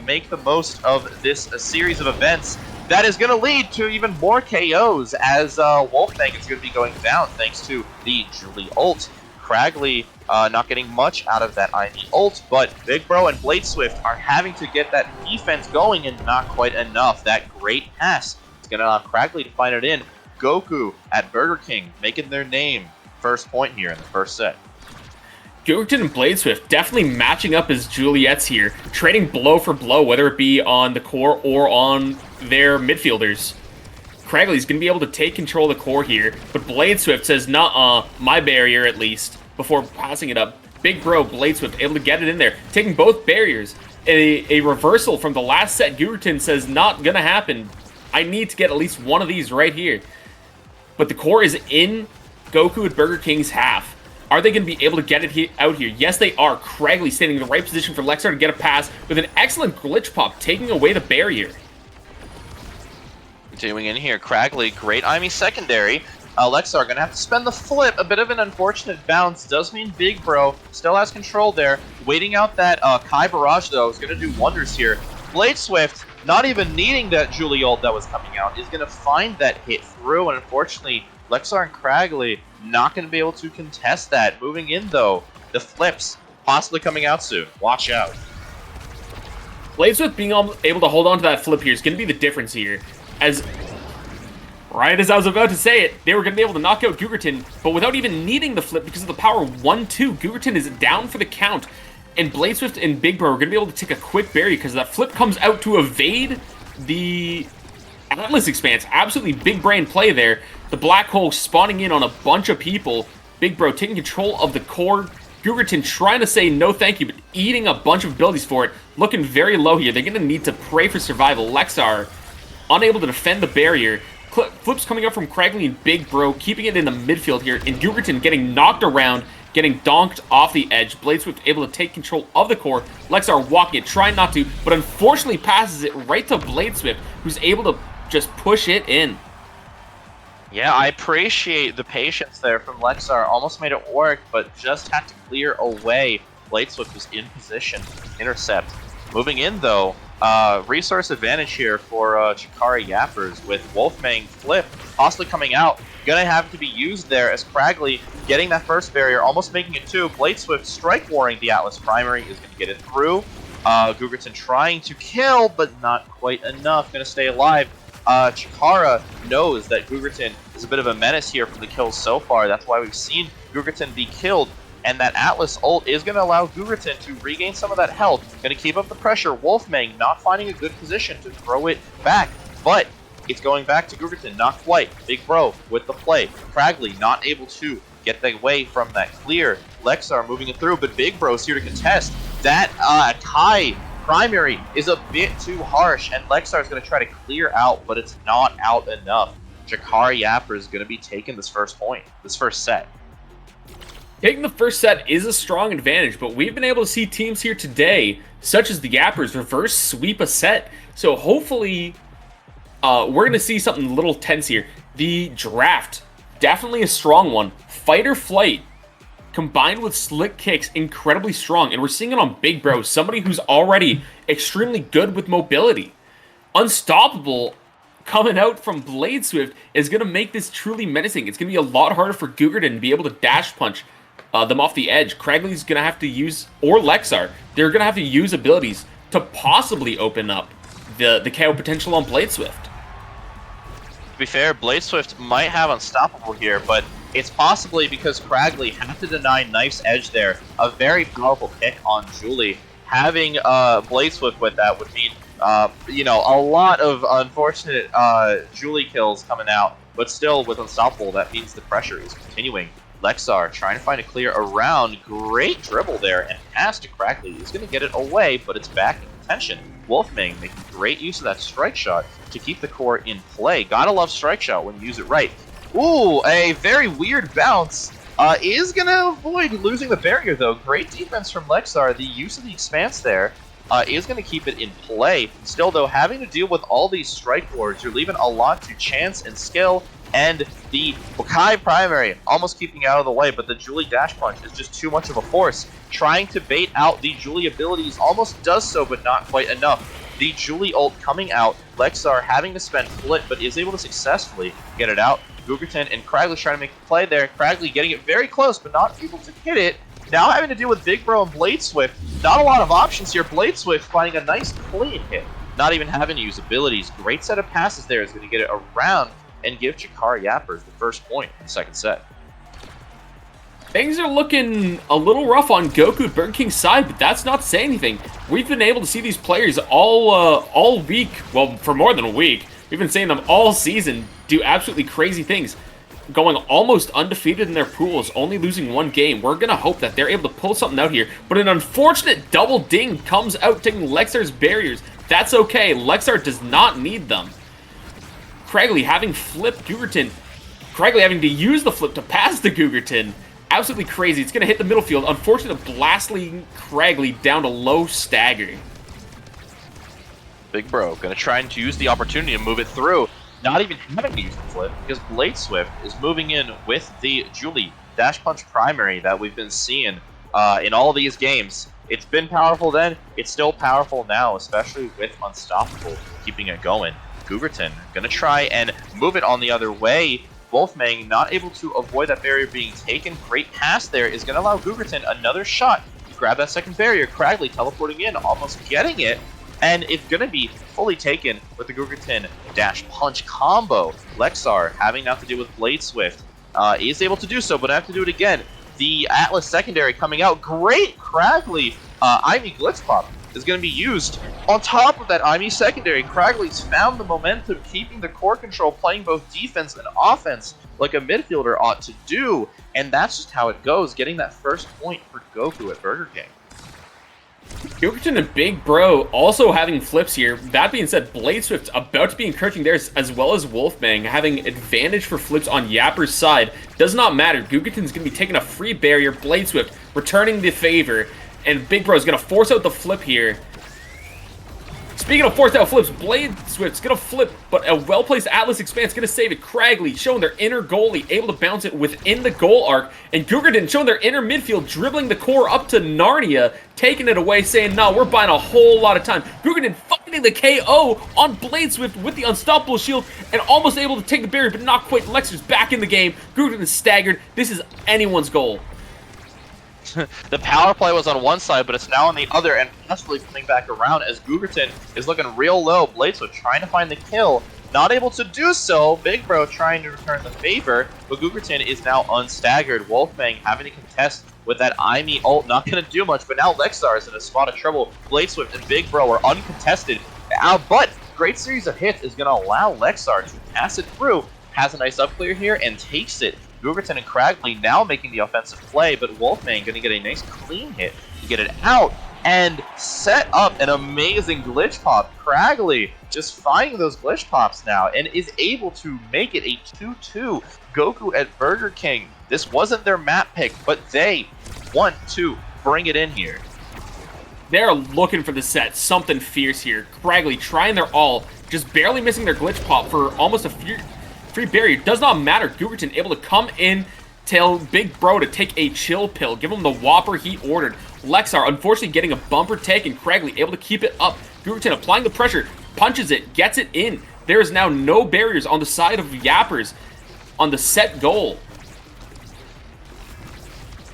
make the most of this series of events. That is going to lead to even more KOs as Wolfmang is going to be going down thanks to the Julie ult. Cragley not getting much out of that Ivy ult, but Big Bro and Blade Swift are having to get that defense going and not quite enough. That great pass is going to allow Cragley to find it in. Goku at Burger King making their name. First point here in the first set. Gurton and Bladeswift definitely matching up as Juliets here, trading blow for blow, whether it be on the core or on their midfielders. Craigley's going to be able to take control of the core here, but Bladeswift says, "Nuh-uh, my barrier at least," before passing it up. Big bro Bladeswift able to get it in there, taking both barriers. A reversal from the last set. Gurton says, "Not gonna happen. I need to get at least one of these right here." But the core is in Goku at Burger King's half. Are they going to be able to get it out here? Yes, they are. Craigley standing in the right position for Lexar to get a pass with an excellent glitch pop, taking away the barrier. Continuing in here, Craigley, great IME secondary. Lexar going to have to spend the flip. A bit of an unfortunate bounce. Does mean Big Bro still has control there. Waiting out that Kai barrage, though, is going to do wonders here. Bladeswift, not even needing that Julie ult that was coming out, is going to find that hit through, and unfortunately, Lexar and Craigley not going to be able to contest that. Moving in, though, the flips possibly coming out soon. Watch out. Bladeswift being able to hold on to that flip here is going to be the difference here. As right as I was about to say it, they were going to be able to knock out Gugurton, but without even needing the flip because of the power 1-2. Gugurton is down for the count, and Bladeswift and Big Bro are going to be able to take a quick barrier because that flip comes out to evade the Atlas Expanse. Absolutely big brain play there. The black hole spawning in on a bunch of people. Big Bro taking control of the core. Gugurton trying to say no thank you, but eating a bunch of abilities for it. Looking very low here. They're going to need to pray for survival. Lexar unable to defend the barrier. Flips coming up from Craigley and Big Bro, keeping it in the midfield here. And Gugurton getting knocked around, getting donked off the edge. Bladeswift able to take control of the core. Lexar walking it, trying not to, but unfortunately passes it right to Bladeswift, who's able to just push it in. Yeah, I appreciate the patience there from Lexar. Almost made it work, but just had to clear away. Bladeswift was in position to intercept. Moving in, though, resource advantage here for Chikari Yappers with Wolfmang flip possibly coming out. Gonna have to be used there as Craigley getting that first barrier, almost making it two. Bladeswift strike warring the Atlas primary is gonna get it through. Gugurton trying to kill, but not quite enough. Gonna stay alive. Chikara knows that Gugurton is a bit of a menace here from the kills so far. That's why we've seen Gugurton be killed. And that Atlas ult is going to allow Gugurton to regain some of that health. Going to keep up the pressure. Wolfmang not finding a good position to throw it back. But it's going back to Gugurton. Not quite. Big Bro with the play. Craigley not able to get away from that clear. Lexar moving it through, but Big Bro's here to contest. That Kai primary is a bit too harsh, and Lexar is going to try to clear out, but it's not out enough. Chikari Yapper is going to be taking this first point, this first set. Taking the first set is a strong advantage, but we've been able to see teams here today, such as the Yappers, reverse sweep a set. So hopefully, we're going to see something a little tense here. The draft, definitely a strong one. Fight or flight, combined with slick kicks, incredibly strong. And we're seeing it on Big Bro, somebody who's already extremely good with mobility. Unstoppable coming out from Bladeswift is going to make this truly menacing. It's going to be a lot harder for Gugurton to be able to dash punch them off the edge. Craigley's going to have to use, or Lexar, they're going to have to use abilities to possibly open up the KO potential on Bladeswift. To be fair, Bladeswift might have Unstoppable here, but it's possibly because Craigley had to deny Knife's Edge there. A very powerful pick on Julie. Having Bladeswift with that would mean, you know, a lot of unfortunate Julie kills coming out, but still with Unstoppable, that means the pressure is continuing. Lexar trying to find a clear around. Great dribble there, and pass to Craigley. He's going to get it away, but it's back in contention. Wolfmang making great use of that strike shot to keep the core in play. Gotta love strike shot when you use it right. Ooh, a very weird bounce. Is going to avoid losing the barrier, though. Great defense from Lexar. The use of the expanse there is going to keep it in play. Still, though, having to deal with all these strike wards, you're leaving a lot to chance and skill. And the Kai primary almost keeping out of the way, but the Julie dash punch is just too much of a force. Trying to bait out the Julie abilities almost does so, but not quite enough. The Julie ult coming out, Lexar having to spend flip, but is able to successfully get it out. Gugurton and Craigley trying to make the play there. Craigley getting it very close, but not able to hit it. Now having to deal with Big Bro and Bladeswift. Not a lot of options here. Bladeswift finding a nice clean hit. Not even having to use abilities. Great set of passes there is going to get it around and give Chikara Yappers the first point in the second set. Things are looking a little rough on Goku Burger King's side, but that's not saying anything. We've been able to see these players all week, well, for more than a week. We've been seeing them all season do absolutely crazy things, going almost undefeated in their pools, only losing one game. We're going to hope that they're able to pull something out here, but an unfortunate double ding comes out, taking Lexar's barriers. That's okay. Lexar does not need them. Cragley having flipped Gugerton. Cragley having to use the flip to pass to Gugerton. Absolutely crazy. It's going to hit the middle field. Unfortunate blastly Cragley down to low stagger. Big Bro going to try and use the opportunity to move it through. Not even having to use the flip, because Blade Swift is moving in with the Julie Dash Punch primary that we've been seeing in all these games. It's been powerful then, it's still powerful now, especially with Unstoppable keeping it going. Gugerton going to try and move it on the other way. Wolfmang not able to avoid that barrier being taken. Great pass there is going to allow Gugerton another shot to grab that second barrier. Cragley teleporting in, almost getting it. And it's going to be fully taken with the Gugerton Dash Punch combo. Lexar, having now to deal with Blade Swift, is able to do so, but I have to do it again. The Atlas secondary coming out. Great Cragley Ivy Glitch Pop is going to be used on top of that Ivy secondary. Cragley's found the momentum, keeping the core control, playing both defense and offense like a midfielder ought to do. And that's just how it goes, getting that first point for Goku at Burger King. Gugerton and Big Bro also having flips here. That being said, Blade Swift's about to be encouraging theirs, as well as Wolfmang having advantage for flips on Yapper's side. Does not matter. Gugerton's going to be taking a free barrier. Blade Swift returning the favor, and Big Bro's going to force out the flip here. Speaking of forced out flips, Blade Swift's going to flip, but a well-placed Atlas Expanse going to save it. Cragley showing their inner goalie, able to bounce it within the goal arc, and Gugerton showing their inner midfield, dribbling the core up to Narnia, taking it away, saying, no, we're buying a whole lot of time. Gugerton finding the KO on Blade Swift with the Unstoppable Shield, and almost able to take the barrier, but not quite. Lexar's back in the game. Gugerton is staggered. This is anyone's goal. The power play was on one side, but it's now on the other, and possibly coming back around as Gugerton is looking real low. Blade Swift trying to find the kill, not able to do so. Big Bro trying to return the favor, but Gugerton is now unstaggered. Wolfmang having to contest with that Imi ult, not going to do much, but now Lexar is in a spot of trouble. Blade Swift and Big Bro are uncontested, but great series of hits is going to allow Lexar to pass it through. Has a nice up clear here and takes it. Gugerton and Cragley now making the offensive play, but Wolfmang going to get a nice clean hit to get it out and set up an amazing glitch pop. Cragley just finding those glitch pops now and is able to make it a 2-2 Goku at Burger King. This wasn't their map pick, but they want to bring it in here. They're looking for the set, something fierce here. Cragley trying their all, just barely missing their glitch pop for almost a free barrier. Does not matter. Gugerton able to come in, tell Big Bro to take a chill pill, give him the Whopper he ordered. Lexar unfortunately getting a bumper take, and Cragley able to keep it up. Gugerton applying the pressure, punches it, gets it in. There is now no barriers on the side of Yappers on the set goal.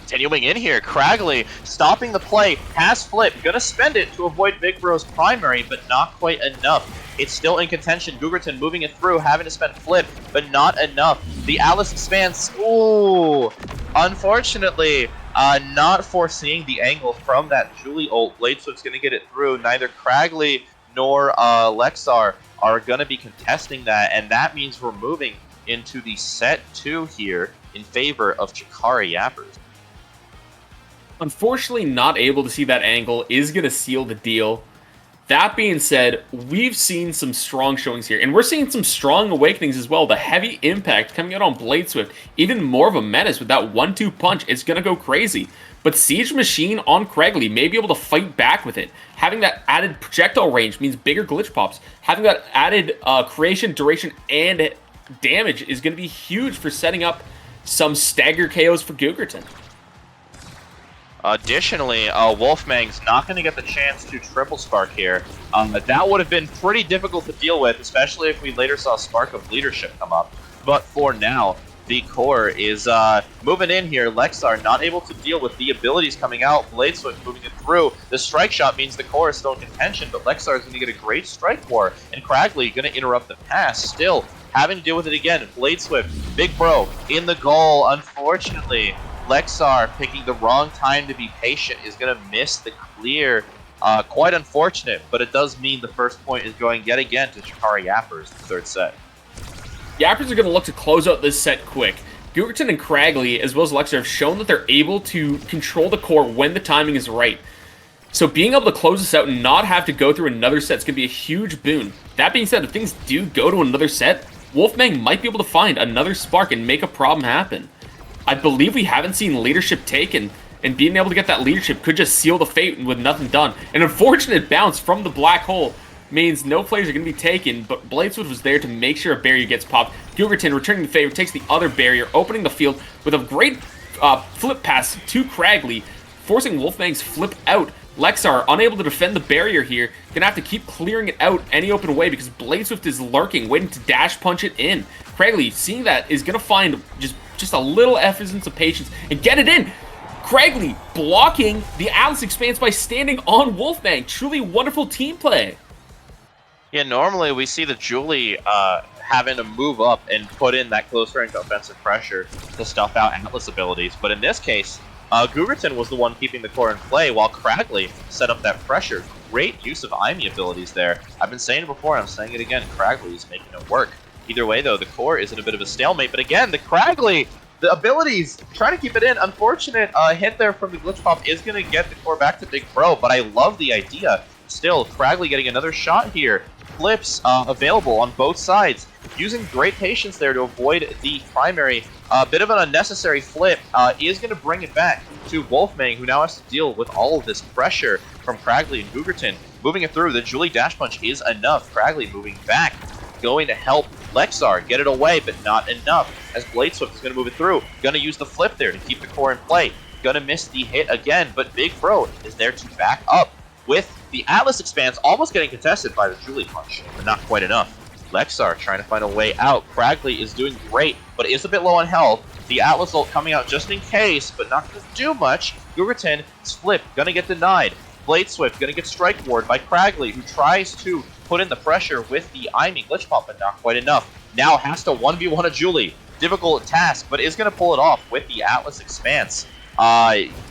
Continuing in here, Cragley stopping the play, pass flip, gonna spend it to avoid Big Bro's primary, but not quite enough. It's still in contention. Gugerton moving it through, having to spend flip, but not enough. The Atlas Expanse, ooh, unfortunately, not foreseeing the angle from that Julie ult. Blade Swift's gonna get it through. Neither Cragley nor Lexar are gonna be contesting that, and that means we're moving into the set 2 here in favor of Chikara Yappers. Unfortunately, not able to see that angle is going to seal the deal. That being said, we've seen some strong showings here, and we're seeing some strong awakenings as well. The heavy impact coming out on Blade Swift, even more of a menace with that 1-2 punch. It's going to go crazy. But Siege Machine on Cragley may be able to fight back with it. Having that added projectile range means bigger glitch pops. Having that added creation, duration, and damage is going to be huge for setting up some stagger KOs for Gugerton. Additionally, Wolfmang's not going to get the chance to triple Spark here. That would have been pretty difficult to deal with, especially if we later saw Spark of Leadership come up. But for now, the core is moving in here. Lexar not able to deal with the abilities coming out. Blade Swift moving it through. The strike shot means the core is still in contention, but Lexar is going to get a great strike war, and Cragley going to interrupt the pass. Still, having to deal with it again. Blade Swift, Big Bro in the goal. Unfortunately, Lexar picking the wrong time to be patient is going to miss the clear. Quite unfortunate, but it does mean the first point is going yet again to Chikara Yappers, the third set. Yappers are going to look to close out this set quick. Gugerton and Cragley, as well as Lexar, have shown that they're able to control the core when the timing is right. So being able to close this out and not have to go through another set is going to be a huge boon. That being said, if things do go to another set, Wolfmang might be able to find another spark and make a problem happen. I believe we haven't seen leadership taken, and being able to get that leadership could just seal the fate with nothing done. An unfortunate bounce from the black hole means no players are going to be taken, but Bladeswood was there to make sure a barrier gets popped. Gugerton, returning the favor, takes the other barrier, opening the field with a great flip pass to Cragley, forcing Wolfmang's flip out. Lexar, unable to defend the barrier here, gonna have to keep clearing it out any open way because Bladeswift is lurking, waiting to dash punch it in. Cragley, seeing that, is gonna find just a little effervescence of patience and get it in. Cragley blocking the Atlas Expanse by standing on Wolfmang. Truly wonderful team play. Yeah, normally we see the Julie having to move up and put in that close range offensive pressure to stuff out Atlas abilities, but in this case, Gugerton was the one keeping the core in play while Cragley set up that pressure. Great use of IME abilities there. I've been saying it before, I'm saying it again, Cragley is making it work. Either way though, the core is in a bit of a stalemate, but again, the Cragley, the abilities, trying to keep it in. Unfortunate hit there from the glitch pop is going to get the core back to Big Bro, but I love the idea. Still, Cragley getting another shot here. Flips available on both sides. Using great patience there to avoid the primary. A bit of an unnecessary flip is going to bring it back to Wolfmang, who now has to deal with all of this pressure from Cragley and Gugerton. Moving it through, the Julie Dash Punch is enough. Cragley moving back, going to help Lexar get it away, but not enough. As Bladeswift is going to move it through, going to use the flip there to keep the core in play. Going to miss the hit again, but Big Bro is there to back up with the Atlas Expanse almost getting contested by the Julie Punch, but not quite enough. Lexar trying to find a way out. Cragley is doing great, but is a bit low on health. The Atlas ult coming out just in case, but not going to do much. Gugerton's flip going to get denied. Bladeswift going to get strike ward by Cragley, who tries to put in the pressure with the Iming glitch pop, but not quite enough. Now has to 1v1 a Julie. Difficult task, but is going to pull it off with the Atlas Expanse.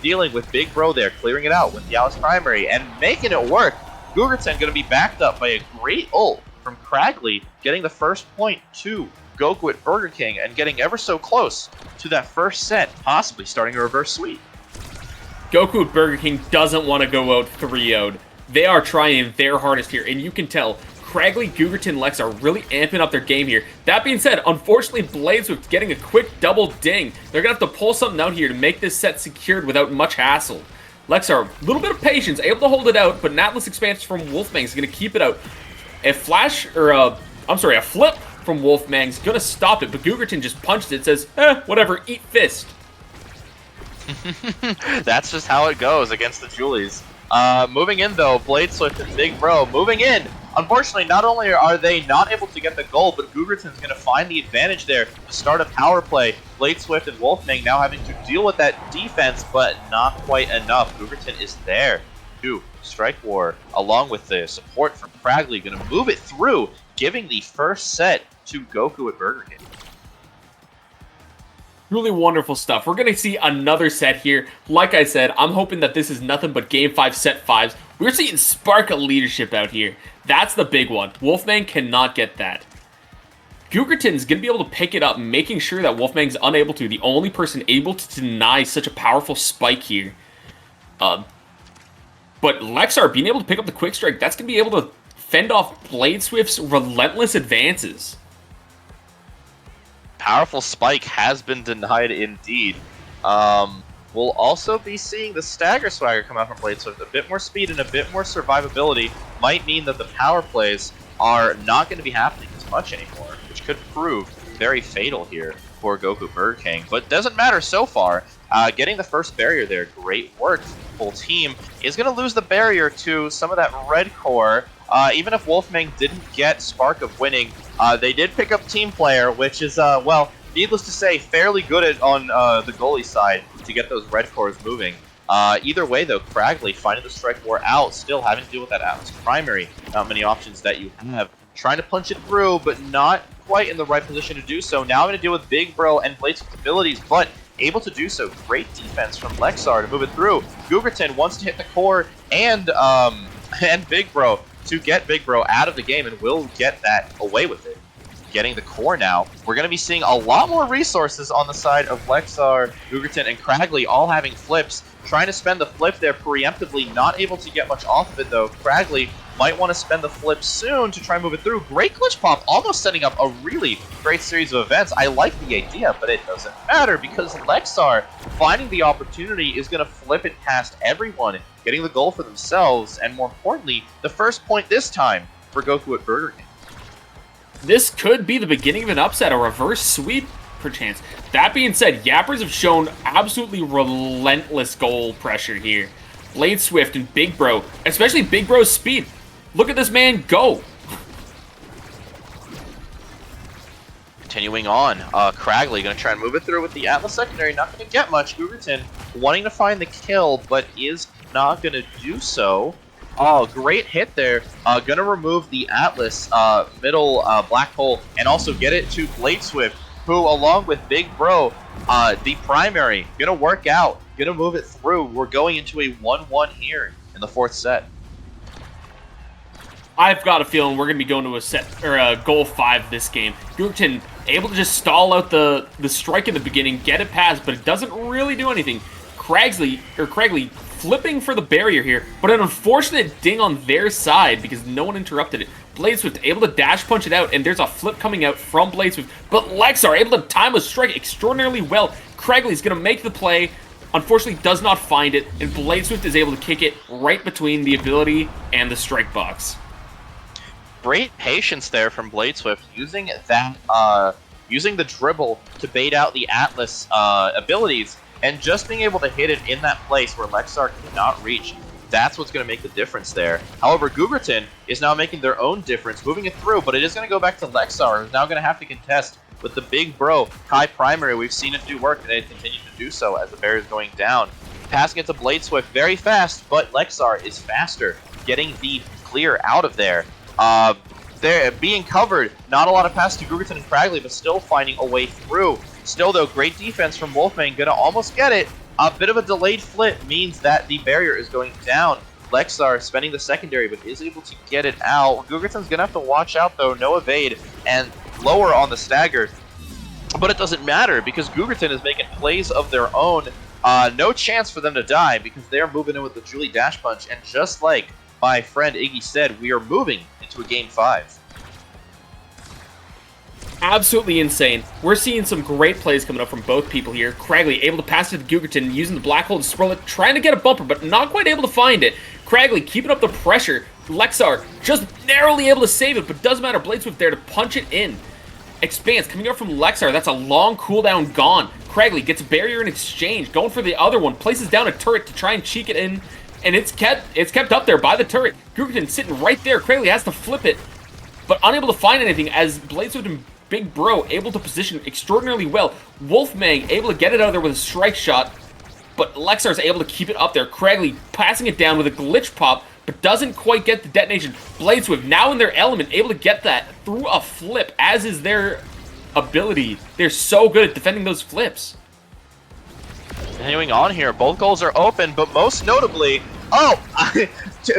Dealing with Big Bro there, clearing it out with the Atlas primary, and making it work. Gugerton going to be backed up by a great ult from Cragley, getting the first point to Goku at Burger King, and getting ever so close to that first set, possibly starting a reverse sweep. Goku at Burger King doesn't want to go out 3-0'd. They are trying their hardest here, and you can tell Cragley, Gugerton, Lex are really amping up their game here. That being said, unfortunately, Bladeswift getting a quick double ding. They're going to have to pull something out here to make this set secured without much hassle. Lexar, a little bit of patience, able to hold it out, but an Atlas Expansion from Wolfmang is going to keep it out. A flip from Wolfmang is going to stop it, but Gugerton just punched it, says, whatever, eat fist. That's just how it goes against the Julies. Moving in though, Bladeswift and Big Bro moving in. Unfortunately, not only are they not able to get the goal, but Gugerton's going to find the advantage there to start a power play. Bladeswift and Wolfmang now having to deal with that defense, but not quite enough. Gugerton is there to strike war, along with the support from Cragley, going to move it through, giving the first set to Goku at Burger King. Really wonderful stuff. We're going to see another set here. Like I said, I'm hoping that this is nothing but Game 5, Set 5s. We're seeing spark of leadership out here. That's the big one. Wolfmang cannot get that. Gugerton's going to be able to pick it up, making sure that Wolfmang's unable to. The only person able to deny such a powerful spike here. But Lexar being able to pick up the quick strike, that's going to be able to fend off Bladeswift's relentless advances. Powerful spike has been denied indeed. We'll also be seeing the Stagger Swagger come out from Bladeswift. A bit more speed and a bit more survivability might mean that the power plays are not going to be happening as much anymore, which could prove very fatal here for Goku Burger King. But doesn't matter so far. Getting the first barrier there, great work. Full team is going to lose the barrier to some of that red core. Even if Wolfmang didn't get Spark of Winning, they did pick up Team Player, which is, well, needless to say, fairly good on the goalie side to get those red cores moving. Either way, though, Cragley finding the strike war out, still having to deal with that Atlas primary. Not many options that you have. trying to punch it through, but not quite in the right position to do so. Now I'm going to deal with Big Bro and Blade's abilities, but able to do so. Great defense from Lexar to move it through. Googerton wants to hit the core and Big Bro to get Big Bro out of the game, and will get that away with it. Getting the core now. We're going to be seeing a lot more resources on the side of Lexar, Googerton, and Cragley all having flips. Trying to spend the flip there preemptively, not able to get much off of it though. Cragley might want to spend the flip soon to try and move it through. Great glitch pop, almost setting up a really great series of events. I like the idea, but it doesn't matter because Lexar, finding the opportunity, is going to flip it past everyone, getting the goal for themselves, and more importantly, the first point this time for Goku at Burger King. This could be the beginning of an upset, a reverse sweep, perchance. That being said, Yappers have shown absolutely relentless goal pressure here. Blade Swift and Big Bro, especially Big Bro's speed. Look at this man go. Continuing on, Cragley going to try and move it through with the Atlas secondary. Not going to get much. Googerton wanting to find the kill, but is not going to do so. Oh, great hit there. Going to remove the Atlas middle black hole and also get it to Blade Swift, who, along with Big Bro, the primary, going to work out. Going to move it through. We're going into a 1-1 here in the fourth set. I've got a feeling we're going to be going to a set or a goal 5 this game. Googerton able to just stall out the strike in the beginning, get it past, but it doesn't really do anything. Cragley flipping for the barrier here, but an unfortunate ding on their side because no one interrupted it. Blade Swift able to dash punch it out, and there's a flip coming out from Blade Swift, but Lexar able to time a strike extraordinarily well. Cragley's going to make the play, unfortunately does not find it, and Blade Swift is able to kick it right between the ability and the strike box. Great patience there from Blade Swift, using that, using the dribble to bait out the Atlas abilities, and just being able to hit it in that place where Lexar cannot reach. That's what's going to make the difference there. However, Googerton is now making their own difference, moving it through, but it is going to go back to Lexar, who's now going to have to contest with the Big Bro high primary. We've seen it do work, and it continues to do so as the barrier is going down. Passing it to Blade Swift very fast, but Lexar is faster, getting the clear out of there. They're being covered. Not a lot of passes to Googerton and Cragley, but still finding a way through. Still, though, great defense from Wolfman. Gonna almost get it. A bit of a delayed flip means that the barrier is going down. Lexar spending the secondary, but is able to get it out. Googerton's gonna have to watch out, though. No evade and lower on the stagger. But it doesn't matter because Googerton is making plays of their own. No chance for them to die because they're moving in with the Julie Dash Punch. And just like my friend Iggy said, we are moving into a Game 5. Absolutely insane. We're seeing some great plays coming up from both people here. Cragley able to pass it to Googerton, using the black hole to swirl it, trying to get a bumper, but not quite able to find it. Cragley keeping up the pressure. Lexar just narrowly able to save it, but doesn't matter. Blade Swift there to punch it in. Expanse coming up from Lexar. That's a long cooldown gone. Cragley gets a barrier in exchange, going for the other one, places down a turret to try and cheek it in, and it's kept up there by the turret. Googerton sitting right there. Cragley has to flip it, but unable to find anything as Blade Swift and Big Bro able to position extraordinarily well. Wolfmang able to get it out of there with a strike shot, but Lexar's able to keep it up there. Cragley passing it down with a glitch pop, but doesn't quite get the detonation. Blade Swift now in their element, able to get that through a flip, as is their ability. They're so good at defending those flips. Continuing on here, both goals are open, but most notably,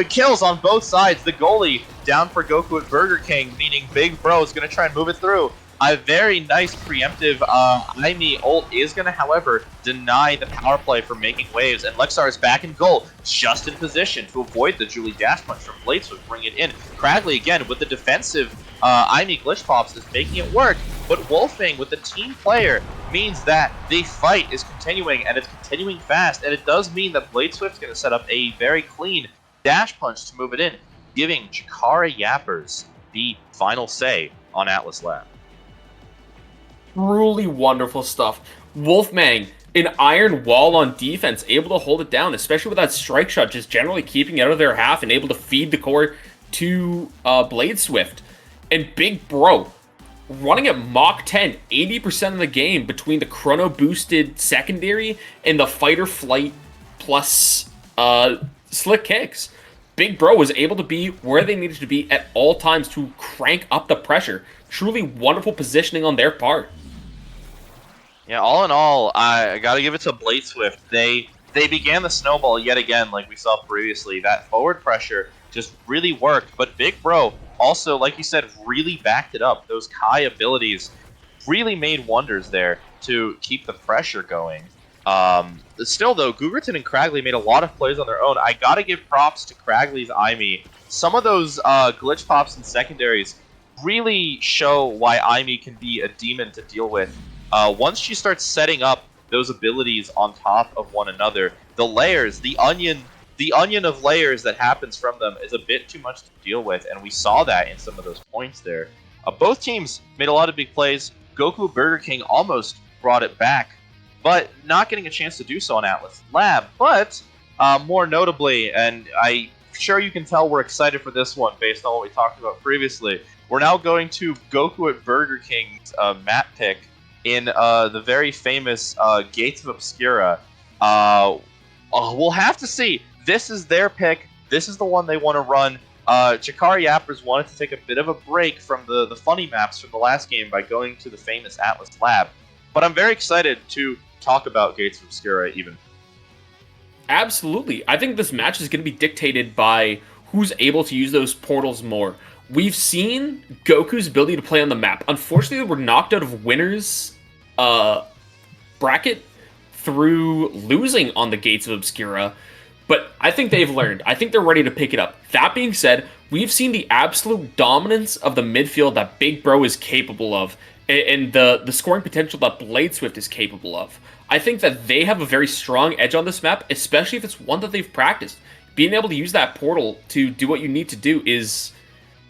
kills on both sides. The goalie down for Goku at Burger King, meaning Big Bro is going to try and move it through. A very nice preemptive Aimi ult is going to, however, deny the power play for making waves, and Lexar is back in goal, just in position to avoid the Julie Dash Punch from Blade Swift, bring it in. Cragley, again, with the defensive Aimi glitch pops, is making it work, but Wolfing with the team player means that the fight is continuing, and it's continuing fast, and it does mean that Blade Swift's going to set up a very clean dash punch to move it in, giving Chikara Yappers the final say on Atlas Lab. Truly wonderful stuff. Wolfmang, an iron wall on defense, able to hold it down, especially with that strike shot, just generally keeping out of their half and able to feed the core to Blade Swift. And Big Bro, running at Mach 10, 80% of the game between the chrono boosted secondary and the fighter flight plus slick kicks. Big Bro was able to be where they needed to be at all times to crank up the pressure. Truly wonderful positioning on their part. Yeah, all in all, I gotta give it to Blade Swift. They began the snowball yet again, like we saw previously. That forward pressure just really worked, but Big Bro also, like you said, really backed it up. Those Kai abilities really made wonders there to keep the pressure going. Still, though, Gugerton and Cragley made a lot of plays on their own. I gotta give props to Cragley's Aimee. Some of those glitch pops and secondaries really show why Aimee can be a demon to deal with. Once she starts setting up those abilities on top of one another, the layers, the onion of layers that happens from them is a bit too much to deal with, and we saw that in some of those points there. Both teams made a lot of big plays. Goku Burger King almost brought it back, but not getting a chance to do so on Atlas Lab. But more notably, and I'm sure you can tell we're excited for this one based on what we talked about previously, we're now going to Goku at Burger King's map pick in the very famous Gates of Obscura. We'll have to see. This is their pick. This is the one they want to run. Chikari Yappers wanted to take a bit of a break from the funny maps from the last game by going to the famous Atlas Lab. But I'm very excited to talk about Gates of Obscura even. Absolutely. I think this match is going to be dictated by who's able to use those portals more. We've seen Goku's ability to play on the map. Unfortunately, we're knocked out of winners bracket through losing on the Gates of Obscura, but I think they've learned. I think they're ready to pick it up. That being said, we've seen the absolute dominance of the midfield that Big Bro is capable of, and the scoring potential that Blade Swift is capable of. I think that they have a very strong edge on this map, especially if it's one that they've practiced. Being able to use that portal to do what you need to do is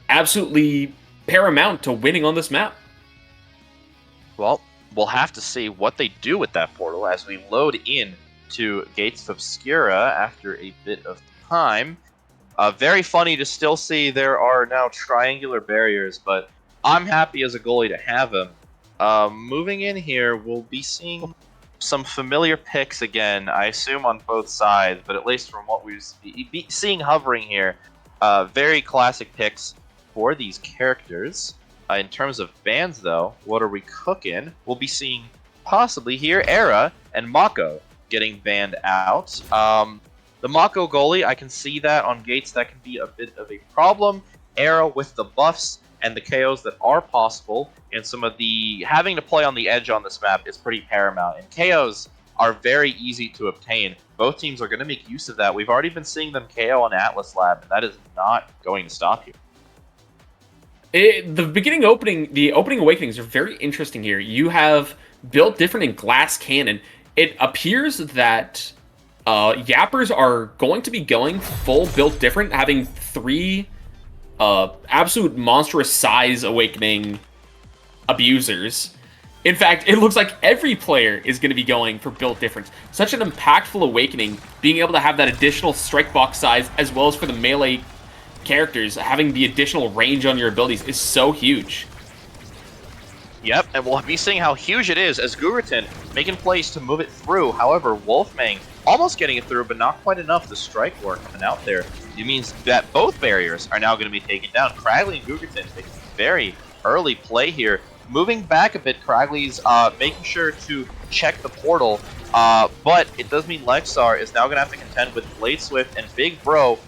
absolutely paramount to winning on this map. Well, we'll have to see what they do with that portal as we load in to Gates of Obscura after a bit of time. Very funny to still see there are now triangular barriers, but I'm happy as a goalie to have them. Moving in here, we'll be seeing some familiar picks again, I assume on both sides, but at least from what we've seeing hovering here, very classic picks for these characters. In terms of bans, though, what are we cooking? We'll be seeing possibly here Era and Mako getting banned out. The Mako goalie, I can see that on Gates that can be a bit of a problem. Era with the buffs and the KOs that are possible, and some of the having to play on the edge on this map is pretty paramount. And KOs are very easy to obtain. Both teams are going to make use of that. We've already been seeing them KO on Atlas Lab, and that is not going to stop you. The opening awakenings are very interesting here. You have built different in Glass Cannon. It appears that Yappers are going to be going full built different, having 3 absolute monstrous size awakening abusers. In fact, it looks like every player is going to be going for built difference. Such an impactful awakening, being able to have that additional strike box size, as well as for the melee characters, having the additional range on your abilities is so huge. Yep, and we'll be seeing how huge it is as Gugerton making plays to move it through. However, Wolfmang almost getting it through, but not quite enough. The strike work coming out there. It means that both barriers are now going to be taken down. Cragley and Gugerton making very early play here. Moving back a bit, Cragley's making sure to check the portal, but it does mean Lexar is now going to have to contend with Blade Swift and Big Bro,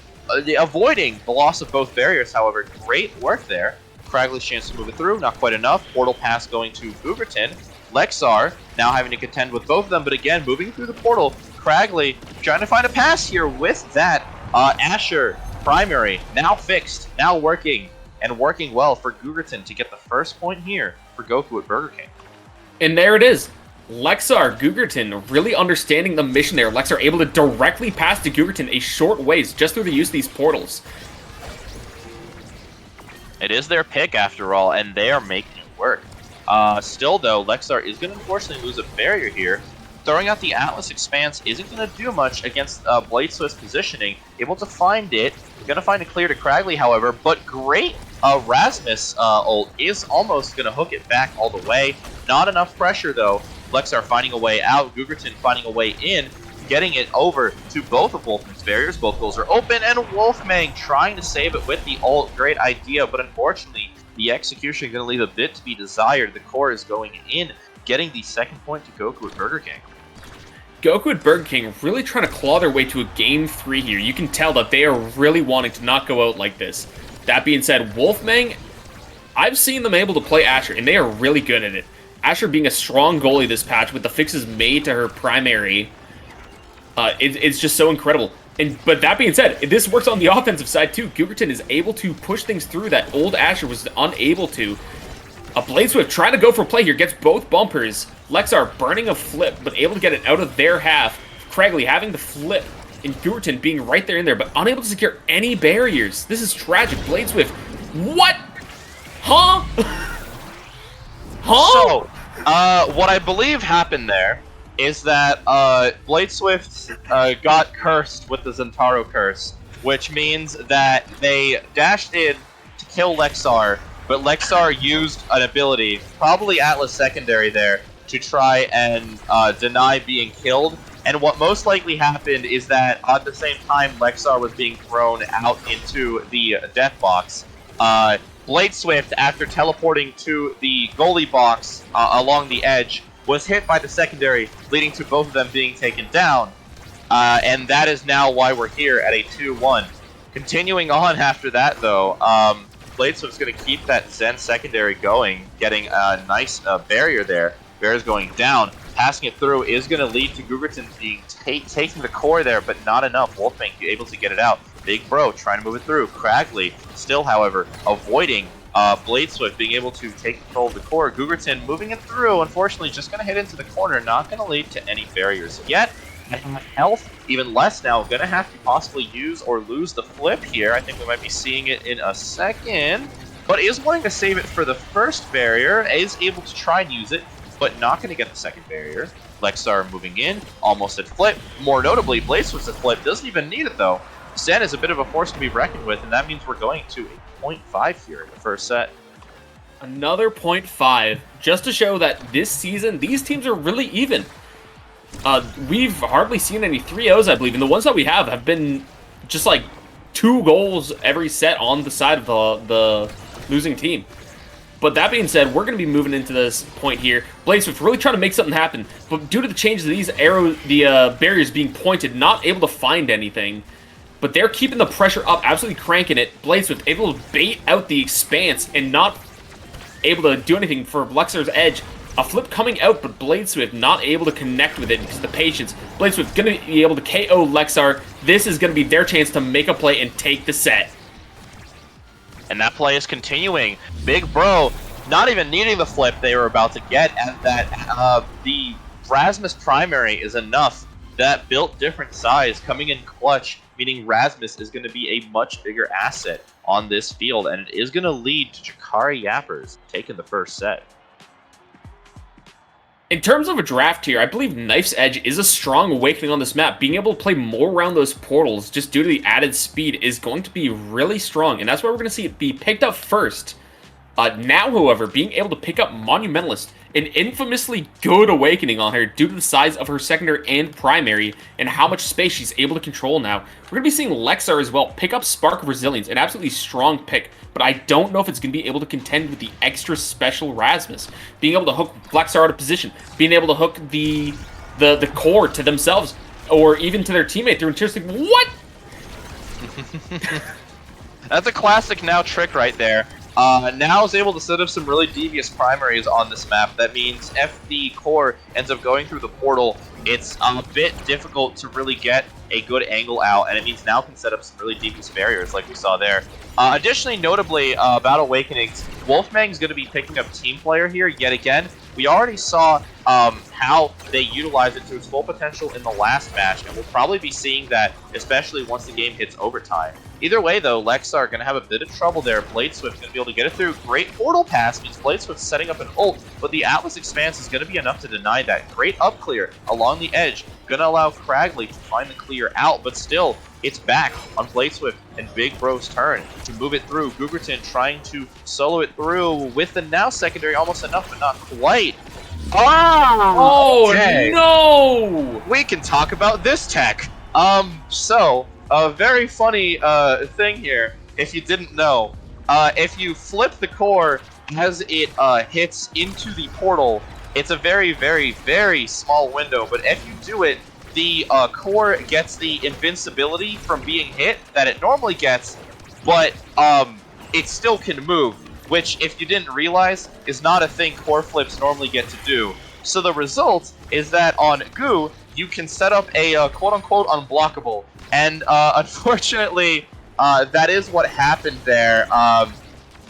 avoiding the loss of both barriers. However, great work there. Cragley's chance to move it through, not quite enough. Portal pass going to Gugerton. Lexar now having to contend with both of them, but again, moving through the portal, Cragley trying to find a pass here with that Asher primary now fixed, now working, and working well for Gugerton to get the first point here for Goku at Burger King. And there it is. Lexar, Gugerton really understanding the mission there. Lexar able to directly pass to Gugerton a short ways just through the use of these portals. It is their pick after all, and they are making it work. Still though, Lexar is going to unfortunately lose a barrier here. Throwing out the Atlas Expanse isn't going to do much against Blade Swift's positioning. Able to find it. Going to find it clear to Cragley, however, but great Rasmus ult is almost going to hook it back all the way. Not enough pressure though. Lexar finding a way out, Gugerton finding a way in. getting it over to both of Wolfmang's barriers. Both goals are open, and Wolfmang trying to save it with the ult. Great idea, but unfortunately, the execution is going to leave a bit to be desired. The core is going in, getting the second point to Goku at Burger King. Goku and Burger King really trying to claw their way to a Game 3 here. You can tell that they are really wanting to not go out like this. That being said, Wolfmang, I've seen them able to play Asher, and they are really good at it. Asher being a strong goalie this patch with the fixes made to her primary, it's just so incredible. But that being said, this works on the offensive side too. Gugerton is able to push things through that old Asher was unable to. Bladeswift trying to go for a play here, gets both bumpers. Lexar burning a flip, but able to get it out of their half. Craigley having the flip, and Gugerton being right there in there, but unable to secure any barriers. This is tragic. Bladeswift, what? Huh? Huh? So, what I believe happened there is that Bladeswift got cursed with the Zentaro curse, which means that they dashed in to kill Lexar, but Lexar used an ability, probably Atlas Secondary there, to try and deny being killed. And what most likely happened is that at the same time Lexar was being thrown out into the death box, Bladeswift, after teleporting to the goalie box along the edge, was hit by the secondary, leading to both of them being taken down. And that is now why we're here at a 2-1. Continuing on after that, though, Bladeswift's going to keep that Zen secondary going, getting a nice barrier there. Barrier's going down. Passing it through is going to lead to Gugerton being taking the core there, but not enough. Wolfmang able to get it out. Big Bro trying to move it through. Craigley still, however, avoiding Bladeswift being able to take control of the core. Gugerton moving it through. Unfortunately, just going to hit into the corner. Not going to lead to any barriers yet. And health, even less now. Going to have to possibly use or lose the flip here. I think we might be seeing it in a second. But is wanting to save it for the first barrier. Is able to try and use it, but not going to get the second barrier. Lexar moving in, almost at flip. More notably, Bladeswift's at flip. Doesn't even need it, though. Zen is a bit of a force to be reckoned with, and that means we're going to a 0.5 here in the first set. Another 0.5, just to show that this season, these teams are really even. We've hardly seen any 3-0s, I believe, and the ones that we have been just like 2 goals every set on the side of the losing team. But that being said, we're going to be moving into this point here. Bladeswift really trying to make something happen, but due to the changes of these barriers being pointed, not able to find anything. But they're keeping the pressure up, absolutely cranking it. Bladeswift able to bait out the expanse and not able to do anything for Lexar's edge. A flip coming out, but Bladeswift not able to connect with it because of the patience. Bladeswift going to be able to KO Lexar. This is going to be their chance to make a play and take the set. And that play is continuing. Big Bro not even needing the flip they were about to get, and that the Rasmus primary is enough. That built different size coming in clutch, meaning Rasmus is going to be a much bigger asset on this field, and it is going to lead to Chikari Yappers taking the first set. In terms of a draft here, I believe Knife's Edge is a strong awakening on this map. Being able to play more around those portals, just due to the added speed, is going to be really strong, and that's why we're going to see it be picked up first. Now, however, being able to pick up Monumentalist, an infamously good awakening on her due to the size of her secondary and primary and how much space she's able to control now. We're going to be seeing Lexar as well pick up Spark of Resilience, an absolutely strong pick, but I don't know if it's going to be able to contend with the extra special Rasmus. Being able to hook Lexar out of position, being able to hook the core to themselves, or even to their teammate through interesting. What? That's a classic Now trick right there. Now is able to set up some really devious primaries on this map. That means if the core ends up going through the portal, it's a bit difficult to really get a good angle out, and it means Now can set up some really devious barriers like we saw there. Additionally, notably, about Awakenings, Wolfmang's going to be picking up Team Player here yet again. We already saw how they utilize it to its full potential in the last match, and we'll probably be seeing that, especially once the game hits overtime. Either way, though, Lexar going to have a bit of trouble there. Bladeswift going to be able to get it through. Great portal pass means Bladeswift setting up an ult, but the Atlas Expanse is going to be enough to deny that. Great up clear along the edge. Going to allow Craigley to find the clear out, but still, it's back on Bladeswift and Big Bro's turn to move it through. Gugerton trying to solo it through with the Now secondary, almost enough, but not quite. Oh, Oh, dang. no! We can talk about this tech. So a very funny thing here. If you didn't know, if you flip the core as it hits into the portal, it's a very, very, very small window. But if you do it, the core gets the invincibility from being hit that it normally gets, but it still can move. Which, if you didn't realize, is not a thing core flips normally get to do. So the result is that on Goo, you can set up a quote-unquote unblockable. And unfortunately, that is what happened there.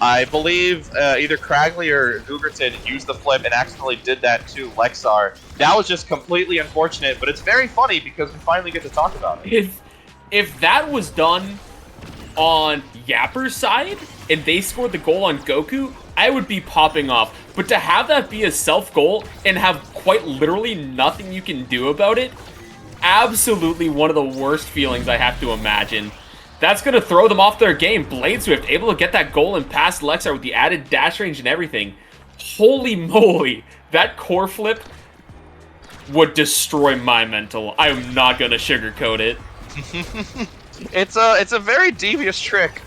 I believe either Cragley or Googerton used the flip and accidentally did that to Lexar. That was just completely unfortunate, but it's very funny because we finally get to talk about it. If that was done on Yapper's side and they scored the goal on Goku, I would be popping off. But to have that be a self-goal and have quite literally nothing you can do about it, absolutely one of the worst feelings I have to imagine. That's going to throw them off their game. Blade Swift able to get that goal and pass Lexar with the added dash range and everything. Holy moly, that core flip would destroy my mental. I am not going to sugarcoat it. It's a very devious trick.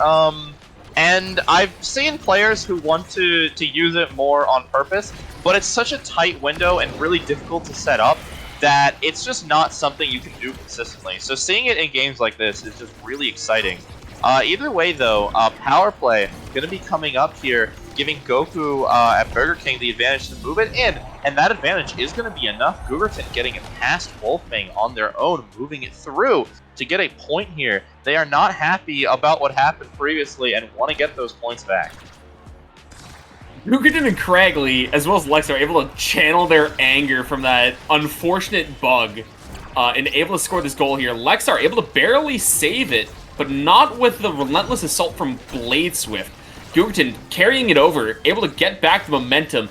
And I've seen players who want to use it more on purpose, but it's such a tight window and really difficult to set up that it's just not something you can do consistently. So seeing it in games like this is just really exciting. Either way, though, Power Play going to be coming up here, giving Goku at Burger King the advantage to move it in, and that advantage is going to be enough. Googerton getting it past Wolfming on their own, moving it through to get a point here. They are not happy about what happened previously and want to get those points back. Googerton and Cragley, as well as Lex, are able to channel their anger from that unfortunate bug and able to score this goal here. Lex are able to barely save it, but not with the relentless assault from Blade Swift. Googerton carrying it over, able to get back the momentum,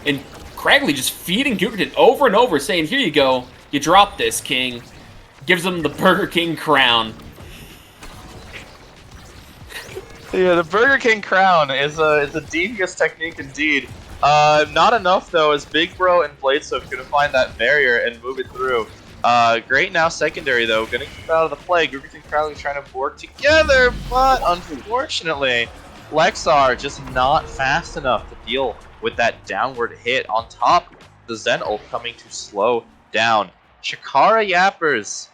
and Cragley just feeding Googerton over and over, saying, here you go, you drop this, King. Gives him the Burger King crown. Yeah, the Burger King crown is a devious technique indeed. Not enough though, as Big Bro and Blade Swift gonna find that barrier and move it through. Great now secondary though, gonna keep it out of the play. Googerton and Crowley trying to work together, but unfortunately, Lexar just not fast enough to deal with that downward hit. On top, the Zen ult coming to slow down. Chikara Yappers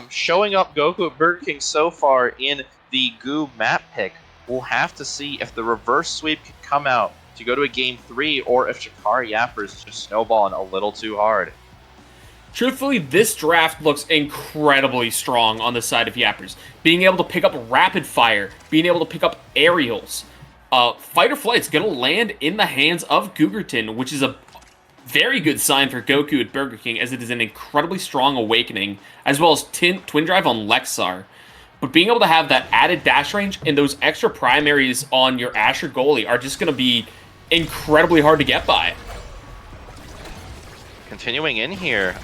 showing up Goku at Burger King so far in the Goo map pick. We'll have to see if the reverse sweep can come out to go to a game 3 or if Chikara Yappers just snowballing a little too hard. Truthfully, this draft looks incredibly strong on the side of Yappers. Being able to pick up rapid fire, being able to pick up aerials. Fight or Flight's going to land in the hands of Googerton, which is a very good sign for Goku at Burger King, as it is an incredibly strong awakening, as well as Twin Drive on Lexar. But being able to have that added dash range and those extra primaries on your Asher goalie are just going to be incredibly hard to get by. Continuing in here,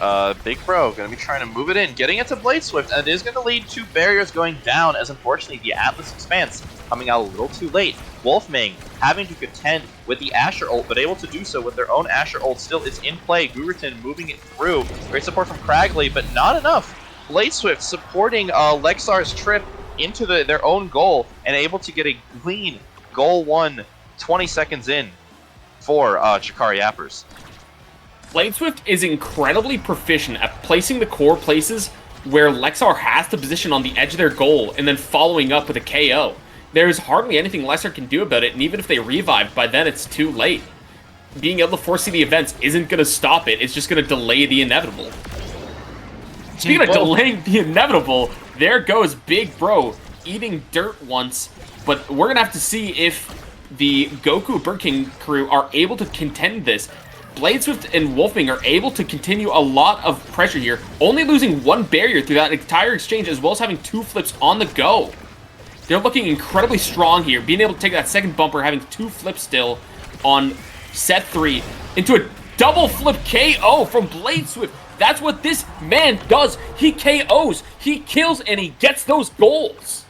Big Bro going to be trying to move it in, getting it to Blade Swift, and it is going to lead to barriers going down, as unfortunately the Atlas Expanse coming out a little too late. Wolfming having to contend with the Asher ult, but able to do so with their own Asher ult still is in play. Googerton moving it through. Great support from Cragley, but not enough. Blade Swift supporting Lexar's trip into their own goal and able to get a clean goal 1 20 seconds in for Chikara Yappers. Blade Swift is incredibly proficient at placing the core places where Lexar has the position on the edge of their goal and then following up with a KO. There's hardly anything Lexar can do about it, and even if they revive, by then it's too late. Being able to foresee the events isn't going to stop it, it's just going to delay the inevitable. Speaking of delaying the inevitable, there goes Big Bro eating dirt once, but we're going to have to see if the Goku Burger King crew are able to contend this. Blade Swift and Wolfming are able to continue a lot of pressure here, only losing one barrier through that entire exchange, as well as having 2 flips on the go. They're looking incredibly strong here, being able to take that second bumper, having 2 flips still on set 3, into a double flip KO from Blade Swift. That's what this man does. He KOs, he kills, and he gets those goals.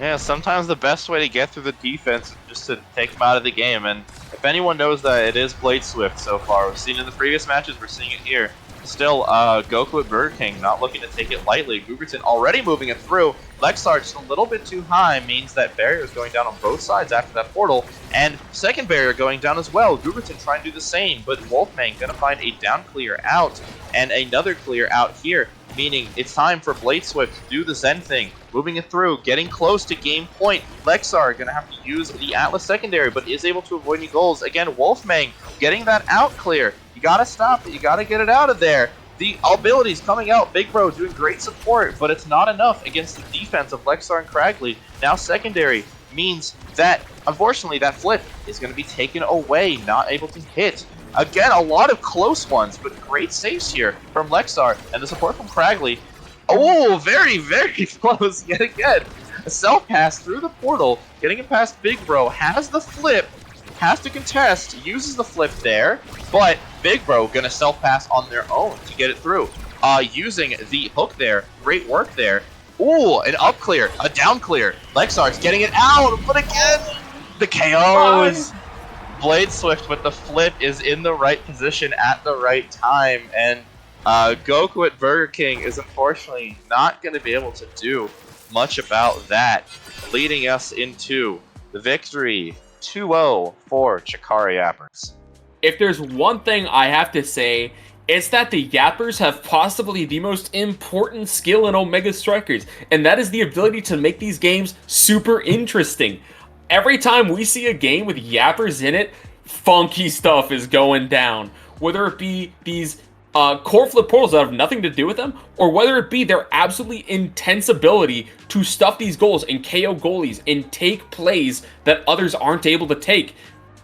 Yeah, sometimes the best way to get through the defense is just to take them out of the game. And if anyone knows that, it is Blade Swift so far. We've seen it in the previous matches, we're seeing it here. Still, Goku at Burger King not looking to take it lightly. Gugerton already moving it through. Lexar just a little bit too high means that barrier is going down on both sides after that portal. And second barrier going down as well. Gugerton trying to do the same, but Wolfman gonna find a down clear out and another clear out here. Meaning it's time for Blade Swift to do the Zen thing. Moving it through, getting close to game point. Lexar gonna have to use the Atlas secondary, but is able to avoid any goals. Again, Wolfman getting that out clear. You gotta stop it, you gotta get it out of there. The abilities coming out, Big Bro doing great support, but it's not enough against the defense of Lexar and Cragley. Now secondary means that, unfortunately, that flip is gonna be taken away, not able to hit. Again, a lot of close ones, but great saves here from Lexar, and the support from Cragley. Oh, very, very close yet again. A self-pass through the portal, getting it past Big Bro, has the flip, has to contest, uses the flip there, but Big Bro gonna self-pass on their own to get it through. Using the hook there, great work there. Ooh, an up clear, a down clear. Lexar's getting it out, but again, the KOs. Blade Swift with the flip is in the right position at the right time, and Goku at Burger King is unfortunately not going to be able to do much about that, leading us into the victory 2-0 for Chikara Yappers. If there's one thing I have to say, it's that the Yappers have possibly the most important skill in Omega Strikers, and that is the ability to make these games super interesting. Every time we see a game with Yappers in it, funky stuff is going down. Whether it be these core flip portals that have nothing to do with them, or whether it be their absolutely intense ability to stuff these goals and KO goalies and take plays that others aren't able to take.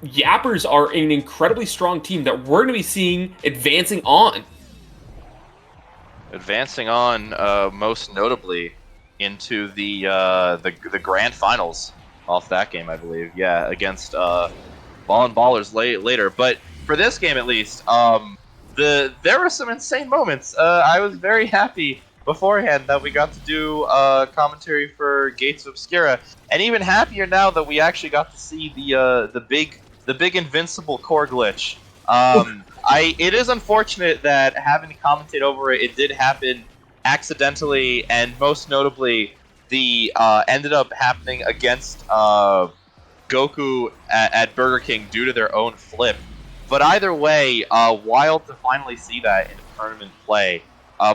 Yappers are an incredibly strong team that we're going to be seeing advancing on. Advancing on, most notably, into the grand finals off that game, I believe. Yeah, against Ball and Ballers later. But for this game, at least, there were some insane moments. I was very happy beforehand that we got to do commentary for Gates of Obscura, and even happier now that we actually got to see the big invincible core glitch. It is unfortunate that having to commentate over it, it did happen accidentally, and most notably, the ended up happening against Goku at Burger King due to their own flip. But either way, wild to finally see that in tournament play.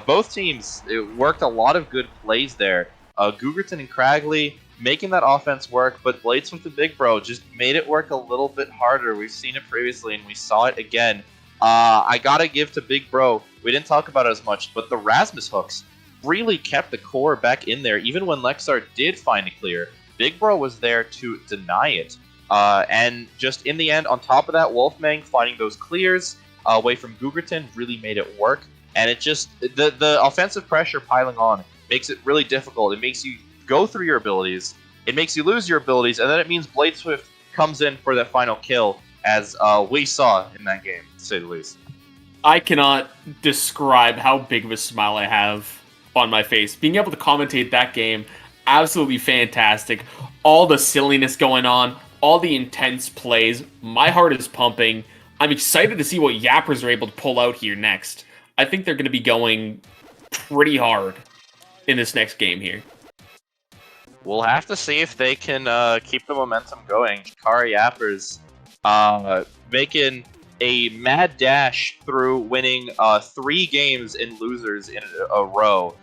Both teams worked a lot of good plays there. Gugerton and Cragley making that offense work, but Blade Swift and Big Bro just made it work a little bit harder. We've seen it previously, and we saw it again. I gotta give to Big Bro, we didn't talk about it as much, but the Rasmus hooks really kept the core back in there. Even when Lexar did find a clear, Big Bro was there to deny it. And just in the end, on top of that, Wolfman finding those clears away from Gugerton really made it work. And it just, the offensive pressure piling on makes it really difficult. It makes you go through your abilities, it makes you lose your abilities, and then it means Blade Swift comes in for that final kill, as we saw in that game, to say the least. I cannot describe how big of a smile I have on my face. Being able to commentate that game, absolutely fantastic. All the silliness going on, all the intense plays. My heart is pumping. I'm excited to see what Yappers are able to pull out here next. I think they're going to be going pretty hard in this next game here. We'll have to see if they can keep the momentum going. Chikara Yappers making a mad dash through winning 3 games in losers in a row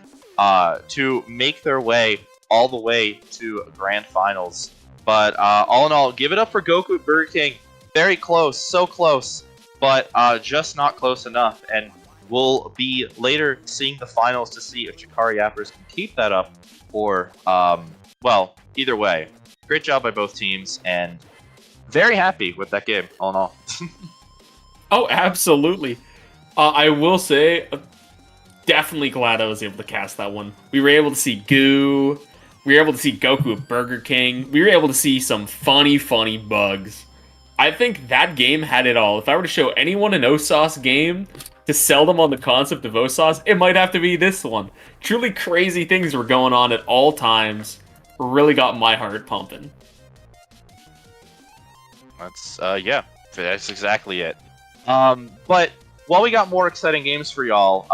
to make their way all the way to grand finals. But all in all, give it up for Goku at Burger King. Very close, so close, but just not close enough. And we'll be later seeing the finals to see if Chikara Yappers can keep that up or, well, either way. Great job by both teams, and very happy with that game, all in all. Oh, absolutely. I will say, definitely glad I was able to cast that one. We were able to see Goo. We were able to see Goku at Burger King. We were able to see some funny bugs. I think that game had it all. If I were to show anyone an Osas game to sell them on the concept of Osas, it might have to be this one. Truly crazy things were going on at all times. really got my heart pumping. That's exactly it. But while we got more exciting games for y'all,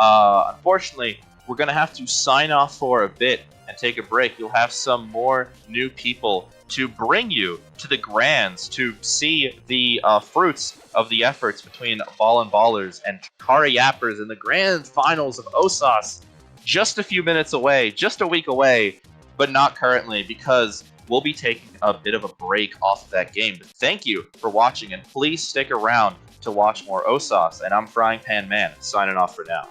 unfortunately, we're gonna have to sign off for a bit and take a break. You'll have some more new people to bring you to the grands to see the fruits of the efforts between Ball and Ballers and Chikara Yappers in the grand finals of Osas. Just a few minutes away, just a week away, but not currently because we'll be taking a bit of a break off of that game. But thank you for watching, and please stick around to watch more Osas. And I'm Frying Pan Man, signing off for now.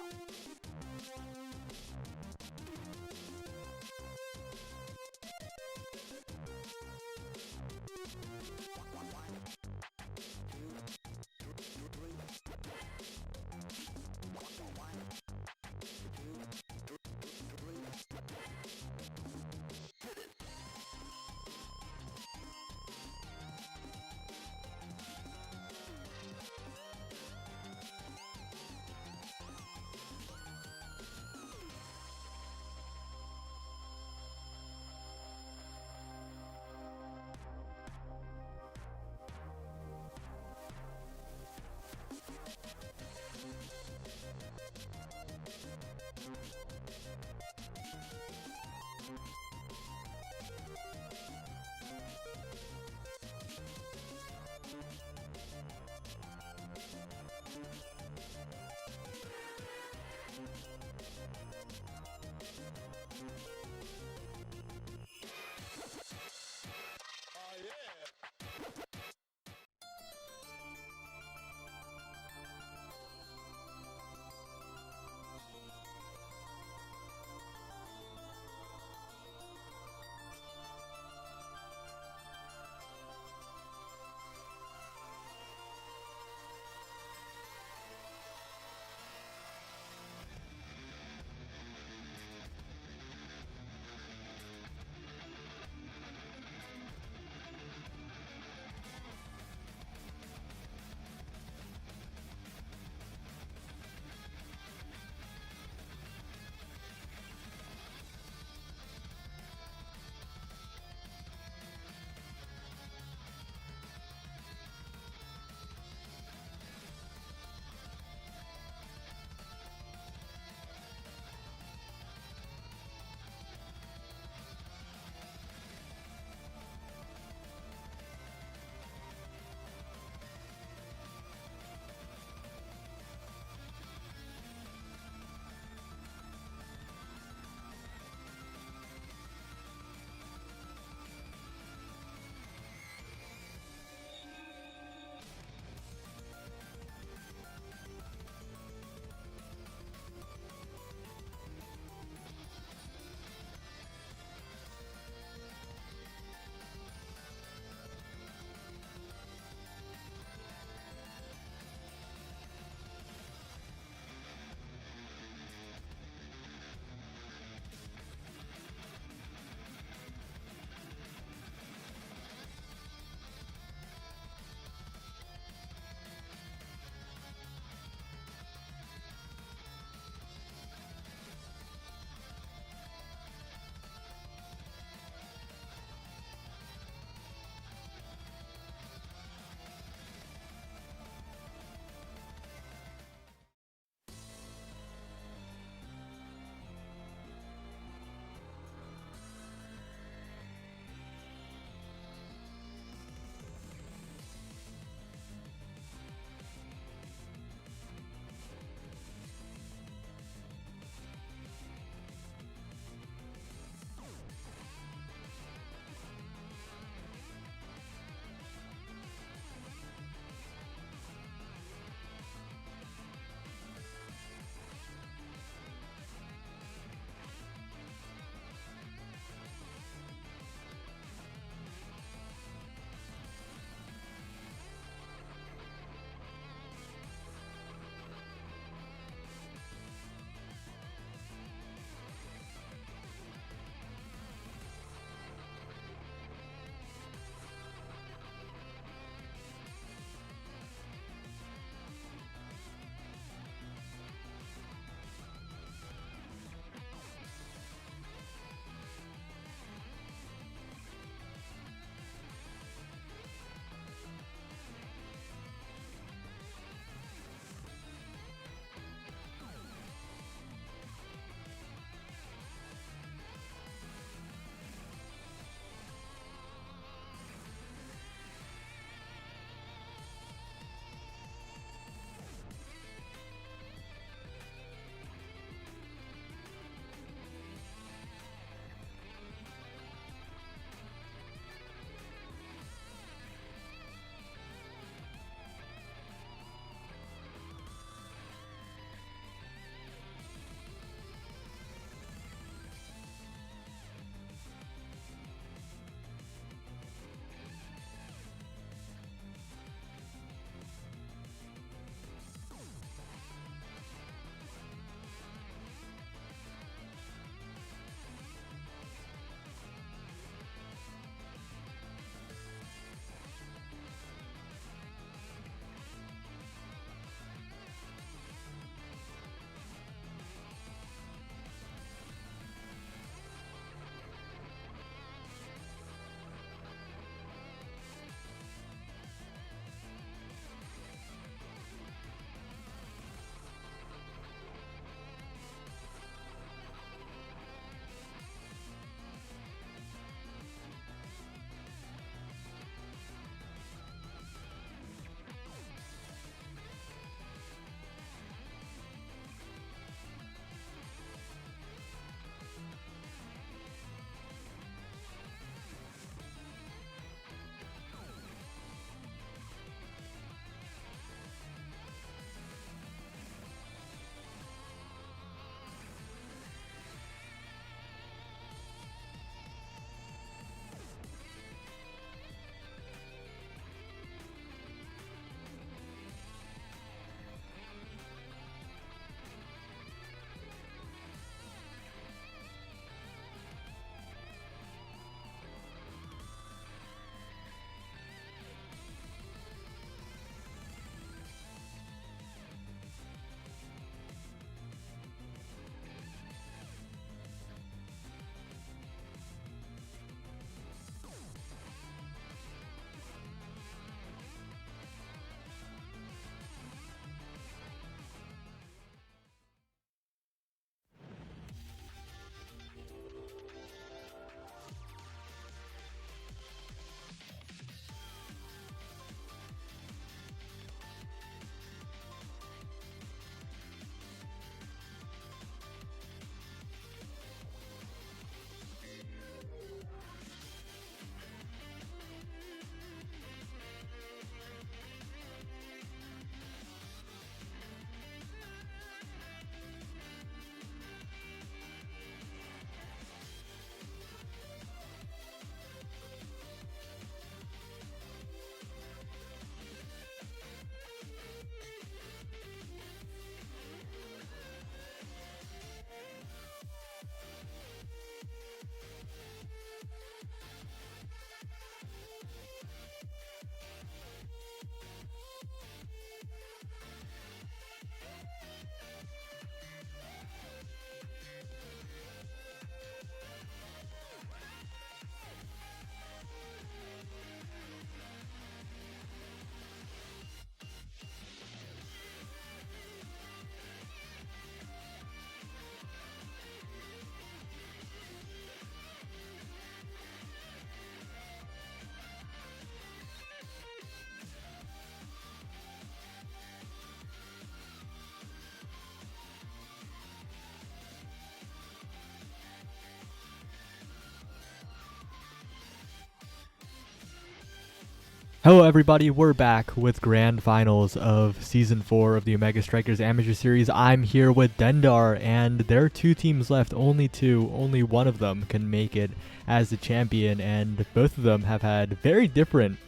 Hello everybody, we're back with Grand Finals of Season 4 of the Omega Strikers Amateur Series. I'm here with Dendar, and there are 2 teams left, only 2. Only one of them can make it as the champion, and both of them have had very different,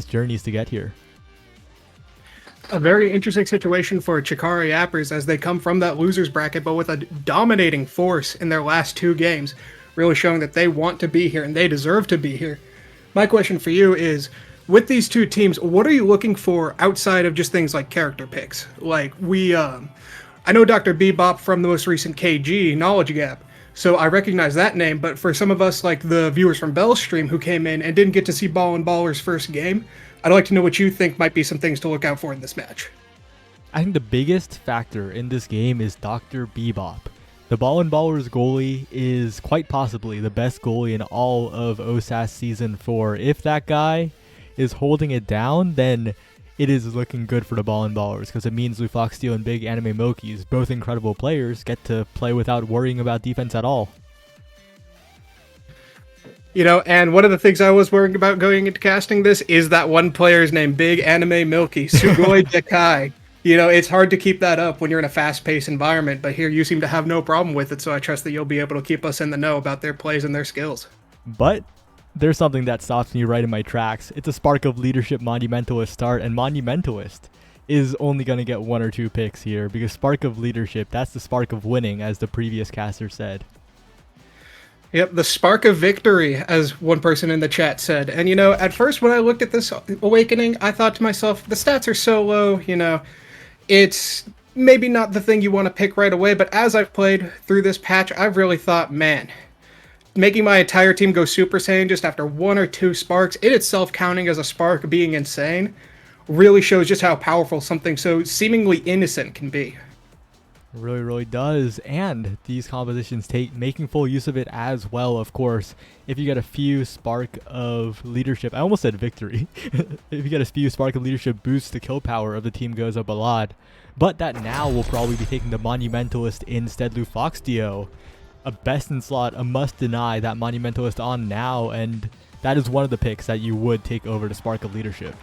journeys to get here. A very interesting situation for Chikara Yappers as they come from that loser's bracket, but with a dominating force in their last 2 games, really showing that they want to be here and they deserve to be here. My question for you is, with these 2 teams, what are you looking for outside of just things like character picks? Like, I know Dr. Bebop from the most recent KG, Knowledge Gap, so I recognize that name, but for some of us, like the viewers from Bell's stream who came in and didn't get to see Ballin' Baller's first game, I'd like to know what you think might be some things to look out for in this match. I think the biggest factor in this game is Dr. Bebop. The Ballin' Ballers goalie is quite possibly the best goalie in all of Osas Season 4. If that guy is holding it down, then it is looking good for the Ballin' Ballers, because it means Lufoxtio and Big Anime Milkies, both incredible players, get to play without worrying about defense at all. You know, and one of the things I was worrying about going into casting this is that one player's name, Big Anime Milky, Sugoi Dekai. You know, it's hard to keep that up when you're in a fast-paced environment, but here you seem to have no problem with it, so I trust that you'll be able to keep us in the know about their plays and their skills. But there's something that stops me right in my tracks. It's a Spark of Leadership Monumentalist start, and Monumentalist is only going to get 1 or 2 picks here, because Spark of Leadership, that's the spark of winning, as the previous caster said. Yep, the spark of victory, as one person in the chat said. And, you know, at first when I looked at this Awakening, I thought to myself, the stats are so low, you know, it's maybe not the thing you want to pick right away, but as I've played through this patch, I've really thought, man, making my entire team go Super Saiyan just after 1 or 2 sparks, in itself counting as a spark being insane, really shows just how powerful something so seemingly innocent can be. Really, really does, and these compositions making full use of it as well, of course. If you get a few Spark of Leadership, I almost said victory. If you get a few Spark of Leadership boosts, the kill power of the team goes up a lot. But that now will probably be taking the Monumentalist instead Lufoxtio. A BestieInSlot, a must deny that Monumentalist on now, and that is one of the picks that you would take over to Spark of Leadership.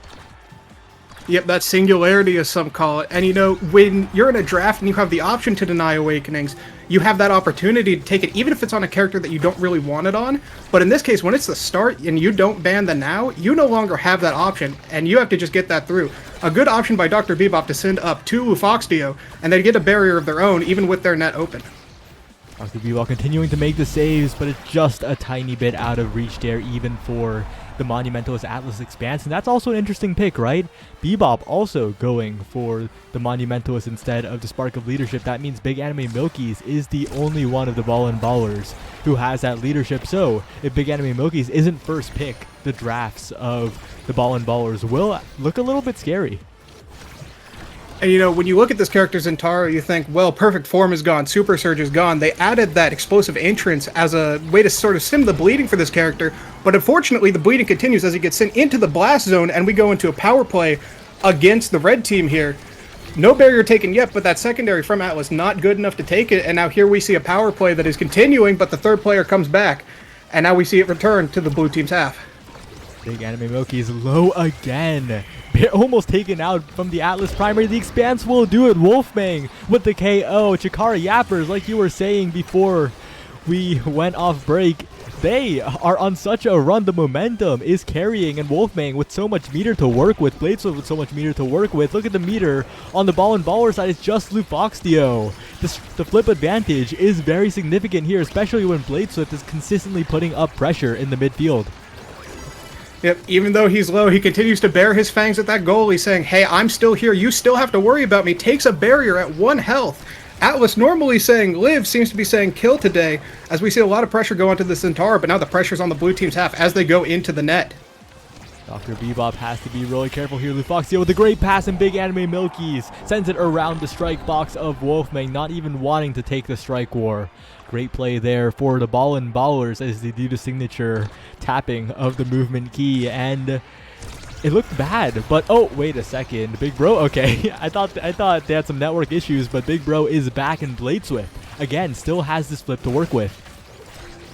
Yep, that singularity, as some call it. And you know, when you're in a draft and you have the option to deny Awakenings, you have that opportunity to take it, even if it's on a character that you don't really want it on. But in this case, when it's the start and you don't ban the now, you no longer have that option, and you have to just get that through. A good option by Dr. Bebop to send up 2 Lufoxtio, and they get a barrier of their own, even with their net open. Dr. Bebop continuing to make the saves, but it's just a tiny bit out of reach there, even for the Monumentalist Atlas Expanse, and that's also an interesting pick, right? Bebop also going for the Monumentalist instead of the Spark of Leadership. That means Big Anime Milkies is the only one of the Ballin' Ballers who has that leadership. So if Big Anime Milkies isn't first pick, the drafts of the Ballin' Ballers will look a little bit scary. And you know, when you look at this character Zentaro, you think, well, Perfect Form is gone, Super Surge is gone. They added that explosive entrance as a way to sort of stem the bleeding for this character, but unfortunately the bleeding continues as he gets sent into the blast zone, and we go into a power play against the red team here. No barrier taken yet, but that secondary from Atlas not good enough to take it, and now here we see a power play that is continuing, but the third player comes back, and now we see it return to the blue team's half. Big Anime Milky is low again. Almost taken out from the Atlas primary. The Expanse will do it. Wolfmang with the KO. Chikara Yappers, like you were saying before we went off break, they are on such a run. The momentum is carrying, and Wolfmang with so much meter to work with, Bladeswift with so much meter to work with. Look at the meter on the Ballin' Baller side. It's just Lufoxtio. The flip advantage is very significant here, especially when Bladeswift is consistently putting up pressure in the midfield. Yep, even though he's low, he continues to bare his fangs at that goalie, saying, hey, I'm still here, you still have to worry about me. Takes a barrier at 1 health. Atlas normally saying live seems to be saying kill today, as we see a lot of pressure go onto the Centaur, but now the pressure's on the blue team's half as they go into the net. Dr. Bebop has to be really careful here. Lufoxtio with a great pass, and Big Anime Milkies sends it around the strike box of Wolfmang, not even wanting to take the strike war. Great play there for the Ballin' Ballers as they do the signature tapping of the movement key, and it looked bad, but oh, wait a second. Big Bro, okay. I thought they had some network issues, but Big Bro is back, in Bladeswift again still has this flip to work with.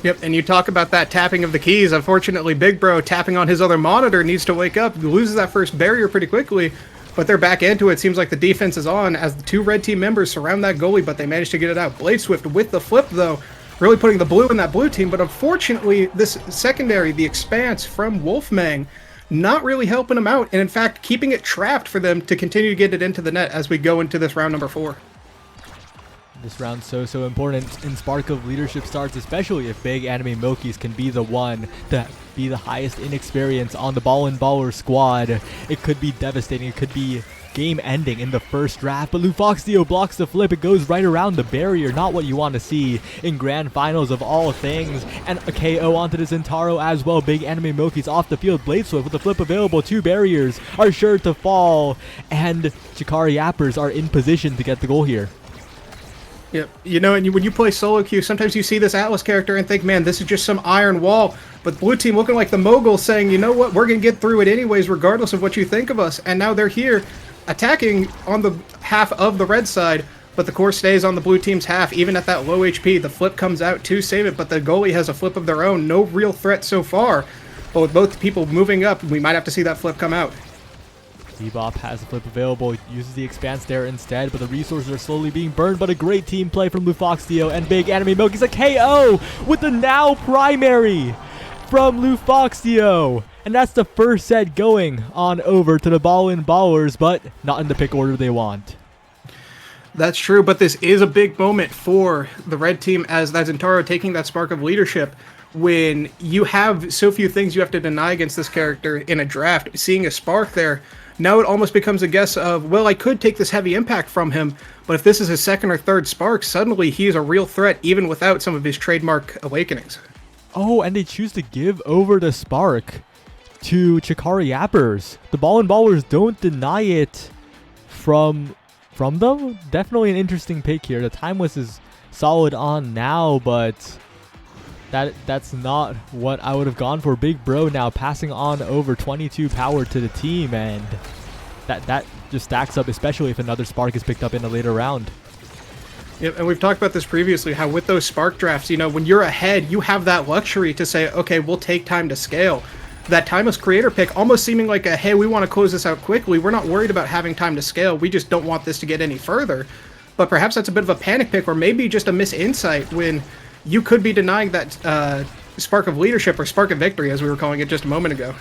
Yep, and you talk about that tapping of the keys. Unfortunately, Big Bro tapping on his other monitor needs to wake up, loses that first barrier pretty quickly, but they're back into it. Seems like the defense is on as the 2 red team members surround that goalie, but they managed to get it out. Blade Swift with the flip, though, really putting the blue in that blue team, but unfortunately, this secondary, the Expanse from Wolfmang, not really helping them out, and in fact, keeping it trapped for them to continue to get it into the net as we go into this round number 4. This round's so important in Spark of Leadership starts, especially if Big Anime Milkies can be the one to be the highest in experience on the Ballin' Baller squad. It could be devastating. It could be game ending in the first draft, but Lufoxio blocks the flip. It goes right around the barrier. Not what you want to see in grand finals of all things. And a KO onto the Zentaro as well. Big Anime Milkies off the field. Blade Swift with the flip available. 2 barriers are sure to fall, and Chikari Yappers are in position to get the goal here. Yep. You know, and when you play solo queue, sometimes you see this Atlas character and think, man, this is just some iron wall. But blue team looking like the mogul saying, you know what, we're going to get through it anyways, regardless of what you think of us. And now they're here attacking on the half of the red side, but the core stays on the blue team's half, even at that low HP. The flip comes out to save it, but the goalie has a flip of their own. No real threat so far. But with both people moving up, we might have to see that flip come out. Bebop has the flip available, uses the Expanse there instead, but the resources are slowly being burned, but a great team play from Lufoxio, and Big Anime Milky's a KO with the now primary from Lufoxio. And that's the first set going on over to the Ballin' Ballers, but not in the pick order they want. That's true, but this is a big moment for the red team as Zentaro taking that Spark of Leadership. When you have so few things you have to deny against this character in a draft, seeing a Spark there, now it almost becomes a guess of, well, I could take this heavy impact from him, but if this is his second or third Spark, suddenly he is a real threat even without some of his trademark awakenings. Oh, and they choose to give over the Spark to Chikari Yappers. The Ballin' Ballers don't deny it from them. Definitely an interesting pick here. The Timeless is solid on now, but that's not what I would have gone for. Big Bro now passing on over 22 power to the team, and that just stacks up, especially if another Spark is picked up in a later round. Yep, and we've talked about this previously, how with those Spark drafts, you know, when you're ahead, you have that luxury to say, okay, we'll take time to scale. That Timeless Creator pick almost seeming like a, hey, we want to close this out quickly. We're not worried about having time to scale. We just don't want this to get any further. But perhaps that's a bit of a panic pick, or maybe just a misinsight when you could be denying that Spark of Leadership, or Spark of Victory, as we were calling it just a moment ago.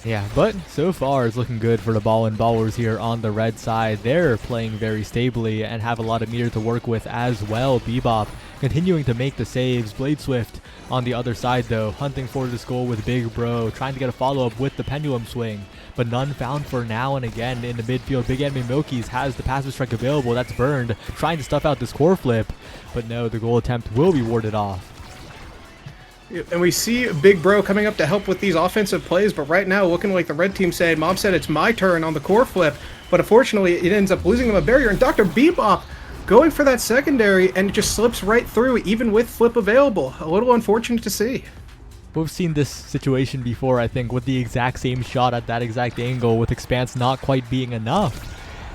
Yeah, but so far it's looking good for the Ballin' Ballers here on the red side. They're playing very stably and have a lot of meter to work with as well. Bebop continuing to make the saves. Blade Swift on the other side, though, hunting for this goal with Big Bro, trying to get a follow-up with the Pendulum Swing, but none found for now. And again, in the midfield, Big Anime Milkies has the passive strike available. That's burned, trying to stuff out this core flip, but no, the goal attempt will be warded off. And we see Big Bro coming up to help with these offensive plays, but right now looking like the red team saying, Mom said it's my turn on the core flip, but unfortunately it ends up losing them a barrier, and Dr. Bebop going for that secondary, and it just slips right through even with flip available. A little unfortunate to see. We've seen this situation before, I think, with the exact same shot at that exact angle, with Expanse not quite being enough.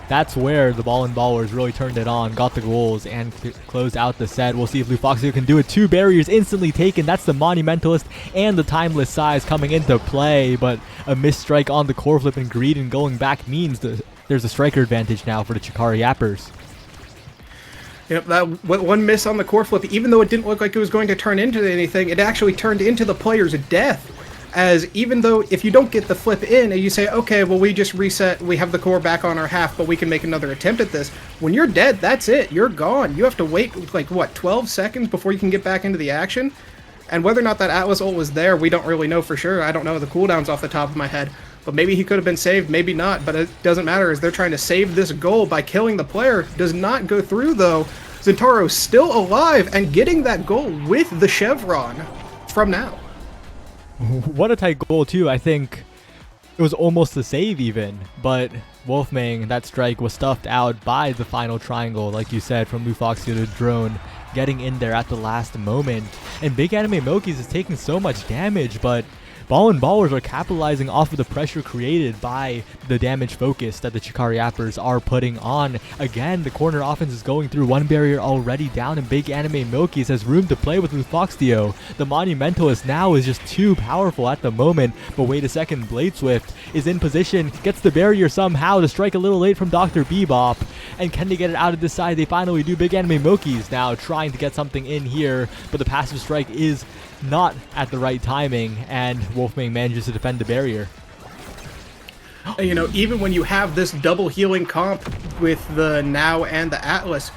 That's where the Ballin' Ballers really turned it on, got the goals, and closed out the set. We'll see if Lufoxio can do it. 2 barriers instantly taken. That's the Monumentalist and the Timeless size coming into play, but a missed strike on the core flip and greed and going back means there's a striker advantage now for the Chikari Yappers. Yep, that one miss on the core flip, even though it didn't look like it was going to turn into anything, it actually turned into the player's death. As even though if you don't get the flip in and you say, okay, well, we just reset, we have the core back on our half, but we can make another attempt at this. When you're dead, that's it. You're gone. You have to wait, like, what, 12 seconds before you can get back into the action? And whether or not that Atlas ult was there, we don't really know for sure. I don't know the cooldowns off the top of my head. But maybe he could have been saved, maybe not. But it doesn't matter, as they're trying to save this goal by killing the player. Does not go through, though. Zentaro still alive and getting that goal with the Chevron from now. What a tight goal, too. I think it was almost a save even, but Wolfmang, that strike was stuffed out by the final triangle, like you said, from Lufoxio to Drone, getting in there at the last moment. And Big Anime Milkies is taking so much damage, but Ball and Ballers are capitalizing off of the pressure created by the damage focus that the Chikari Appers are putting on. Again, the corner offense is going through, one barrier already down, and Big Anime Milky's has room to play with Lufoxdio. The Monumentalist now is just too powerful at the moment, but wait a second, Blade Swift is in position, gets the barrier somehow to strike a little late from Dr. Bebop, and can they get it out of this side? They finally do. Big Anime Milky's now trying to get something in here, but the passive strike is not at the right timing, and Wolfmang manages to defend the barrier. You know, even when you have this double healing comp with the Now and the Atlas,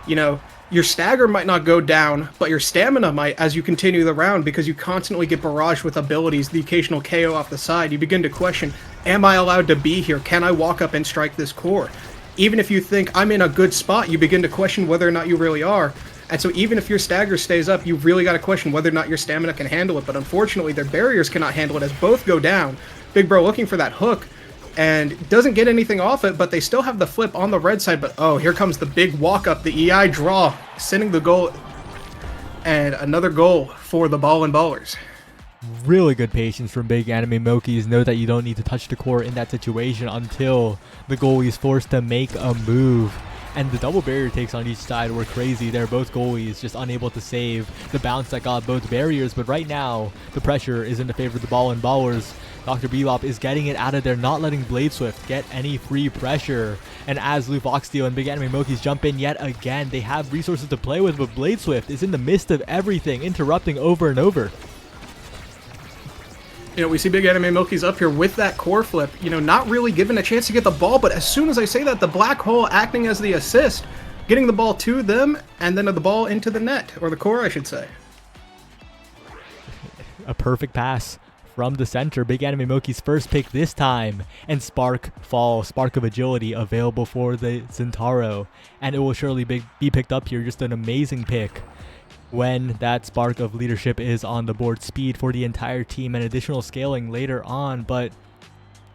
you know, your stagger might not go down, but your stamina might as you continue the round, because you constantly get barraged with abilities, the occasional KO off the side. You begin to question, am I allowed to be here? Can I walk up and strike this core? Even if you think I'm in a good spot, you begin to question whether or not you really are. And so even if your stagger stays up, you've really got to question whether or not your stamina can handle it. But unfortunately, their barriers cannot handle it as both go down. Big Bro looking for that hook and doesn't get anything off it, but they still have the flip on the red side. But oh, here comes the big walk up, the EI draw, sending the goal. And another goal for the Ball and Ballers. Really good patience from Big Anime Milky's. Know that you don't need to touch the core in that situation until the goalie is forced to make a move. And the double barrier takes on each side were crazy. They're both goalies just unable to save the bounce that got both barriers. But right now, the pressure is in the favor of the Ball and Ballers. Dr. Bebop is getting it out of there, not letting Blade Swift get any free pressure. And as Lufoxdio and Big Anime Milky's jump in yet again, they have resources to play with, but Blade Swift is in the midst of everything, interrupting over and over. You know, we see Big Anime Milky's up here with that core flip, you know, not really given a chance to get the ball, but as soon as I say that, the black hole acting as the assist, getting the ball to them, and then the ball into the net, or the core, I should say. A perfect pass from the center. Big Anime Milky's first pick this time, and Spark of Agility available for the Zentaro, and it will surely be picked up here. Just an amazing pick when that Spark of Leadership is on the board. Speed for the entire team and additional scaling later on, but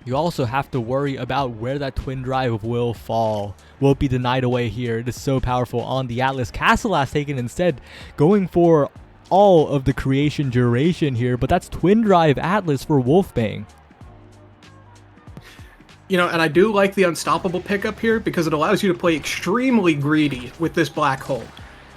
you also have to worry about where that twin drive will fall. Will it be denied away here? It is so powerful on the Atlas. Castle has taken instead, going for all of the creation duration here, but that's twin drive Atlas for Wolfbang. You know, and I do like the unstoppable pickup here because it allows you to play extremely greedy with this black hole.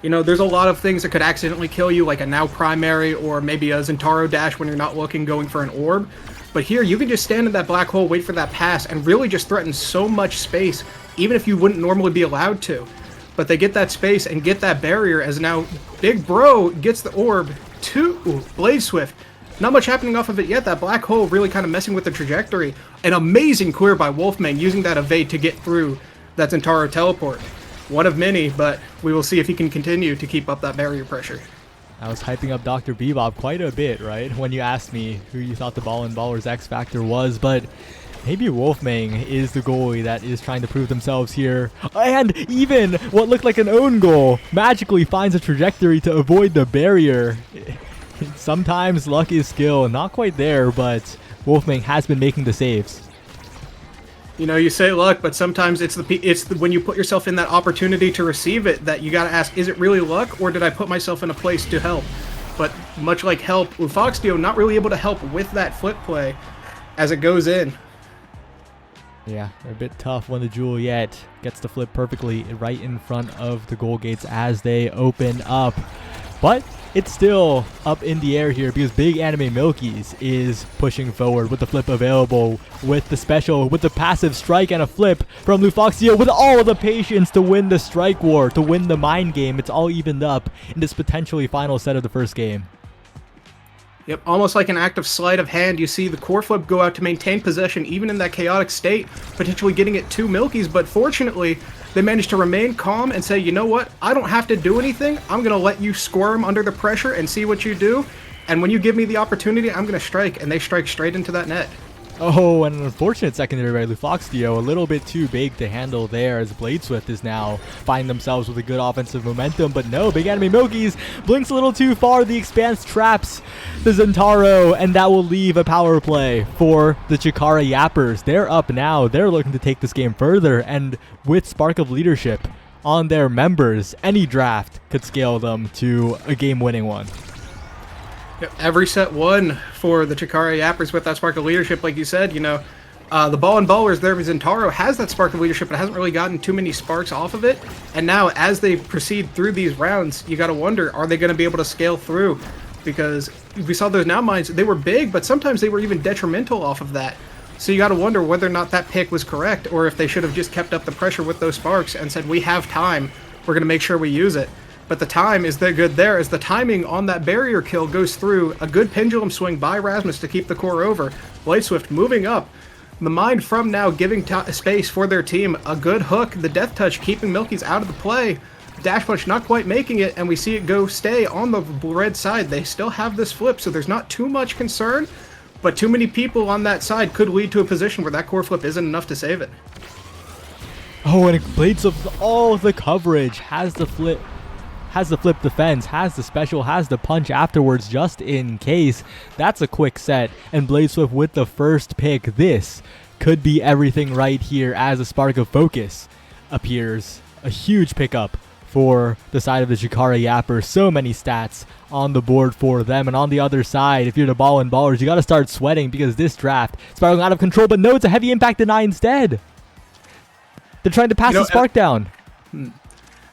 You know, there's a lot of things that could accidentally kill you, like a Now Primary or maybe a Zentaro Dash when you're not looking, going for an orb. But here, you can just stand in that black hole, wait for that pass, and really just threaten so much space, even if you wouldn't normally be allowed to. But they get that space and get that barrier as now Big Bro gets the orb to Blade Swift. Not much happening off of it yet. That black hole really kind of messing with the trajectory. An amazing clear by Wolfmang using that evade to get through that Zentaro teleport. One of many, but we will see if he can continue to keep up that barrier pressure. I was hyping up Dr. Bebop quite a bit, right? When you asked me who you thought the Ball and Ballers X Factor was, but maybe Wolfmang is the goalie that is trying to prove themselves here. And even what looked like an own goal magically finds a trajectory to avoid the barrier. Sometimes luck is skill. Not quite there, but Wolfmang has been making the saves. You know, you say luck, but sometimes it's when you put yourself in that opportunity to receive it that you got to ask, is it really luck, or did I put myself in a place to help? But much like help, Lufoxdio not really able to help with that flip play as it goes in. Yeah, they're a bit tough when the Juliet gets the flip perfectly right in front of the goal gates as they open up. But it's still up in the air here because Big Anime Milky's is pushing forward with the flip available, with the special, with the passive strike and a flip from Lufoxdio with all of the patience to win the strike war, to win the mind game. It's all evened up in this potentially final set of the first game. Yep, almost like an act of sleight of hand. You see the core flip go out to maintain possession even in that chaotic state, potentially getting it to Milky's, but fortunately they managed to remain calm and say, you know what, I don't have to do anything. I'm going to let you squirm under the pressure and see what you do, and when you give me the opportunity, I'm going to strike, and they strike straight into that net. Oh, and an unfortunate secondary by Lufoxdio, a little bit too big to handle there as Blade Swift is now finding themselves with a good offensive momentum, but no, Big Anime Milky's blinks a little too far. The Expanse traps the Zentaro, and that will leave a power play for the Chikara Yappers. They're up now. They're looking to take this game further, and with Spark of Leadership on their members, any draft could scale them to a game-winning one. Every set won for the Chikara Yappers with that spark of leadership, like you said. The ball and ballers there, Zentaro has that spark of leadership, but hasn't really gotten too many sparks off of it. And now, as they proceed through these rounds, you got to wonder, are they going to be able to scale through? Because we saw those now mines, they were big, but sometimes they were even detrimental off of that. So you got to wonder whether or not that pick was correct, or if they should have just kept up the pressure with those sparks and said, we have time, we're going to make sure we use it. But the time is good there, as the timing on that barrier kill goes through. A good pendulum swing by Rasmus to keep the core over. Blade Swift moving up. The Mind from now giving space for their team. A good hook, the Death Touch keeping Milky's out of the play. Dash Punch not quite making it, and we see it stay on the red side. They still have this flip, so there's not too much concern, but too many people on that side could lead to a position where that core flip isn't enough to save it. Oh, and Blades of all the coverage, has the flip defense, has the special, has the punch afterwards just in case. That's a quick set, and Blade Swift with the first pick. This could be everything right here as a spark of focus appears. A huge pickup for the side of the Chikara Yapper. So many stats on the board for them, and on the other side, if you're the ball and ballers, you got to start sweating because this draft is spiraling out of control. But no, it's a heavy impact deny instead. They're trying to pass the spark down.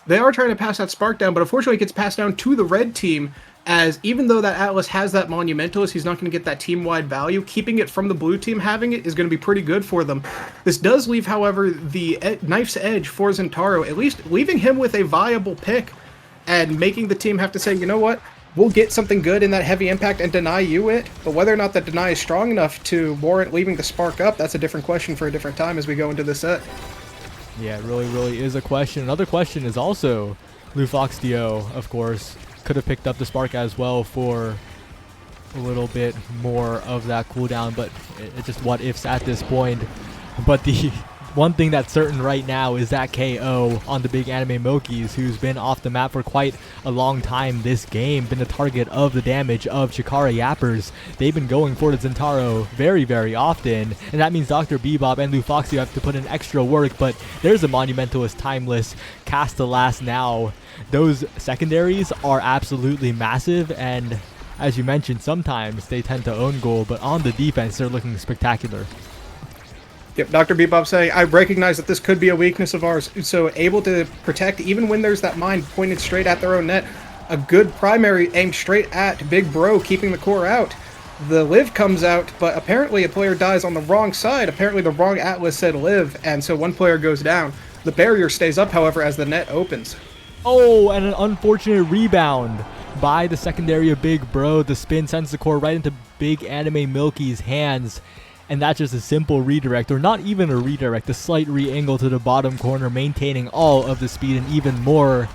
They are trying to pass that spark down, but unfortunately it gets passed down to the red team, as even though that Atlas has that Monumentalist, he's not going to get that team-wide value. Keeping it from the blue team having it is going to be pretty good for them. This does leave, however, the knife's edge for Zentaro, at least leaving him with a viable pick and making the team have to say, you know what, we'll get something good in that heavy impact and deny you it, but whether or not that deny is strong enough to warrant leaving the spark up, that's a different question for a different time as we go into this set. Yeah, it really is a question. Another question is also Lufoxdio, of course, could have picked up the spark as well for a little bit more of that cooldown, but it's just what ifs at this point. But the one thing that's certain right now is that KO on the big anime Mokis, who's been off the map for quite a long time this game, been the target of the damage of Chikara Yappers. They've been going for the Zentaro very often, and that means Dr. Bebop and Lufoxio have to put in extra work, but there's a Monumentalist Timeless cast the last now. Those secondaries are absolutely massive, and as you mentioned, sometimes they tend to own goal, but on the defense, they're looking spectacular. Yep, Dr. Bebop saying, I recognize that this could be a weakness of ours, so able to protect even when there's that mine pointed straight at their own net. A good primary aimed straight at Big Bro, keeping the core out. The Liv comes out, but apparently a player dies on the wrong side. Apparently the wrong Atlas said Liv, and so one player goes down. The barrier stays up, however, as the net opens. Oh, and an unfortunate rebound by the secondary of Big Bro. The spin sends the core right into Big Anime Milky's hands. And that's just a simple redirect, or not even a redirect, a slight re-angle to the bottom corner, maintaining all of the speed and even more.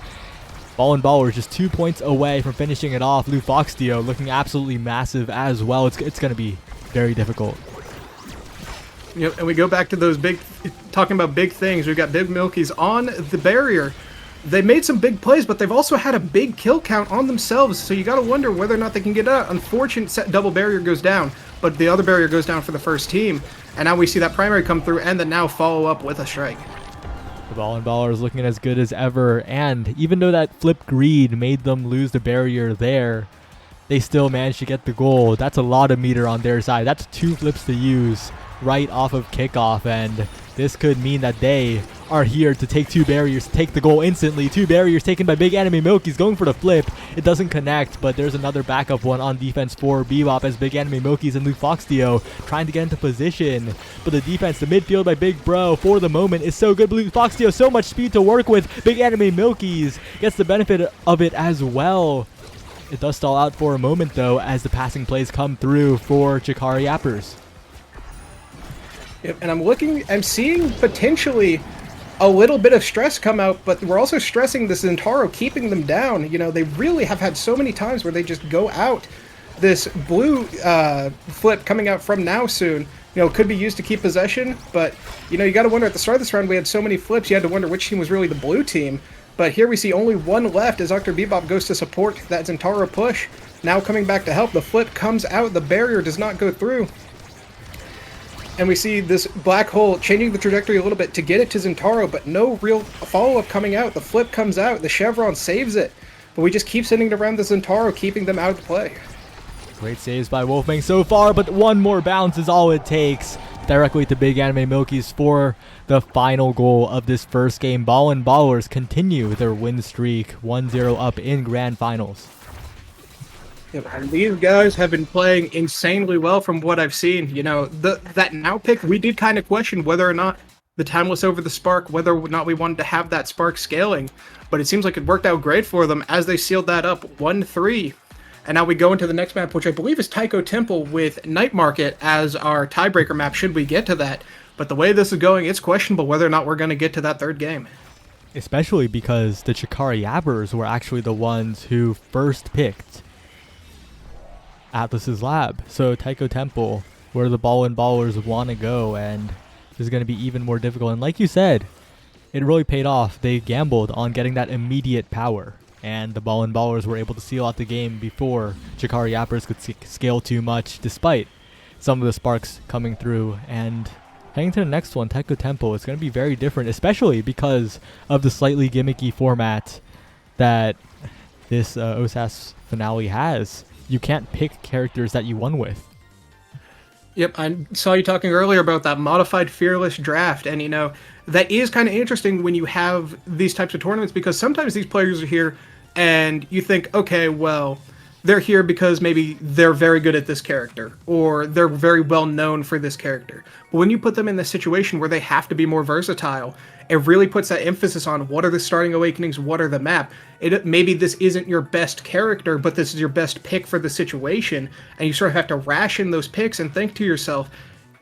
Ball and Ballers just 2 points away from finishing it off. Lufoxdio looking absolutely massive as well. It's going to be very difficult. Yep, and we go back to those talking about big things. We've got Big Milky's on the barrier. They made some big plays, but they've also had a big kill count on themselves, so you got to wonder whether or not they can get out. Unfortunate set double barrier goes down, but the other barrier goes down for the first team, and now we see that primary come through and then now follow up with a strike. The Ball and Baller is looking as good as ever, and even though that flip greed made them lose the barrier there, they still managed to get the goal. That's a lot of meter on their side. That's 2 flips to use right off of kickoff, and this could mean that they are here to take 2 barriers, take the goal instantly. 2 barriers taken by Big Anime Milky's going for the flip. It doesn't connect, but there's another backup one on defense for Bebop as Big Anime Milky's and Lufoxdio trying to get into position. But the defense, the midfield by Big Bro for the moment is so good. Lufoxdio, so much speed to work with. Big Anime Milky's gets the benefit of it as well. It does stall out for a moment though as the passing plays come through for Chikara Yappers. Yep, and I'm seeing potentially a little bit of stress come out, but we're also stressing the Zentaro, keeping them down. You know, they really have had so many times where they just go out. This blue flip coming out from now soon, you know, could be used to keep possession, but, you know, you got to wonder, at the start of this round we had so many flips, you had to wonder which team was really the blue team. But here we see only one left as Dr. Bebop goes to support that Zentaro push. Now coming back to help, the flip comes out, the barrier does not go through. And we see this black hole changing the trajectory a little bit to get it to Zentaro, but no real follow-up coming out. The flip comes out, the Chevron saves it, but we just keep sending it around the Zentaro, keeping them out of play. Great saves by Wolfgang so far, but one more bounce is all it takes. Directly to Big Anime Milky's for the final goal of this first game. Ballin' Ballers continue their win streak, 1-0 up in Grand Finals. Yeah, and these guys have been playing insanely well from what I've seen. You know, that now pick, we did kind of question whether or not the Timeless over the Spark, whether or not we wanted to have that Spark scaling. But it seems like it worked out great for them as they sealed that up 1-3. And now we go into the next map, which I believe is Taiko Temple with Night Market as our tiebreaker map, should we get to that. But the way this is going, it's questionable whether or not we're going to get to that third game. Especially because the Chikara Yappers were actually the ones who first picked Atlas's lab. So Taiko Temple, where the Ballin' Ballers want to go, and this is going to be even more difficult. And like you said, it really paid off. They gambled on getting that immediate power, and the Ballin' Ballers were able to seal out the game before Chikara Yappers could scale too much, despite some of the sparks coming through. And heading to the next one, Taiko Temple, it's going to be very different, especially because of the slightly gimmicky format that this Osas Finale has. You can't pick characters that you won with. Yep, I saw you talking earlier about that modified fearless draft, and you know, that is kind of interesting when you have these types of tournaments, because sometimes these players are here and you think, okay, well, they're here because maybe they're very good at this character, or they're very well known for this character. But when you put them in this situation where they have to be more versatile, it really puts that emphasis on what are the starting awakenings, what are the map. Maybe this isn't your best character, but this is your best pick for the situation, and you sort of have to ration those picks and think to yourself,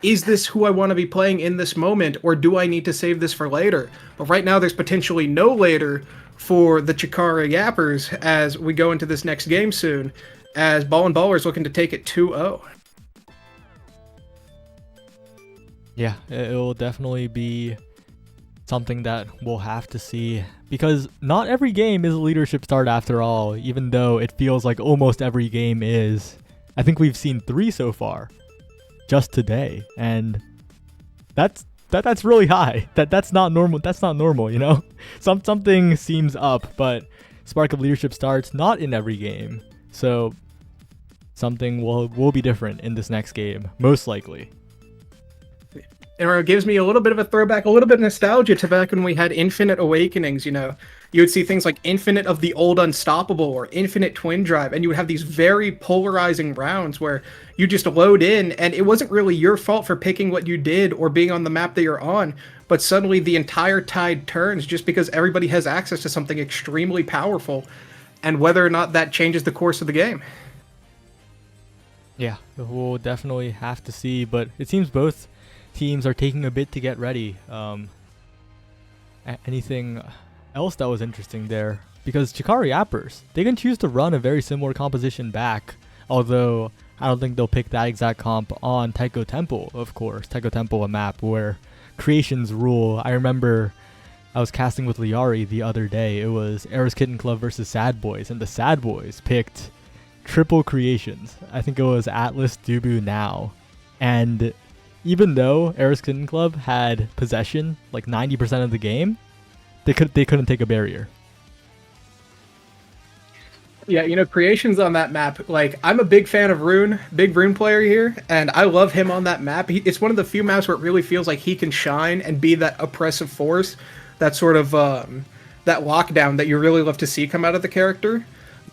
is this who I want to be playing in this moment, or do I need to save this for later? But right now there's potentially no later for the Chikara Yappers as we go into this next game soon, as Ballin' Ballers looking to take it 2-0. Yeah, it will definitely be something that we'll have to see, because not every game is a leadership start after all, even though it feels like almost every game is. I think we've seen 3 so far, just today, and that's really high. That's not normal. That's not normal, you know. Something seems up, but Spark of Leadership starts not in every game, so something will be different in this next game, most likely. And it gives me a little bit of a throwback, a little bit of nostalgia to back when we had Infinite Awakenings, you know. You would see things like Infinite of the Old Unstoppable or Infinite Twin Drive, and you would have these very polarizing rounds where you just load in, and it wasn't really your fault for picking what you did or being on the map that you're on, but suddenly the entire tide turns just because everybody has access to something extremely powerful, and whether or not that changes the course of the game. Yeah, we'll definitely have to see, but it seems both teams are taking a bit to get ready. Anything else that was interesting there? Because Chikara Yappers, they can choose to run a very similar composition back, although I don't think they'll pick that exact comp on Taiko Temple, of course. Taiko Temple, a map where creations rule. I remember I was casting with Liari the other day. It was Eris Kitten Club versus Sad Boys, and the Sad Boys picked triple creations. I think it was Atlas, Dubu, Now. And even though Eris Kitten Club had possession like 90% of the game, they couldn't take a barrier. Yeah, you know, creations on that map, like, I'm a big fan of Rune, big Rune player here, and I love him on that map. It's one of the few maps where it really feels like he can shine and be that oppressive force, that sort of, that lockdown that you really love to see come out of the character.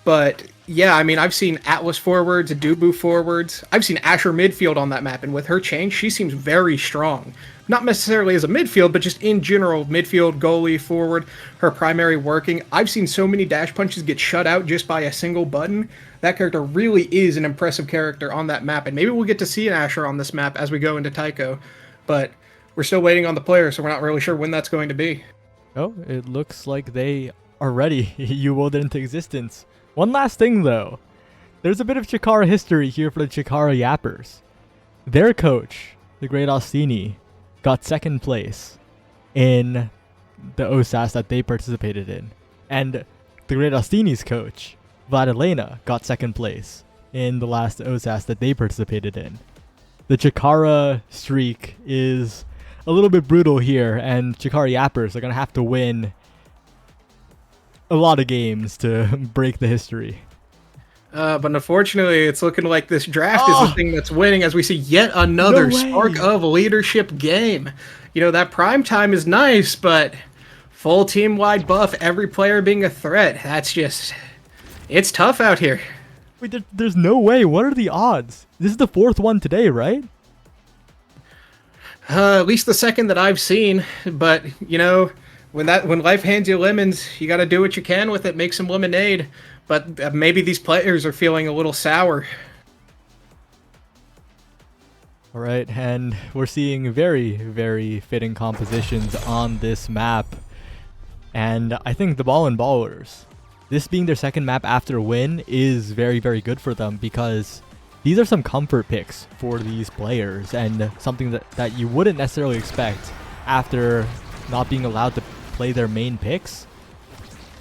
But yeah, I mean, I've seen Atlas forwards, Dubu forwards. I've seen Asher midfield on that map, and with her change, she seems very strong. Not necessarily as a midfield, but just in general, midfield, goalie, forward, her primary working. I've seen so many dash punches get shut out just by a single button. That character really is an impressive character on that map, and maybe we'll get to see an Asher on this map as we go into Taiko. But we're still waiting on the player, so we're not really sure when that's going to be. Oh, it looks like they are ready. You willed it into existence. One last thing, though. There's a bit of Chikara history here for the Chikara Yappers. Their coach, the great Ostini, got second place in the OSAS that they participated in. And the great Ostini's coach, Vladilena, got second place in the last OSAS that they participated in. The Chikara streak is a little bit brutal here, and Chikara Yappers are going to have to win a lot of games to break the history. But unfortunately, it's looking like this draft is the thing that's winning as we see yet another No spark way. of leadership game. You know, that prime time is nice, but full team-wide buff, every player being a threat, that's just... It's tough out here. Wait, there's no way. What are the odds? This is the 4th one today, right? At least the second that I've seen, but, you know, when life hands you lemons, you gotta do what you can with it, make some lemonade. But maybe these players are feeling a little sour. All right, and we're seeing very, very fitting compositions on this map. And I think the Ballers, this being their second map after win, is very, very good for them because these are some comfort picks for these players and something that you wouldn't necessarily expect after not being allowed to play their main picks.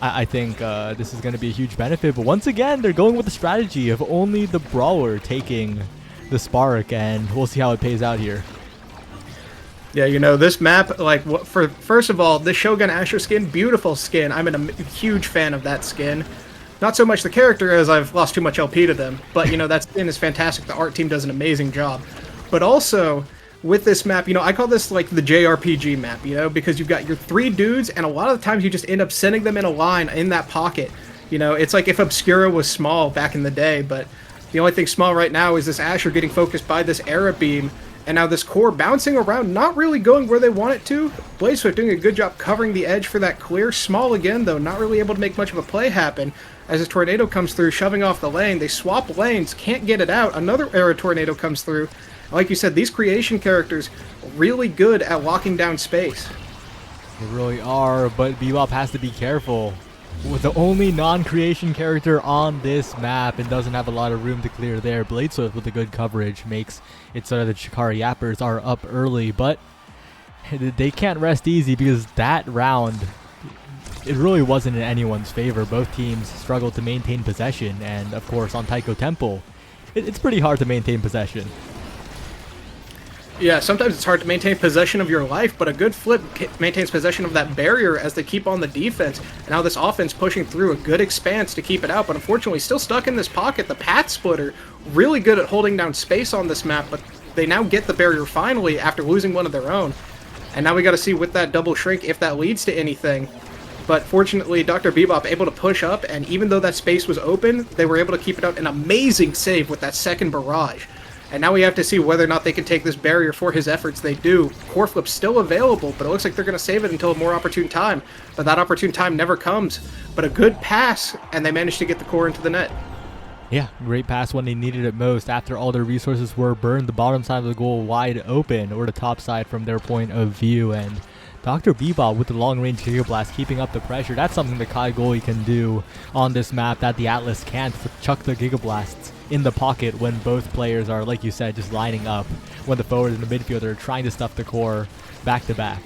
I think this is going to be a huge benefit, but once again, they're going with the strategy of only the Brawler taking the Spark, and we'll see how it pays out here. Yeah, you know, this map, like, first of all, this Shogun Asher skin, beautiful skin. I'm a huge fan of that skin. Not so much the character, as I've lost too much LP to them, but, you know, that skin is fantastic. The art team does an amazing job. But also, with this map, you know, I call this, like, the JRPG map, you know, because you've got your 3 dudes, and a lot of the times you just end up sending them in a line in that pocket. You know, it's like if Obscura was small back in the day, but the only thing small right now is this Asher getting focused by this Era Beam, and now this core bouncing around, not really going where they want it to. BlazSwift doing a good job covering the edge for that clear. Small again, though, not really able to make much of a play happen. As this tornado comes through, shoving off the lane, they swap lanes, can't get it out. Another Era tornado comes through. Like you said, these creation characters really good at locking down space. They really are, but Bebop has to be careful. With the only non-creation character on this map and doesn't have a lot of room to clear there, BlazSwift with a good coverage makes it so that the Chikara Yappers are up early, but they can't rest easy because that round, it really wasn't in anyone's favor. Both teams struggled to maintain possession, and of course on Taiko Temple, it's pretty hard to maintain possession. Yeah, sometimes it's hard to maintain possession of your life, but a good flip maintains possession of that barrier as they keep on the defense. And now this offense pushing through a good expanse to keep it out, but unfortunately still stuck in this pocket. The Path Splitter, really good at holding down space on this map, but they now get the barrier finally after losing one of their own. And now we got to see with that double shrink if that leads to anything. But fortunately, Dr. Bebop able to push up, and even though that space was open, they were able to keep it out. An amazing save with that second barrage. And now we have to see whether or not they can take this barrier for his efforts. They do. Core flip's still available, but it looks like they're going to save it until a more opportune time. But that opportune time never comes. But a good pass, and they managed to get the core into the net. Yeah, great pass when they needed it most. After all their resources were burned, the bottom side of the goal wide open, or the top side from their point of view. And Dr. Bebop with the long-range Giga Blast keeping up the pressure. That's something the Kai goalie can do on this map that the Atlas can't. Chuck the Giga Blasts in the pocket when both players are, like you said, just lining up. When the forward and the midfielder are trying to stuff the core back to back.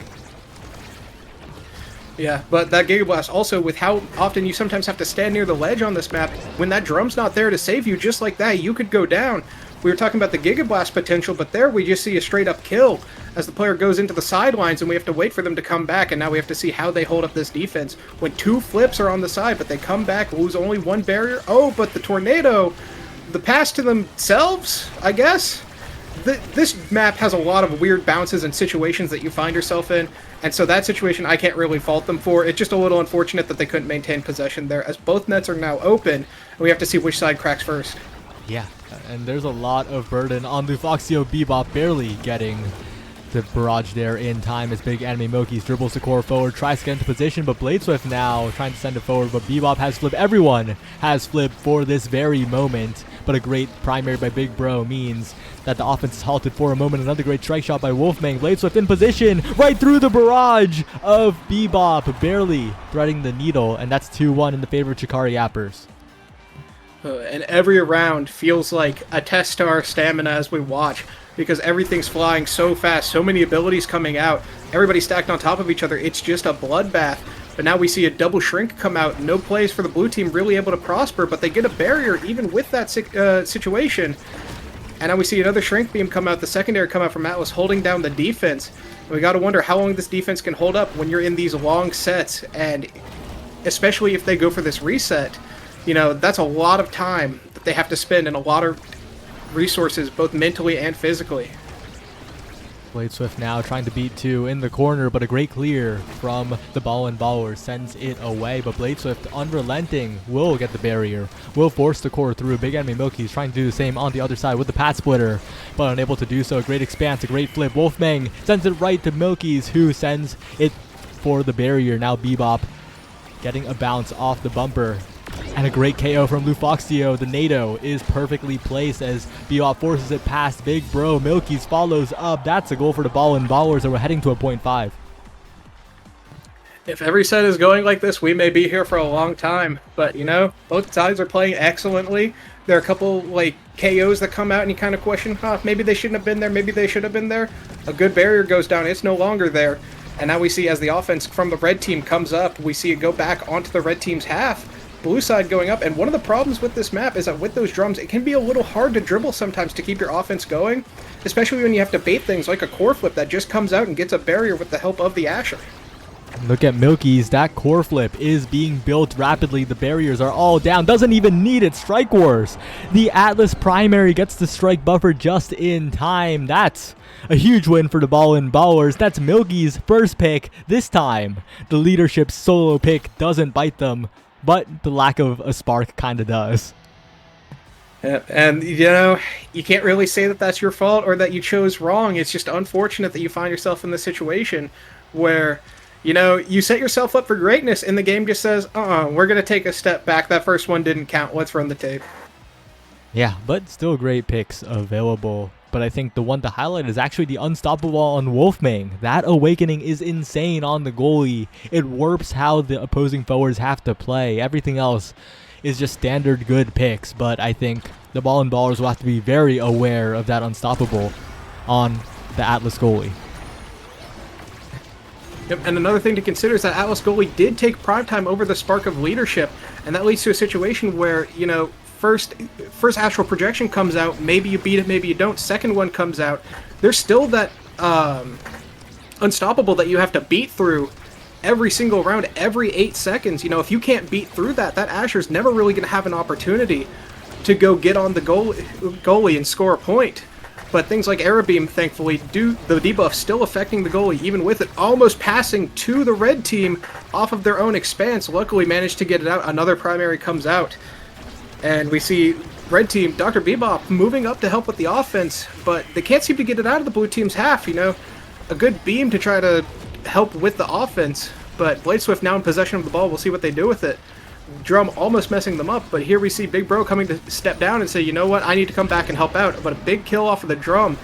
Yeah, but that Giga Blast also, with how often you sometimes have to stand near the ledge on this map, when that drum's not there to save you, just like that, you could go down. We were talking about the Giga Blast potential, but there we just see a straight-up kill as the player goes into the sidelines, and we have to wait for them to come back, and now we have to see how they hold up this defense. When 2 flips are on the side, but they come back, lose only 1 barrier. Oh, but the tornado, the pass to themselves, I guess? This map has a lot of weird bounces and situations that you find yourself in, and so that situation I can't really fault them for. It's just a little unfortunate that they couldn't maintain possession there, as both nets are now open, and we have to see which side cracks first. Yeah, and there's a lot of burden on Lufoxio. Bebop barely getting the barrage there in time as Big Anime Mokis dribbles the core forward, tries to get into position, but BlazSwift now trying to send it forward, but Bebop has flipped. Everyone has flipped for this very moment, but a great primary by Big Bro means that the offense is halted for a moment. Another great strike shot by Wolfmang. BlazSwift in position, right through the barrage of Bebop, barely threading the needle, and that's 2-1 in the favor of Chikara Yappers. And every round feels like a test to our stamina as we watch, because everything's flying so fast, so many abilities coming out, everybody stacked on top of each other. It's just a bloodbath. But now we see a double shrink come out. No plays for the blue team really able to prosper, but they get a barrier even with that situation. And now we see another shrink beam come out, the secondary come out from Atlas, holding down the defense. And we got to wonder how long this defense can hold up when you're in these long sets, and especially if they go for this reset. You know, that's a lot of time. that they have to spend and a lot of resources, both mentally and physically. Blade Swift now trying to beat 2 in the corner, but a great clear from the Baller sends it away. But Blade Swift, unrelenting, will get the barrier, will force the core through. Big Enemy Milky's trying to do the same on the other side with the Pad Splitter, but unable to do so. Great expanse, a great flip. Wolfgang sends it right to Milky's, who sends it for the barrier. Now Bebop getting a bounce off the bumper. And a great KO from Lufoxio. The NATO is perfectly placed as Bebop forces it past Big Bro. Milky's follows up. That's a goal for the Ballers, and we're heading to a 0.5. If every set is going like this, we may be here for a long time. But, you know, both sides are playing excellently. There are a couple, like, KOs that come out and you kind of question, maybe they shouldn't have been there, maybe they should have been there. A good barrier goes down. It's no longer there. And now we see as the offense from the red team comes up, we see it go back onto the red team's half. Blue side going up, and one of the problems with this map is that with those drums, it can be a little hard to dribble sometimes to keep your offense going, especially when you have to bait things like a core flip that just comes out and gets a barrier with the help of the Asher. Look at Milky's. That core flip is being built rapidly. The barriers are all down. Doesn't even need it. Strike Wars. The Atlas primary gets the strike buffer just in time. That's a huge win for the Ballers. That's Milky's first pick this time. The leadership solo pick doesn't bite them, but the lack of a spark kind of does. Yeah, and, you know, you can't really say that that's your fault or that you chose wrong. It's just unfortunate that you find yourself in this situation where, you know, you set yourself up for greatness and the game just says, we're going to take a step back. That first one didn't count. Let's run the tape. Yeah, but still great picks available. But I think the one to highlight is actually the unstoppable on Wolfgang. That awakening is insane on the goalie. It warps how the opposing forwards have to play. Everything else is just standard good picks, but I think the Ballers will have to be very aware of that unstoppable on the Atlas goalie. Yep, and another thing to consider is that Atlas goalie did take primetime over the spark of leadership, and that leads to a situation where, you know, first astral projection comes out, maybe you beat it, maybe you don't. Second one comes out, there's still that unstoppable that you have to beat through every single round, every 8 seconds. You know, if you can't beat through that, that Asher's never really going to have an opportunity to go get on the goalie and score a point. But things like Arrow Beam, thankfully, do the debuff still affecting the goalie, even with it almost passing to the red team off of their own expanse. Luckily managed to get it out. Another primary comes out. And we see red team, Dr. Bebop, moving up to help with the offense, but they can't seem to get it out of the blue team's half, you know. A good beam to try to help with the offense, but Blade Swift now in possession of the ball. We'll see what they do with it. Drum almost messing them up, but here we see Big Bro coming to step down and say, you know what, I need to come back and help out. But a big kill off of the drum.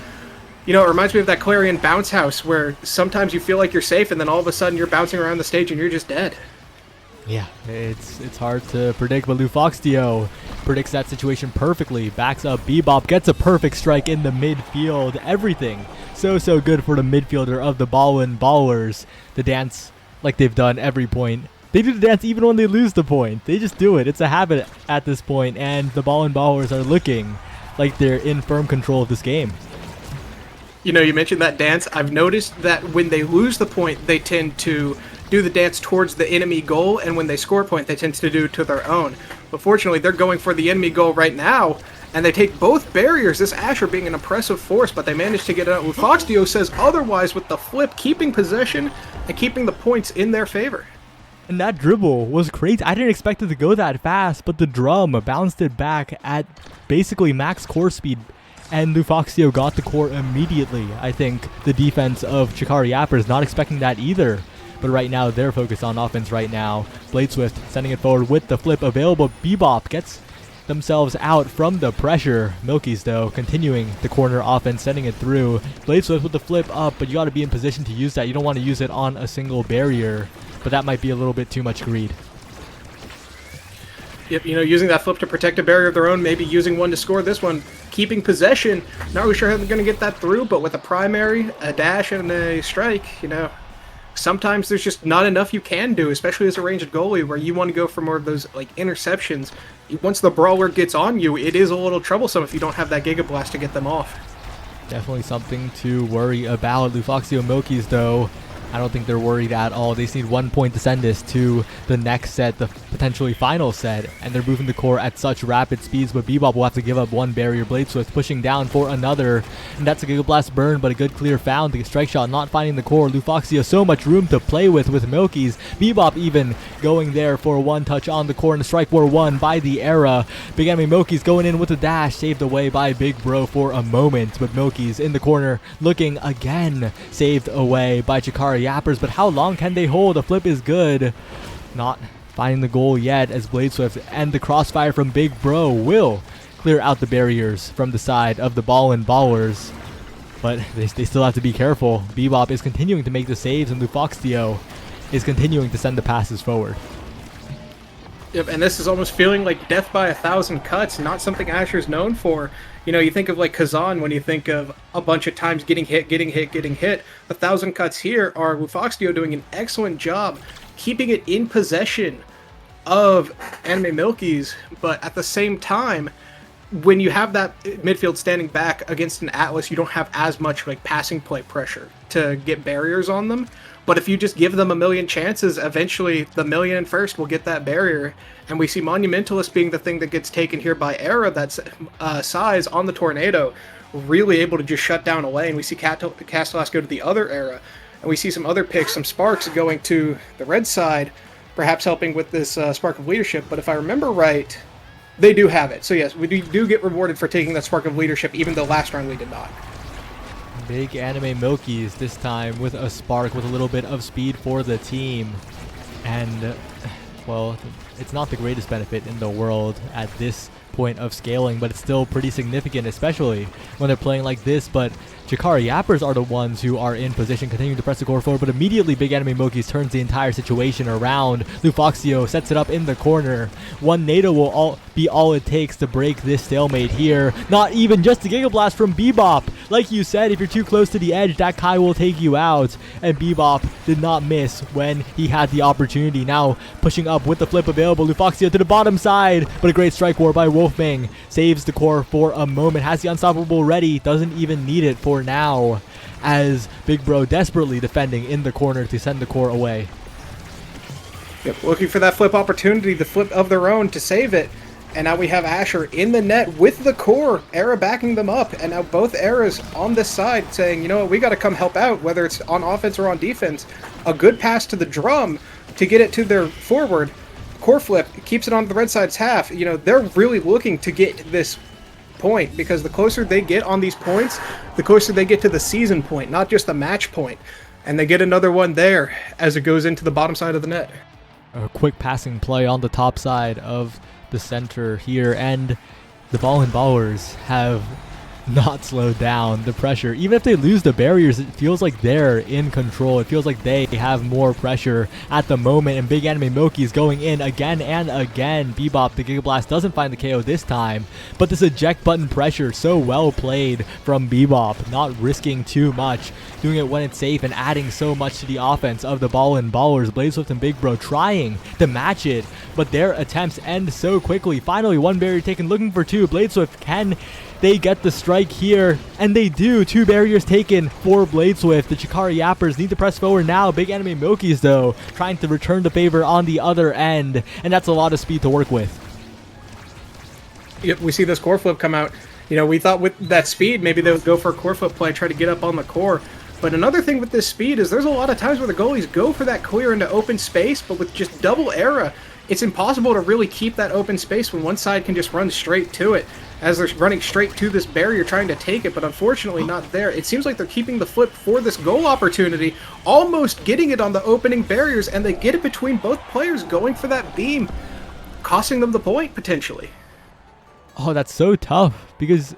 You know, it reminds me of that Clarion bounce house where sometimes you feel like you're safe and then all of a sudden you're bouncing around the stage and you're just dead. Yeah, it's hard to predict, but Lufoxio predicts that situation perfectly. Backs up Bebop, gets a perfect strike in the midfield. Everything so good for the midfielder of the Ballers. The dance like they've done every point. They do the dance even when they lose the point. They just do it. It's a habit at this point, and the Ballers are looking like they're in firm control of this game. You know, you mentioned that dance. I've noticed that when they lose the point, they tend to do the dance towards the enemy goal, and when they score a point, they tend to do it to their own. But fortunately, they're going for the enemy goal right now, and they take both barriers, this Asher being an oppressive force, but they managed to get it out. Lufoxio says otherwise with the flip, keeping possession and keeping the points in their favor. And that dribble was crazy. I didn't expect it to go that fast, but the drum bounced it back at basically max core speed, and Lufoxio got the core immediately. I think the defense of Chikari Yapper is not expecting that either. But right now, they're focused on offense right now. Blade Swift sending it forward with the flip available. Bebop gets themselves out from the pressure. Milky's, though, continuing the corner offense, sending it through. Blade Swift with the flip up, but you got to be in position to use that. You don't want to use it on a single barrier, but that might be a little bit too much greed. Yep, you know, using that flip to protect a barrier of their own, maybe using one to score this one. Keeping possession, not really sure how they're going to get that through, but with a primary, a dash, and a strike, you know, sometimes there's just not enough you can do, especially as a ranged goalie, where you want to go for more of those like interceptions. Once the brawler gets on you, it is a little troublesome if you don't have that Giga Blast to get them off. Definitely something to worry about. Lufoxio Milky's, though, I don't think they're worried at all. They just need 1 point to send this to the next set, the potentially final set, and they're moving the core at such rapid speeds, but Bebop will have to give up one barrier. Blade Swift pushing down for another, and that's a Giga Blast burn, but a good clear found. The strike shot not finding the core. Lufoxia so much room to play with Milky's. Bebop even going there for a one touch on the core, and the strike war won by the Era. Big Enemy Milky's going in with a dash, saved away by Big Bro for a moment, but Milky's in the corner looking again, saved away by Chikara Yappers, but how long can they hold? A flip is good. Not finding the goal yet, as Blade Swift and the crossfire from Big Bro will clear out the barriers from the side of the Ballers. But they still have to be careful. Bebop is continuing to make the saves, and Lufoxio is continuing to send the passes forward. Yep, and this is almost feeling like death by 1,000 cuts, not something Asher's known for. You know, you think of like Kazan when you think of a bunch of times getting hit. 1,000 cuts here are Lufoxio doing an excellent job keeping it in possession of Anime Milky's, but at the same time, when you have that midfield standing back against an Atlas, you don't have as much like passing play pressure to get barriers on them. But if you just give them a million chances, eventually the million and first will get that barrier. And we see Monumentalist being the thing that gets taken here by Era, that's size on the Tornado, really able to just shut down a lane. We see Castellax go to the other Era, and we see some other picks, some sparks going to the red side, perhaps helping with this spark of leadership. But if I remember right, they do have it. So yes, we do get rewarded for taking that spark of leadership, even though last round we did not. Big Anime Milky's this time with a spark, with a little bit of speed for the team. And, well, it's not the greatest benefit in the world at this point of scaling, but it's still pretty significant, especially when they're playing like this. But Chikara Yappers are the ones who are in position, continuing to press the core forward, but immediately Big Enemy Milky's turns the entire situation around. Lufoxio sets it up in the corner. One nado will be all it takes to break this stalemate here. Not even just a Giga Blast from Bebop. Like you said, if you're too close to the edge, that Kai will take you out, and Bebop did not miss when he had the opportunity. Now pushing up with the flip available, Lufoxio to the bottom side, but a great strike war by Wolfmang saves the core for a moment, has the unstoppable ready, doesn't even need it for now, as Big Bro desperately defending in the corner to send the core away. Yep, looking for that flip opportunity, the flip of their own to save it. And now we have Asher in the net with the core, Era backing them up, and now both Eras on this side saying, you know what, we got to come help out, whether it's on offense or on defense. A good pass to the drum to get it to their forward. Core flip keeps it on the red side's half. You know, they're really looking to get this point, because the closer they get on these points, the closer they get to the season point, not just the match point. And they get another one there as it goes into the bottom side of the net. A quick passing play on the top side of the center here, and the Ballers have not slowed down the pressure. Even if they lose the barriers, it feels like they're in control. It feels like they have more pressure at the moment, and Big Anime Milky's going in again and again. Bebop, the Giga Blast, doesn't find the KO this time, but this eject button pressure, so well played from Bebop, not risking too much, doing it when it's safe and adding so much to the offense of the Ballers. Blade Swift and Big Bro trying to match it, but their attempts end so quickly. Finally, one barrier taken, looking for two. Blade Swift, can they get the strike here? And they do. Two barriers taken for Blade Swift. The Chikara Yappers need to press forward now. Big Enemy Milky's, though, trying to return the favor on the other end, and that's a lot of speed to work with. Yep, we see this core flip come out. You know, we thought with that speed, maybe they would go for a core flip play, try to get up on the core. But another thing with this speed is there's a lot of times where the goalies go for that clear into open space, but with just double Era, it's impossible to really keep that open space when one side can just run straight to it, as they're running straight to this barrier trying to take it, but unfortunately not there. It seems like they're keeping the flip for this goal opportunity, almost getting it on the opening barriers, and they get it between both players going for that beam, costing them the point, potentially. Oh, that's so tough, because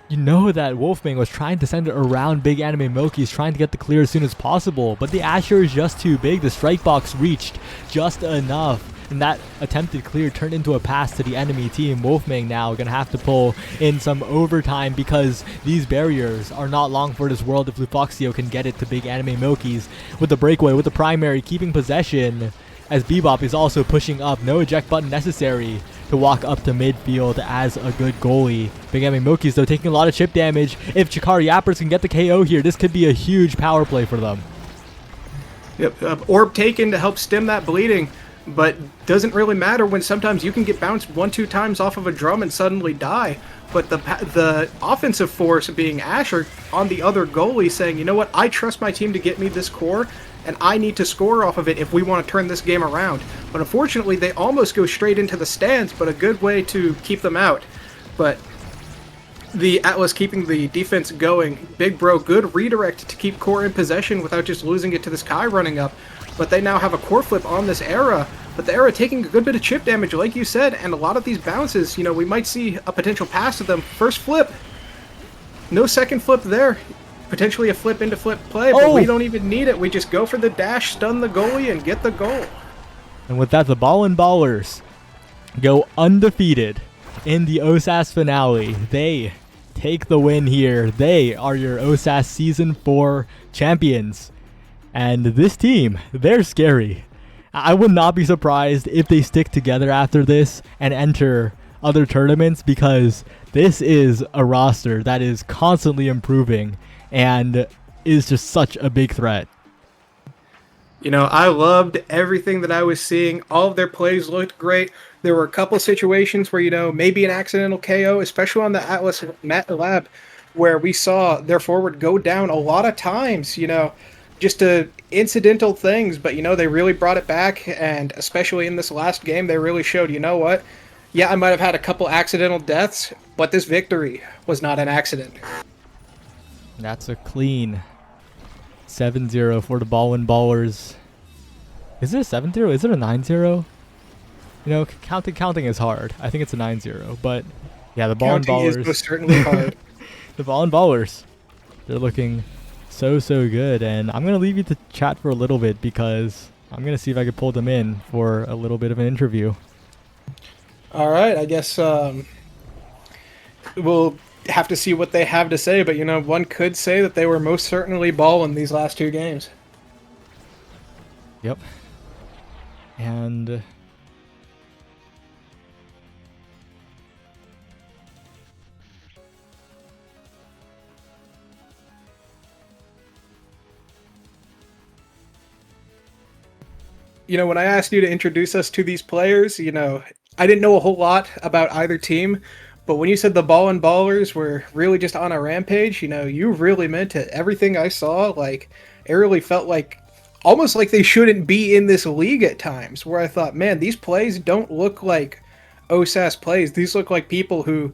you know that Wolfmang was trying to send it around Big Anime Milky's, trying to get the clear as soon as possible, but the Asher is just too big. The strike box reached just enough, and that attempted clear turned into a pass to the enemy team. Wolfmang now going to have to pull in some overtime, because these barriers are not long for this world if Lufoxio can get it to Big Anime Milky's with the breakaway, with the primary keeping possession, as Bebop is also pushing up. No eject button necessary to walk up to midfield as a good goalie. Big Anime Milky's, though, taking a lot of chip damage. If Chikara Yappers can get the KO here, this could be a huge power play for them. Yep. Orb taken to help stem that bleeding, but doesn't really matter when sometimes you can get bounced 1-2 times off of a drum and suddenly die. But the offensive force being Asher on the other goalie saying, you know what, I trust my team to get me this core, and I need to score off of it if we want to turn this game around. But unfortunately, they almost go straight into the stands, but a good way to keep them out. But the Atlas keeping the defense going. Big Bro, good redirect to keep core in possession without just losing it to this Kai running up. But they now have a core flip on this Era. But the Era taking a good bit of chip damage, like you said, and a lot of these bounces, you know, we might see a potential pass to them. First flip. No second flip there. Potentially a flip into flip play, but we don't even need it. We just go for the dash, stun the goalie, and get the goal. And with that, the Ballers go undefeated in the Osas finale. They take the win here. They are your Osas Season 4 champions. And this team, they're scary. I would not be surprised if they stick together after this and enter other tournaments, because this is a roster that is constantly improving and is just such a big threat. You know, I loved everything that I was seeing. All of their plays looked great. There were a couple situations where, you know, maybe an accidental KO, especially on the Atlas lab, where we saw their forward go down a lot of times, you know, just incidental things. But, you know, they really brought it back. And especially in this last game, they really showed, you know what? Yeah, I might have had a couple accidental deaths, but this victory was not an accident. That's a clean 7-0 for the Ballers. Is it a 7-0? Is it a 9-0? You know, counting is hard. I think it's a 9-0, but yeah, the Ballers is most certainly hard. The Ballers, they're looking so good, and I'm gonna leave you to chat for a little bit because I'm gonna see if I can pull them in for a little bit of an interview. All right, I guess we'll have to see what they have to say, but you know, one could say that they were most certainly balling these last two games. Yep. And you know, when I asked you to introduce us to these players, you know, I didn't know a whole lot about either team. But when you said the Ballers were really just on a rampage, you know, you really meant it. Everything I saw, like, it really felt like almost like they shouldn't be in this league at times, where I thought, man, these plays don't look like OSAS plays. These look like people who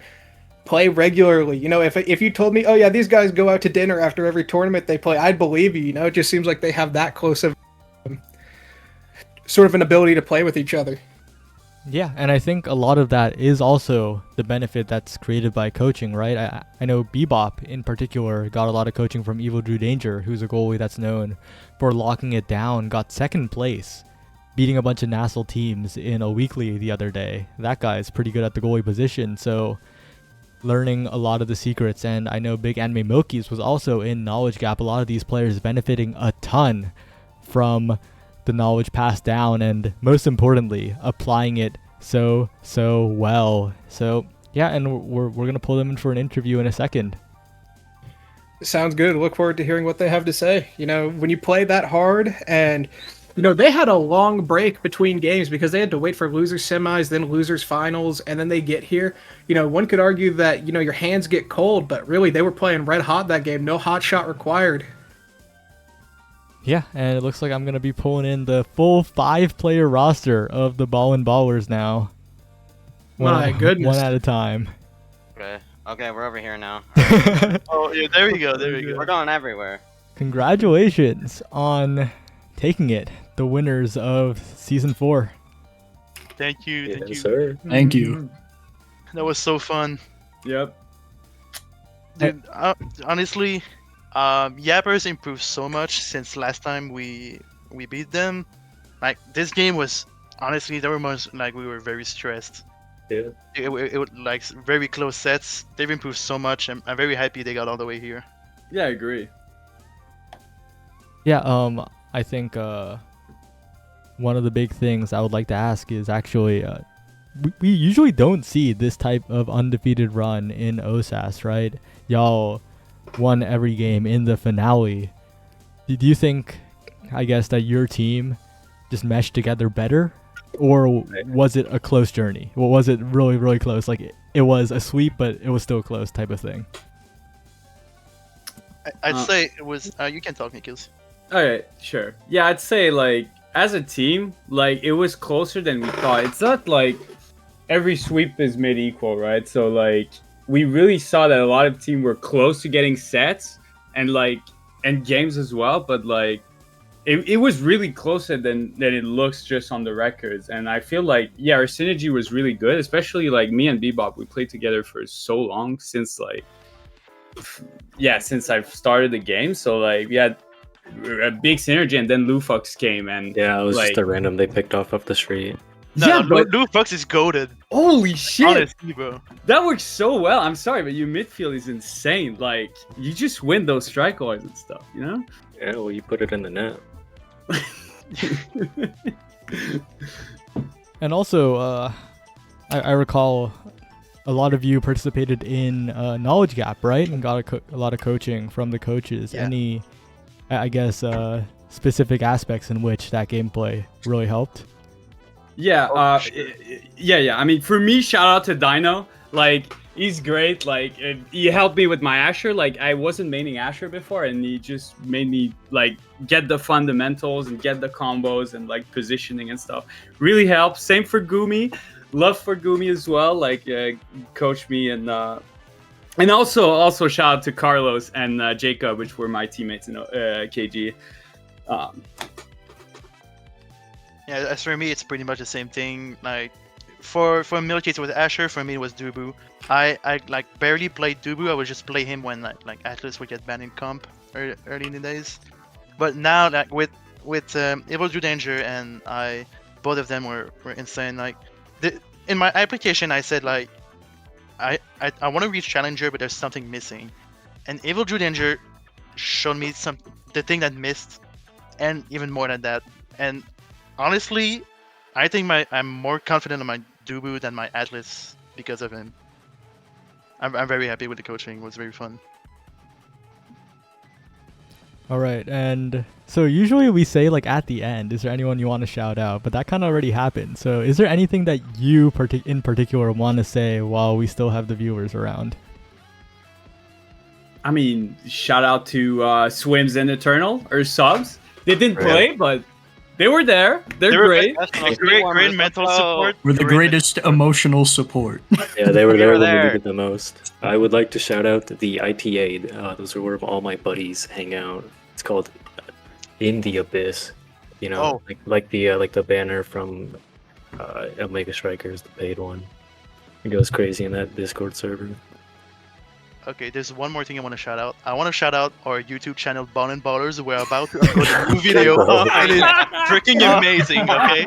play regularly. You know, if you told me, oh yeah, these guys go out to dinner after every tournament they play, I'd believe you. You know, it just seems like they have that close of sort of an ability to play with each other. yeah, and I think a lot of that is also the benefit that's created by coaching, right? I know Bebop in particular got a lot of coaching from Evil Drew Danger, who's a goalie that's known for locking it down, got second place, beating a bunch of Nassau teams in a weekly the other day. That guy is pretty good at the goalie position, so learning a lot of the secrets. And I know Big Anime Milky's was also in Knowledge Gap. A lot of these players benefiting a ton from the knowledge passed down, and most importantly, applying it so well. So yeah, and we're gonna pull them in for an interview in a second. Sounds good. Look forward to hearing what they have to say. You know, when you play that hard, and you know, they had a long break between games because they had to wait for losers semis, then losers finals, and then they get here. You know, one could argue that, you know, your hands get cold, but really they were playing red hot that game. No hot shot required. Yeah, and it looks like I'm going to be pulling in the full 5-player roster of the Ballers now. My goodness. One at a time. Okay, we're over here now. Oh, yeah, there we go. We're going everywhere. Congratulations on taking it, the winners of Season 4. Thank you. Thank you. Sir. Thank you. That was so fun. Yep. Dude, honestly, Yappers improved so much since last time we beat them. Like, this game was, honestly, there were moments like we were very stressed. Yeah. It was like very close sets. They've improved so much. I'm very happy they got all the way here. Yeah, I agree. Yeah, I think one of the big things I would like to ask is actually, we usually don't see this type of undefeated run in OSAS, right? Y'all won every game in the finale. Do you think I guess, that your team just meshed together better? Or was it a close journey? Well, was it really, really close? Like, it was a sweep, but it was still close type of thing. I'd say it was. You can talk, Nikhils. Okay, sure. Yeah, I'd say like as a team, like it was closer than we thought. It's not like every sweep is made equal, right? So like we really saw that a lot of teams were close to getting sets and games as well, but like it was really closer than it looks just on the records. And I feel like our synergy was really good, especially like me and Bebop. We played together for so long since since I've started the game. So like we had a big synergy, and then Lufox came, and yeah, it was just a random they picked off the street. No, Lou Fox is goated. Holy shit! Honestly, bro. That works so well. I'm sorry, but your midfield is insane. Like you just win those strike wars and stuff, you know? Yeah, well, you put it in the net. And also, I recall a lot of you participated in Knowledge Gap, right? And got a lot of coaching from the coaches. Yeah. Any, I guess, specific aspects in which that gameplay really helped? Yeah, yeah. I mean, for me, shout out to Dino. Like, he's great. Like, he helped me with my Asher. Like, I wasn't maining Asher before, and he just made me like get the fundamentals and get the combos and like positioning and stuff. Really helped. Same for Gumi. Love for Gumi as well. Like, coached me and also shout out to Carlos and Jacob, which were my teammates in KG. Yeah, as for me, it's pretty much the same thing. Like, for Milky, it was Asher. For me, it was Dubu. I like barely played Dubu. I would just play him when like Atlas would get banned in comp early in the days. But now, like with Evil Do Danger and both of them were insane. Like, in my application, I said like, I want to reach Challenger, but there's something missing. And Evil Do Danger showed me the thing that missed, and even more than that. And honestly, I think I'm more confident on my Dubu than my Atlas because of him. I'm very happy with the coaching. It was very fun. All right, and so usually we say like at the end, is there anyone you want to shout out? But that kind of already happened. So is there anything that you in particular want to say while we still have the viewers around? I mean, shout out to Swims and Eternal or Subs. They didn't play, but they were there. They're great. Great mental support. We're the greatest emotional support. Yeah, they were there when we needed the most. I would like to shout out the ITA. Those are where all my buddies hang out. It's called In the Abyss. You know, like the banner from Omega Strikers, the paid one. It goes crazy in that Discord server. Okay, there's one more thing I want to shout out. I want to shout out our YouTube channel, Ballin' Ballers. We're about to upload a new video. It is freaking amazing, okay?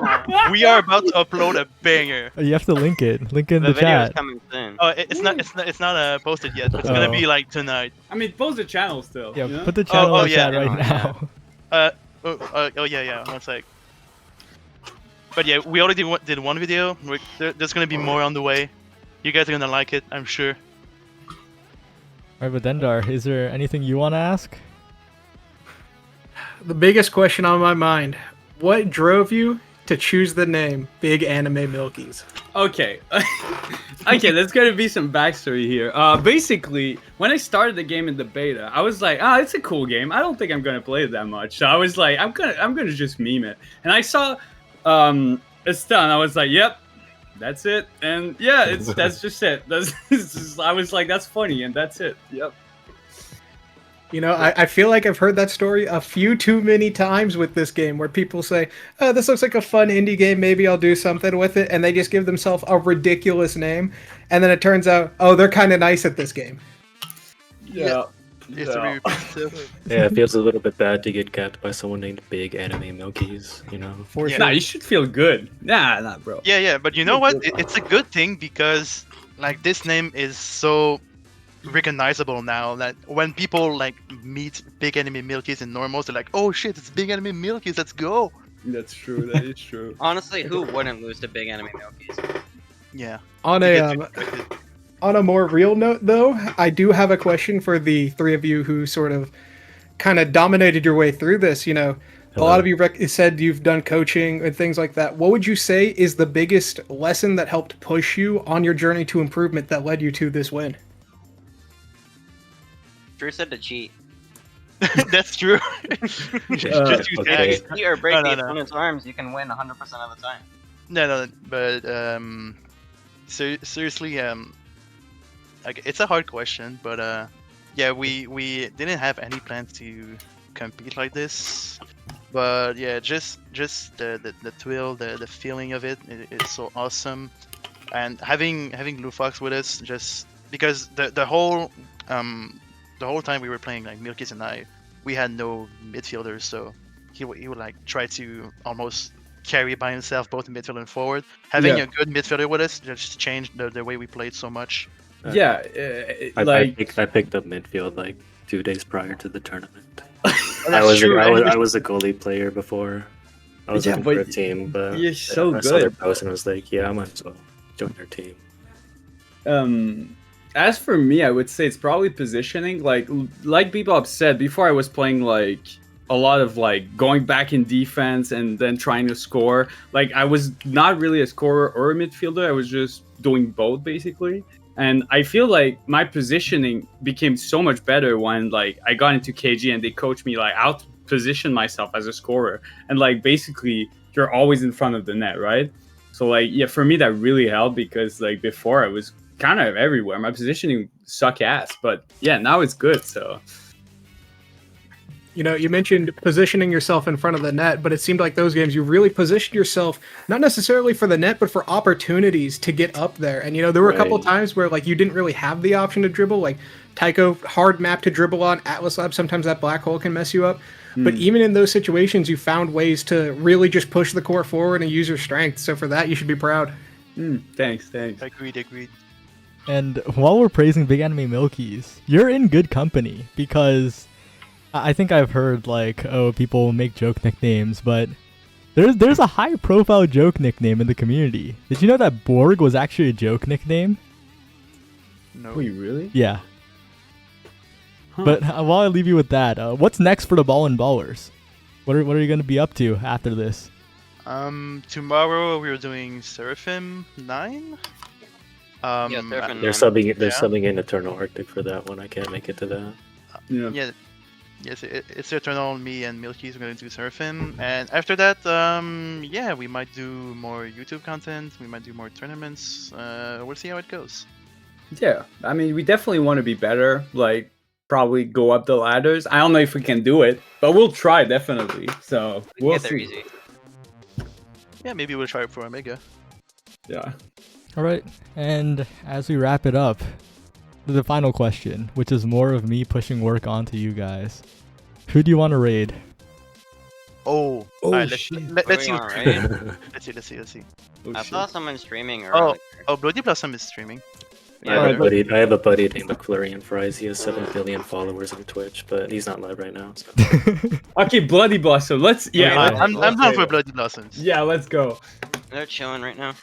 We are about to upload a banger. You have to link it. Link in the video chat. is coming soon. Oh, it's not posted yet. But it's gonna be like tonight. I mean, post the channel still. Yeah, you know? put the channel in the chat yeah. right now. Yeah. 1 sec. But yeah, we already did one video. There's gonna be more on the way. You guys are gonna like it, I'm sure. All right, but Dendar, is there anything you want to ask? The biggest question on my mind: what drove you to choose the name Big Anime Milkies? Okay. Okay, there's gonna be some backstory here. Basically, when I started the game in the beta, I was like, it's a cool game. I don't think I'm gonna play it that much. So I was like, I'm gonna just meme it. And I saw Estelle, and I was like, yep, that's it. And yeah, that's just it. I was like, that's funny, and that's it. Yep. You know, I feel like I've heard that story a few too many times with this game, where people say, oh, this looks like a fun indie game, maybe I'll do something with it, and they just give themselves a ridiculous name, and then it turns out, oh, they're kind of nice at this game. Yeah. Yeah, it feels a little bit bad to get capped by someone named Big Anime Milkies, you know? Nah, you should feel good. Nah, bro. Yeah, but you know what? It's a good thing because, like, this name is so recognizable now that when people like meet Big Enemy Milkies in normals, they're like, oh shit, it's Big Enemy Milkies, let's go. That's true. That is true. Honestly, who wouldn't lose to Big Enemy Milkies? Yeah. On a more real note, though, I do have a question for the three of you who sort of kind of dominated your way through this. You know, A lot of you said you've done coaching and things like that. What would you say is the biggest lesson that helped push you on your journey to improvement that led you to this win? Drew said to cheat. That's true. Just use tags. Cheat or break No, the no. opponent's arms, you can win 100% of the time. No, but seriously, like, it's a hard question, but yeah, we didn't have any plans to compete like this, but yeah, just the thrill, the feeling of it's so awesome, and having Blue Fox with us, just because the whole time we were playing, like Milky's and I, we had no midfielders, so he would like try to almost carry by himself both midfield and forward. Having a good midfielder with us just changed the way we played so much. Yeah, I picked up midfield like 2 days prior to the tournament. I That's was a goalie player before. I was looking for a team, but you're so I saw their good. post and I was like, yeah, I might as well join your team. As for me, I would say it's probably positioning. Like people have said before, I was playing like a lot of like going back in defense and then trying to score. Like I was not really a scorer or a midfielder. I was just doing both basically. And I feel like my positioning became so much better when like I got into KG and they coached me like how to position myself as a scorer. And like basically you're always in front of the net, right? So like yeah, for me that really helped because like before I was kind of everywhere. My positioning suck ass, but yeah, now it's good. So You know, you mentioned positioning yourself in front of the net, but it seemed like those games you really positioned yourself not necessarily for the net, but for opportunities to get up there. And you know, there were a couple times where like you didn't really have the option to dribble, like Tycho hard map to dribble on, Atlas Lab, sometimes that black hole can mess you up. But even in those situations, you found ways to really just push the core forward and use your strength. So for that, you should be proud. Thanks. Agreed. And while we're praising Big Anime Milkies, you're in good company because I think I've heard like, oh, people make joke nicknames, but there's a high profile joke nickname in the community. Did you know that Borg was actually a joke nickname? No. Wait, really? Yeah. Huh. But while I leave you with that, what's next for the Ball and Ballers? What are you going to be up to after this? Tomorrow we're doing Seraphim 9. Seraphim They're 9. subbing in Eternal Arctic for that one. I can't make it to that. Yeah. Yes, it's Eternal, me and Milky's going to do Seraphim, and after that, yeah, we might do more YouTube content, we might do more tournaments, we'll see how it goes. Yeah, I mean, we definitely want to be better, like, probably go up the ladders. I don't know if we can do it, but we'll try, definitely, so we'll Get there see. easy. Yeah, maybe we'll try it for Omega. Yeah. Alright, and as we wrap it up, the final question, which is more of me pushing work onto you guys. Who do you want to raid? Alright, let's see. Let's see. I saw someone streaming earlier. Oh, Bloody Blossom is streaming. I have a buddy named McFlurry Fries. He has 7 billion followers on Twitch, but he's not live right now. So. Okay, Bloody Blossom. Let's. Yeah, I'm down for Bloody Blossoms. Yeah, let's go. They're chilling right now.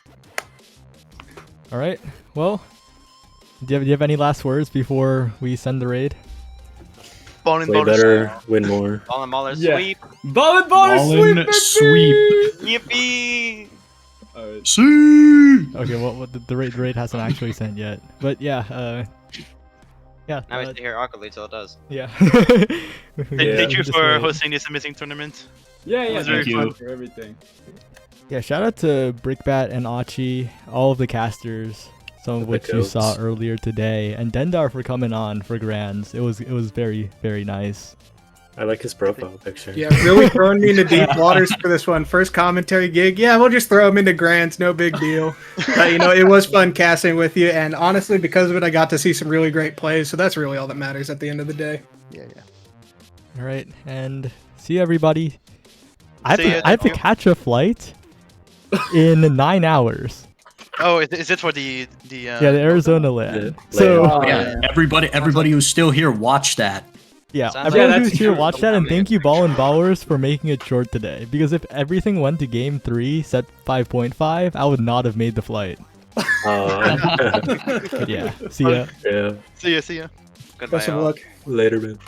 Alright, well, do you have any last words before we send the raid? Play better, win more. Ball and Ballers sweep. Ball and Ballers sweep. Yippee! See. Okay, well, the raid hasn't actually sent yet, but yeah, yeah. Now we sit here awkwardly till it does. Yeah. Thank you for hosting this amazing tournament. Yeah, It was thank very you fun. for everything. Yeah, shout out to Brickbat and Achi, all of the casters, some of which you saw earlier today, and Dendar for coming on for Grands. It was very, very nice. I like his profile picture. Yeah, really throwing me into deep waters for this one. First commentary gig. Yeah, we'll just throw him into grants. No big deal. You know, it was fun casting with you. And honestly, because of it, I got to see some really great plays. So that's really all that matters at the end of the day. Yeah. All right. And see you, everybody. I have to catch a flight in 9 hours. Oh, is it for the the Arizona land. So yeah, everybody who's still here, watch that. Yeah, everyone who's here, watch that, and thank you, Ball and Ballers, for making it short today. Because if everything went to Game 3, set 5.5, I would not have made the flight. But yeah, see ya. Yeah. See ya. Goodbye. Best of luck. Later, man.